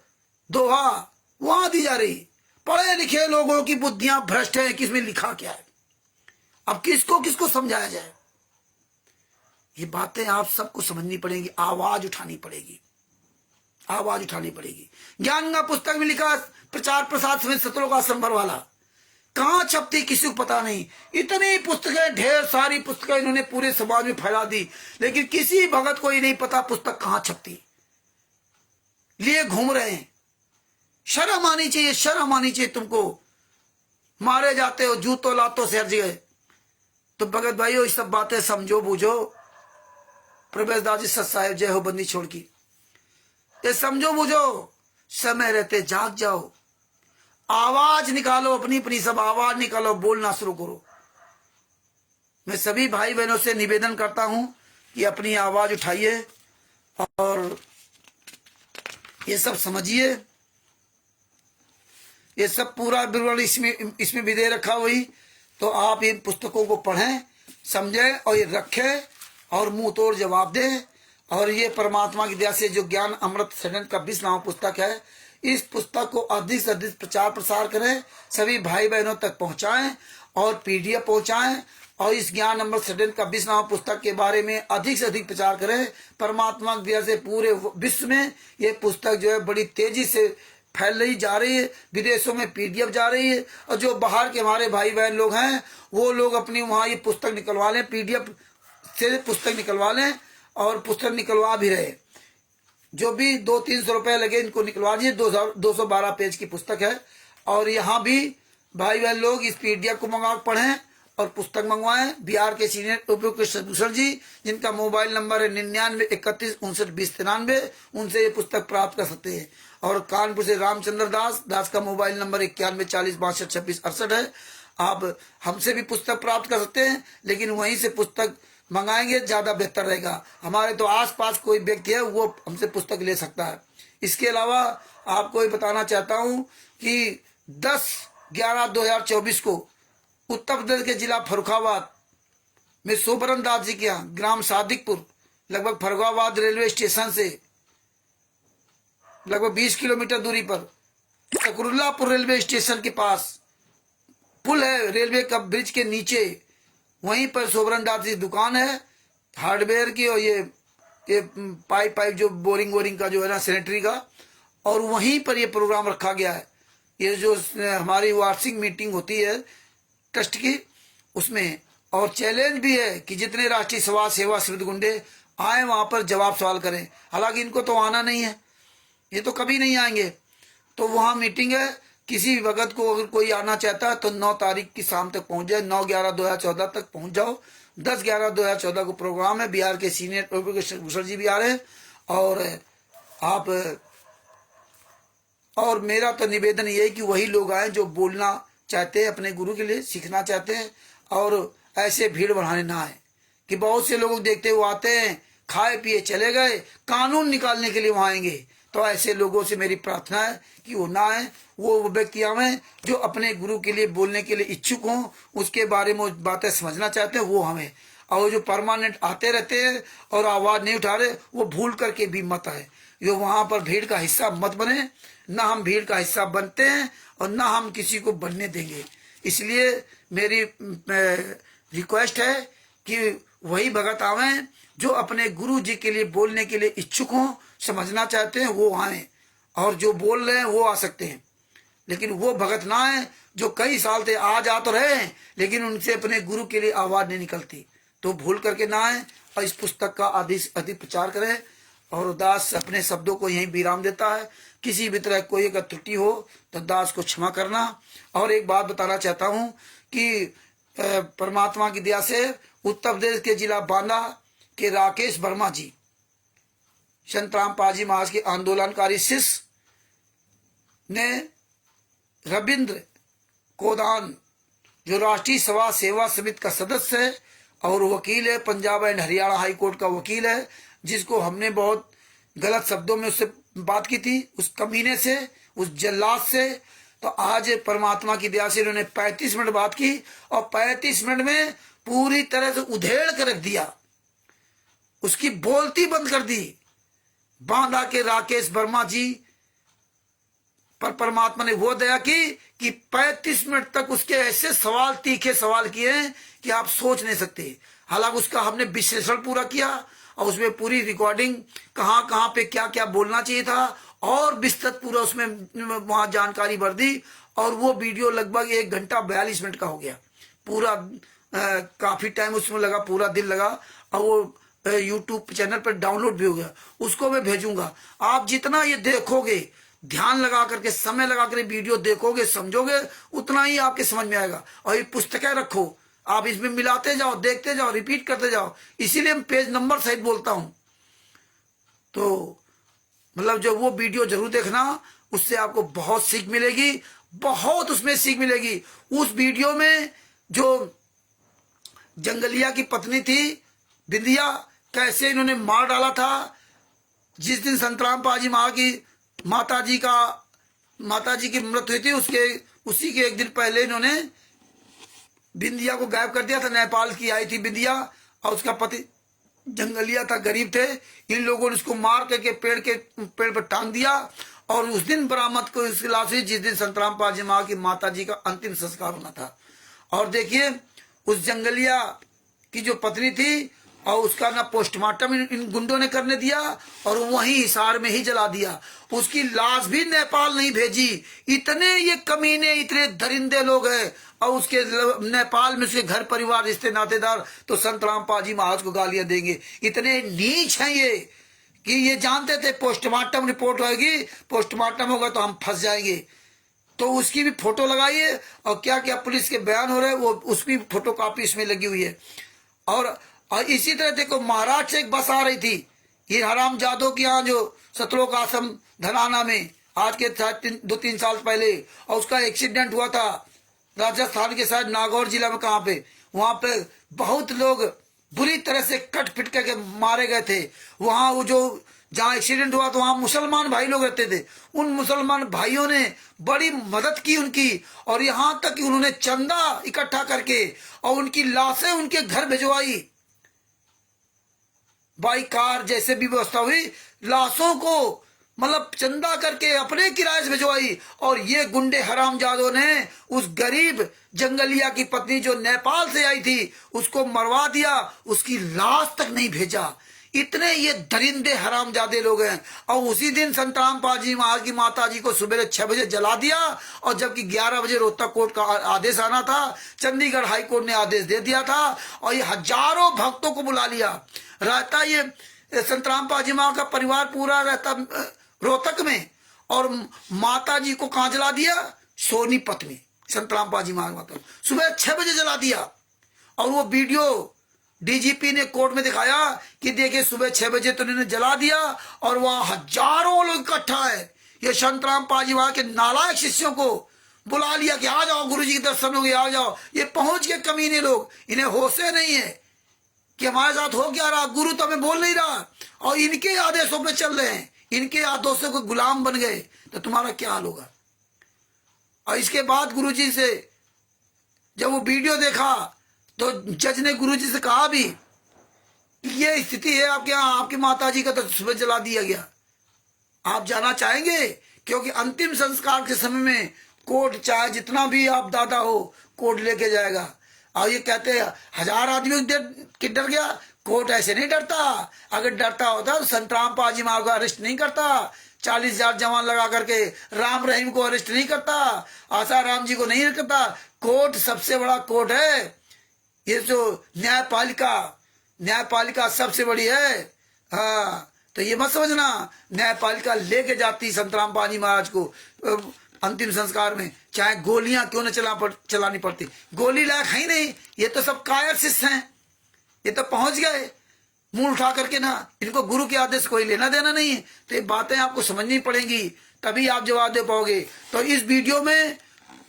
Doha, वहां दी जा रही। पढ़े लिखे लोगों की बुद्धियां भ्रष्ट है, किसमें लिखा क्या है। अब किसको किसको समझाया जाए। ये बातें आप सबको समझनी पड़ेगी, आवाज उठानी पड़ेगी, आवाज उठानी पड़ेगी। ज्ञान का पुस्तक में लिखा प्रचार प्रसार समेत सतलोक आश्रम बरवाला, कहां छपती किसी को पता नहीं। इतनी पुस्तकें, ढेर सारी पुस्तकें इन्होंने पूरे समाज में फैला दी, लेकिन किसी भगत को ही नहीं पता पुस्तक कहां छपती, लिए घूम रहे हैं। शर्म आनी चाहिए, शर्म आनी चाहिए तुमको। मारे जाते हो जूतों लातों से हर जगह। तो भगत भाइयों ये सब बातें समझो बूझो। प्रवेश दास जी सत साहेब जय हो बंदी छोड़ की। ये समझो बूझो, समय रहते जाग जाओ, आवाज निकालो, अपनी अपनी सब आवाज निकालो, बोलना शुरू करो। मैं सभी भाई बहनों से निवेदन करता हूं कि अपनी आवाज उठाइए और ये सब समझिए। ये सब पूरा विवरण इसमें भी दे रखा हुई। तो आप इन पुस्तकों को पढ़ें, समझें और ये रखें और मुंह तोड़ जवाब दें। और ये परमात्मा की दया से जो ज्ञान अमृत षड्यंत्र का 20 नाम पुस्तक है, इस पुस्तक को अधिक से अधिक प्रचार प्रसार करें, सभी भाई बहनों तक पहुंचाएं और पीडीएफ पहुंचाएं। और इस ज्ञान अमृत षड्यंत्र का 20 नाम पुस्तक के बारे में अधिक से अधिक प्रचार करें। परमात्मा की दया से पूरे विश्व में ये पुस्तक जो है बड़ी तेजी से फैल रही जा रही है, विदेशों में पीडीएफ जा रही है। और जो बाहर के हमारे भाई बहन लोग हैं वो लोग अपनी वहाँ ये पुस्तक निकलवा लें, पीडीएफ से पुस्तक निकलवा लें और पुस्तक निकलवा भी रहे। जो भी 200-300 रुपए लगे इनको निकलवा दीजिए। 212 पेज की पुस्तक है। और यहाँ भी भाई बहन लोग इस पीडीएफ को मंगा पढ़ें और पुस्तक मंगवाएं। बिहार के सीनियर उपयुक्त भूषण जी, जिनका मोबाइल नंबर है 99 31 59 20 93, उनसे ये पुस्तक प्राप्त कर सकते हैं। और कानपुर से रामचंद्र दास का मोबाइल नंबर 91 40 62 26 68 है। आप हमसे भी पुस्तक प्राप्त कर सकते हैं, लेकिन वहीं से पुस्तक मंगाएंगे ज्यादा बेहतर रहेगा। हमारे तो आसपास कोई व्यक्ति है वो हमसे पुस्तक ले सकता है। इसके अलावा आपको ये बताना चाहता हूं कि 10/11/2024 को उत्तर प्रदेश के जिला फर्रुखाबाद में सोबरन दास जी के यहाँ ग्राम सादिकपुर, लगभग फर्रुखाबाद रेलवे स्टेशन से लगभग 20 किलोमीटर दूरी पर सकरुल्लापुर रेलवे स्टेशन के पास पुल है, रेलवे का ब्रिज के नीचे, वहीं पर सोबरन दास जी दुकान है हार्डवेयर की। और ये पाइप जो बोरिंग का जो है ना, सैनिटरी का। और वहीं पर ये प्रोग्राम रखा गया है। ये जो हमारी वार्षिक मीटिंग होती है ट्रस्ट की, उसमें और चैलेंज भी है कि जितने राष्ट्रीय समाज सेवा सिविल गुंडे आए वहां पर जवाब सवाल करें। हालांकि इनको तो आना नहीं है, ये तो कभी नहीं आएंगे। तो वहां मीटिंग है, किसी वक्त को अगर कोई आना चाहता है तो 9 तारीख की शाम तक पहुंच जाए, 9/11/2014 तक पहुंच जाओ। 10/11/2014 को प्रोग्राम है। बिहार के सीनियर भूषण जी भी आ रहे हैं। और मेरा तो निवेदन ये है कि वही लोग आए जो बोलना चाहते हैं, अपने गुरु के लिए सीखना चाहते हैं, और ऐसे भीड़ बढ़ाने ना आए। कि बहुत से लोग देखते हुए आते हैं, खाए पिए चले गए, कानून निकालने के लिए वहां आएंगे। तो ऐसे लोगों से मेरी प्रार्थना है कि वो ना आए। वो व्यक्ति आए जो अपने गुरु के लिए बोलने के लिए इच्छुक हों, उसके बारे में बातें समझना चाहते हैं, वो हमें। और जो परमानेंट आते रहते हैं और आवाज नहीं उठा रहे, वो भूल करके भी मत आए। जो वहां पर भीड़ का हिस्सा मत बने। ना हम भीड़ का हिस्सा बनते हैं और ना हम किसी को बनने देंगे। इसलिए मेरी रिक्वेस्ट है कि वही भगत आवे जो अपने गुरु जी के लिए बोलने के लिए इच्छुक हों, समझना चाहते हैं, वो आए। और जो बोल रहे हैं वो आ सकते हैं, लेकिन वो भगत ना आए जो कई साल से आ तो रहे हैं, लेकिन उनसे अपने गुरु के लिए आवाज नहीं निकलती। तो भूल करके ना आए और इस पुस्तक का अधिक प्रचार करें। और दास अपने शब्दों को यहीं विराम देता है। किसी भी तरह कोई अगर त्रुटि हो तो दास को क्षमा करना। और एक बात बताना चाहता हूं कि परमात्मा की दया से उत्तर प्रदेश के जिला बांदा के राकेश वर्मा जी, संत रामपाल जी महाराज के आंदोलनकारी शिष्य ने रविंद्र कोदान, जो राष्ट्रीय सभा सेवा समिति का सदस्य है और वकील है, Punjab and Haryana high court का वकील है, जिसको हमने बहुत गलत शब्दों में उससे बात की थी, उस कमीने से, उस जल्लाद से। तो आज परमात्मा की दया से इन्होंने 35 मिनट बात की और 35 मिनट में पूरी तरह से उधेड़ कर रख दिया, उसकी बोलती बंद कर दी। बांदा के राकेश वर्मा जी पर परमात्मा ने वो दया की कि 35 मिनट तक उसके ऐसे सवाल, तीखे सवाल किए कि आप सोच नहीं सकते। हालांकि उसका हमने विश्लेषण पूरा किया और उसमें पूरी रिकॉर्डिंग कहाँ कहाँ पे क्या क्या बोलना चाहिए था और विस्तृत पूरा उसमें वहां जानकारी भर दी। और वो वीडियो लगभग 1 घंटा 42 मिनट का हो गया पूरा। काफी टाइम उसमें लगा, पूरा दिन लगा। और वो यूट्यूब चैनल पर डाउनलोड भी हो गया, उसको मैं भेजूंगा। आप जितना ये देखोगे ध्यान लगा करके, समय लगा करके वीडियो देखोगे, समझोगे, उतना ही आपके समझ में आएगा। और ये पुस्तकें रखो, आप इसमें मिलाते जाओ, देखते जाओ, रिपीट करते जाओ। इसीलिए मैं पेज नंबर सहित बोलता हूं। तो मतलब जो वो वीडियो जरूर देखना, उससे आपको बहुत सीख मिलेगी, बहुत उसमें सीख मिलेगी। उस वीडियो में जो जंगलिया की पत्नी थी बिंदिया, कैसे इन्होंने मार डाला था। जिस दिन संतराम पाजी माता जी की मृत्यु हुई थी, उसी के एक दिन पहले इन्होंने बिंदिया को गायब कर दिया था। नेपाल की आई थी बिंदिया, और उसका पति जंगलिया था, गरीब थे। इन लोगों ने उसको मार करके पेड़ पर टांग दिया, और उस दिन बरामद को इसकी लाश हुई जिस दिन संतराम पाजी की माता जी का अंतिम संस्कार होना था। और देखिए, उस जंगलिया की जो पत्नी थी, और उसका ना पोस्टमार्टम इन गुंडों ने करने दिया, और वहीं हिसार में ही जला दिया। उसकी लाश भी नेपाल नहीं भेजी। इतने ये कमीने, इतने दरिंदे लोग हैं। और उसके नेपाल में उसके घर परिवार, रिश्ते नातेदार तो संतराम पाजी महाराज को गालियां देंगे। इतने नीच हैं ये कि ये जानते थे पोस्टमार्टम रिपोर्ट होगी, पोस्टमार्टम होगा तो हम फंस जाएंगे। तो उसकी भी फोटो लगाइए, और क्या क्या पुलिस के बयान हो रहे हैं वो उसकी फोटो कॉपी इसमें लगी हुई है। और इसी तरह देखो, महाराज से एक बस आ रही थी, ये हराम जादव के यहाँ जो सतलोक आश्रम धनाना में, आज के 2-3 साल पहले, और उसका एक्सीडेंट हुआ था राजस्थान के शायद नागौर जिला में, कहाँ पे, वहां पे बहुत लोग बुरी तरह से कट पिट करके मारे गए थे। वहां वो जो जहाँ एक्सीडेंट हुआ तो वहां मुसलमान भाई लोग रहते थे। उन मुसलमान भाइयों ने बड़ी मदद की उनकी, और यहां तक कि उन्होंने चंदा इकट्ठा करके और उनकी लाशें उनके घर भिजवाई। बाई कार जैसे भी व्यवस्था हुई, लाशों को मतलब चंदा करके अपने किराए से भिजवाई। और ये गुंडे हरामजादों ने उस गरीब जंगलिया की पत्नी जो नेपाल से आई थी उसको मरवा दिया, उसकी लाश तक नहीं भेजा। इतने ये दरिंदे हरामजादे लोग हैं। और उसी दिन संतराम पाजी महाराज की माता जी को सुबह 6 बजे जला दिया, और जबकि 11 बजे रोहतक कोर्ट का आदेश आना था, चंडीगढ़ हाई कोर्ट ने आदेश दे दिया था। और ये हजारों भक्तों को बुला लिया रहता। ये संतराम पाजी माँ का परिवार पूरा रहता रोहतक में, और माता जी को कहाँ जला दिया, सोनीपत में। संतराम पाजी माता सुबह 6 बजे जला दिया। और वो वीडियो डीजीपी ने कोर्ट में दिखाया कि देखिए सुबह 6 बजे तो इन्होंने जला दिया, और वहां हजारों लोग इकट्ठा है। ये संतराम पाजी वहां के नालायक शिष्यों को बुला लिया कि आ जाओ, गुरुजी के दर्शन हो गए, आ जाओ। ये पहुंच गए कमीने लोग, इन्हें होशे नहीं है कि हमारे साथ हो क्या रहा, गुरु तो हमें बोल नहीं रहा, और इनके आदेशों पे चल रहे हैं, इनके आदेशों को गुलाम बन गए, तो तुम्हारा क्या हाल होगा। और इसके बाद गुरुजी से जब वो वीडियो देखा तो जज ने गुरुजी से कहा भी कि ये स्थिति है आपके यहाँ, आपकी माता जी का तो सुबह जला दिया गया, आप जाना चाहेंगे? क्योंकि अंतिम संस्कार के समय में कोर्ट चाहे जितना भी आप दादा हो, कोर्ट लेके जाएगा। और ये कहते हैं 1000 आदमी के डर गया, कोर्ट ऐसे नहीं डरता। अगर डरता होता तो संतराम पाजी माँ को अरेस्ट नहीं करता, 40,000 जवान लगा करके राम रहीम को अरेस्ट नहीं करता, आसाराम जी को नहीं करता। कोर्ट सबसे बड़ा कोर्ट है, ये जो न्यायपालिका सबसे बड़ी है। हाँ, तो ये मत समझना न्यायपालिका लेके जाती संतराम पाजी महाराज को अंतिम संस्कार में, चाहे गोलियां क्यों न चलानी पड़ती। गोली लायक है ही नहीं, ये तो सब कायर शिष्य हैं, ये तो पहुंच गए मुंह उठा करके ना, इनको गुरु के आदेश कोई लेना देना नहीं है। तो ये बातें आपको समझनी पड़ेंगी, तभी आप जवाब दे पाओगे। तो इस वीडियो में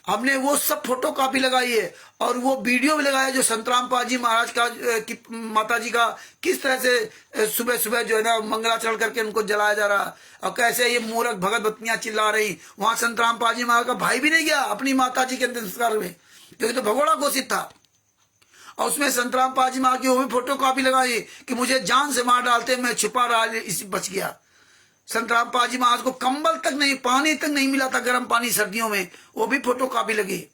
हमने वो सब फोटो कॉपी लगाई है, और वो वीडियो भी लगाया जो संतराम पाजी महाराज का की माता जी का किस तरह से सुबह सुबह जो है ना मंगलाचरण करके उनको जलाया जा रहा, और कैसे ये मूर्ख भगत बत्तियां चिल्ला रही। वहां संतराम पाजी महाराज का भाई भी नहीं गया अपनी माता जी के अंतिम संस्कार में, क्योंकि तो भगोड़ा घोषित था। और उसमें संतराम पाजी महाराज की वो भी फोटो कॉपी लगाई कि मुझे जान से मार डालते, मैं छुपा रहा, इसी बच गया। संतराम पाजी महाराज को कंबल तक नहीं, पानी तक नहीं मिला था, गर्म पानी सर्दियों में, वो भी फोटो कॉपी लगी।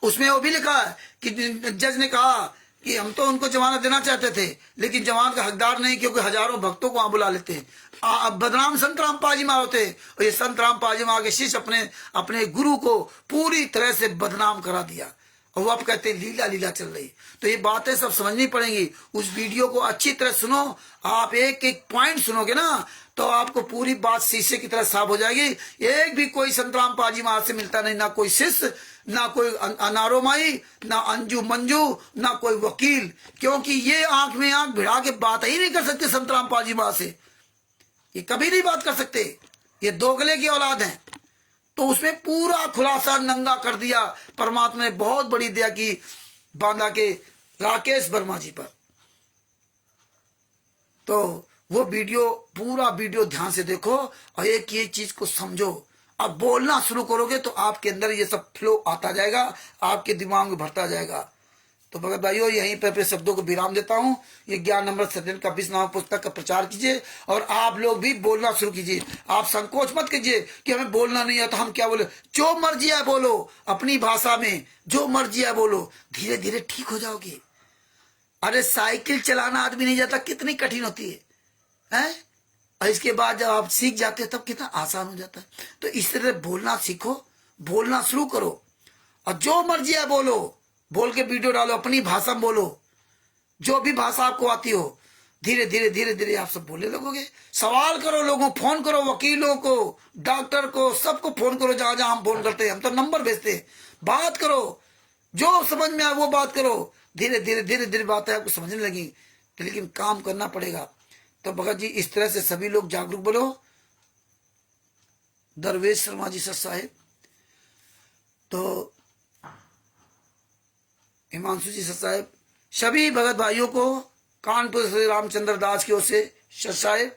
उसमें वो भी लिखा है कि जज ने कहा कि हम तो उनको जमानत देना चाहते थे, लेकिन जमानत का हकदार नहीं, क्योंकि हजारों भक्तों को वहां बुला लेते हैं। बदनाम संतराम पाजी महाराज होते, और ये संतराम पाजी महाराज के शिष्य अपने गुरु को पूरी तरह से बदनाम करा दिया। और वो आप कहते हैं लीला लीला चल रही। तो ये बातें सब समझनी पड़ेंगी। उस वीडियो को अच्छी तरह सुनो। आप एक एक पॉइंट सुनोगे ना तो आपको पूरी बात शीशे की तरह साफ हो जाएगी। एक भी कोई संतराम पाजी महाराज से मिलता नहीं, ना कोई शिष्य, ना कोई अनारो माई, ना अंजू मंजू, ना कोई वकील, क्योंकि ये आंख में आंख भिड़ा के बात ही नहीं कर सकते संतराम पाजी महाराज से। ये कभी नहीं बात कर सकते, ये दोगले की औलाद हैं। तो उसमें पूरा खुलासा नंगा कर दिया। परमात्मा ने बहुत बड़ी दया की बांदा के राकेश वर्मा जी पर। तो वो वीडियो, पूरा वीडियो ध्यान से देखो और एक ये चीज को समझो। अब बोलना शुरू करोगे तो आपके अंदर ये सब फ्लो आता जाएगा, आपके दिमाग में भरता जाएगा। तो भगत भाइयों, यहीं पर अपने शब्दों को विराम देता हूं। ये ज्ञान अमृत सज्जन का 20 नाम पुस्तक का प्रचार कीजिए और आप लोग भी बोलना शुरू कीजिए। आप संकोच मत कीजिए कि हमें बोलना नहीं है तो हम क्या बोले। जो मर्जी है बोलो, अपनी भाषा में जो मर्जी है बोलो, धीरे धीरे ठीक हो जाओगे। अरे साइकिल चलाना आदमी नहीं जाता, कितनी कठिन होती है? और इसके बाद जब आप सीख जाते हैं तब कितना आसान हो जाता है। तो इस तरह बोलना सीखो, बोलना शुरू करो और जो मर्जी है बोलो। बोल के वीडियो डालो, अपनी भाषा में बोलो, जो भी भाषा आपको आती हो। धीरे धीरे धीरे धीरे आप सब बोलने लगोगे। सवाल करो, लोगों फोन करो, वकीलों को, डॉक्टर को, सबको फोन करो। जहां जहां हम फोन करते हैं, हम तो नंबर भेजते हैं। बात करो, जो समझ में आए वो बात करो। धीरे धीरे धीरे धीरे बातें आपको समझने लगी, लेकिन काम करना पड़ेगा। तो भगत जी इस तरह से सभी लोग जागरूक बनो। दरवेश शर्मा जी सर साहेब, तो हिमांशु जी सर साहेब, सभी भगत भाइयों को कानपुर श्री रामचंद्र दास की ओर से सर साहेब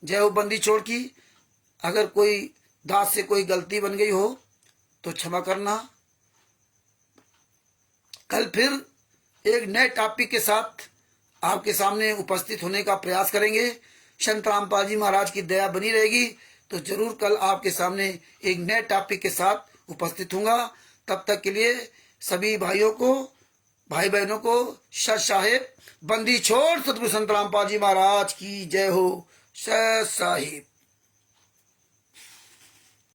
जय हो। बंदी छोड़ की अगर कोई दास से कोई गलती बन गई हो तो क्षमा करना। कल फिर एक नए टॉपिक के साथ आपके सामने उपस्थित होने का प्रयास करेंगे। संत रामपाल जी महाराज की दया बनी रहेगी तो जरूर कल आपके सामने एक नए टॉपिक के साथ उपस्थित होऊंगा। तब तक के लिए सभी भाइयों को, भाई बहनों को सर साहेब, बंदी छोड़ सतगुरु संत रामपाल जी महाराज की जय हो। सर साहिब।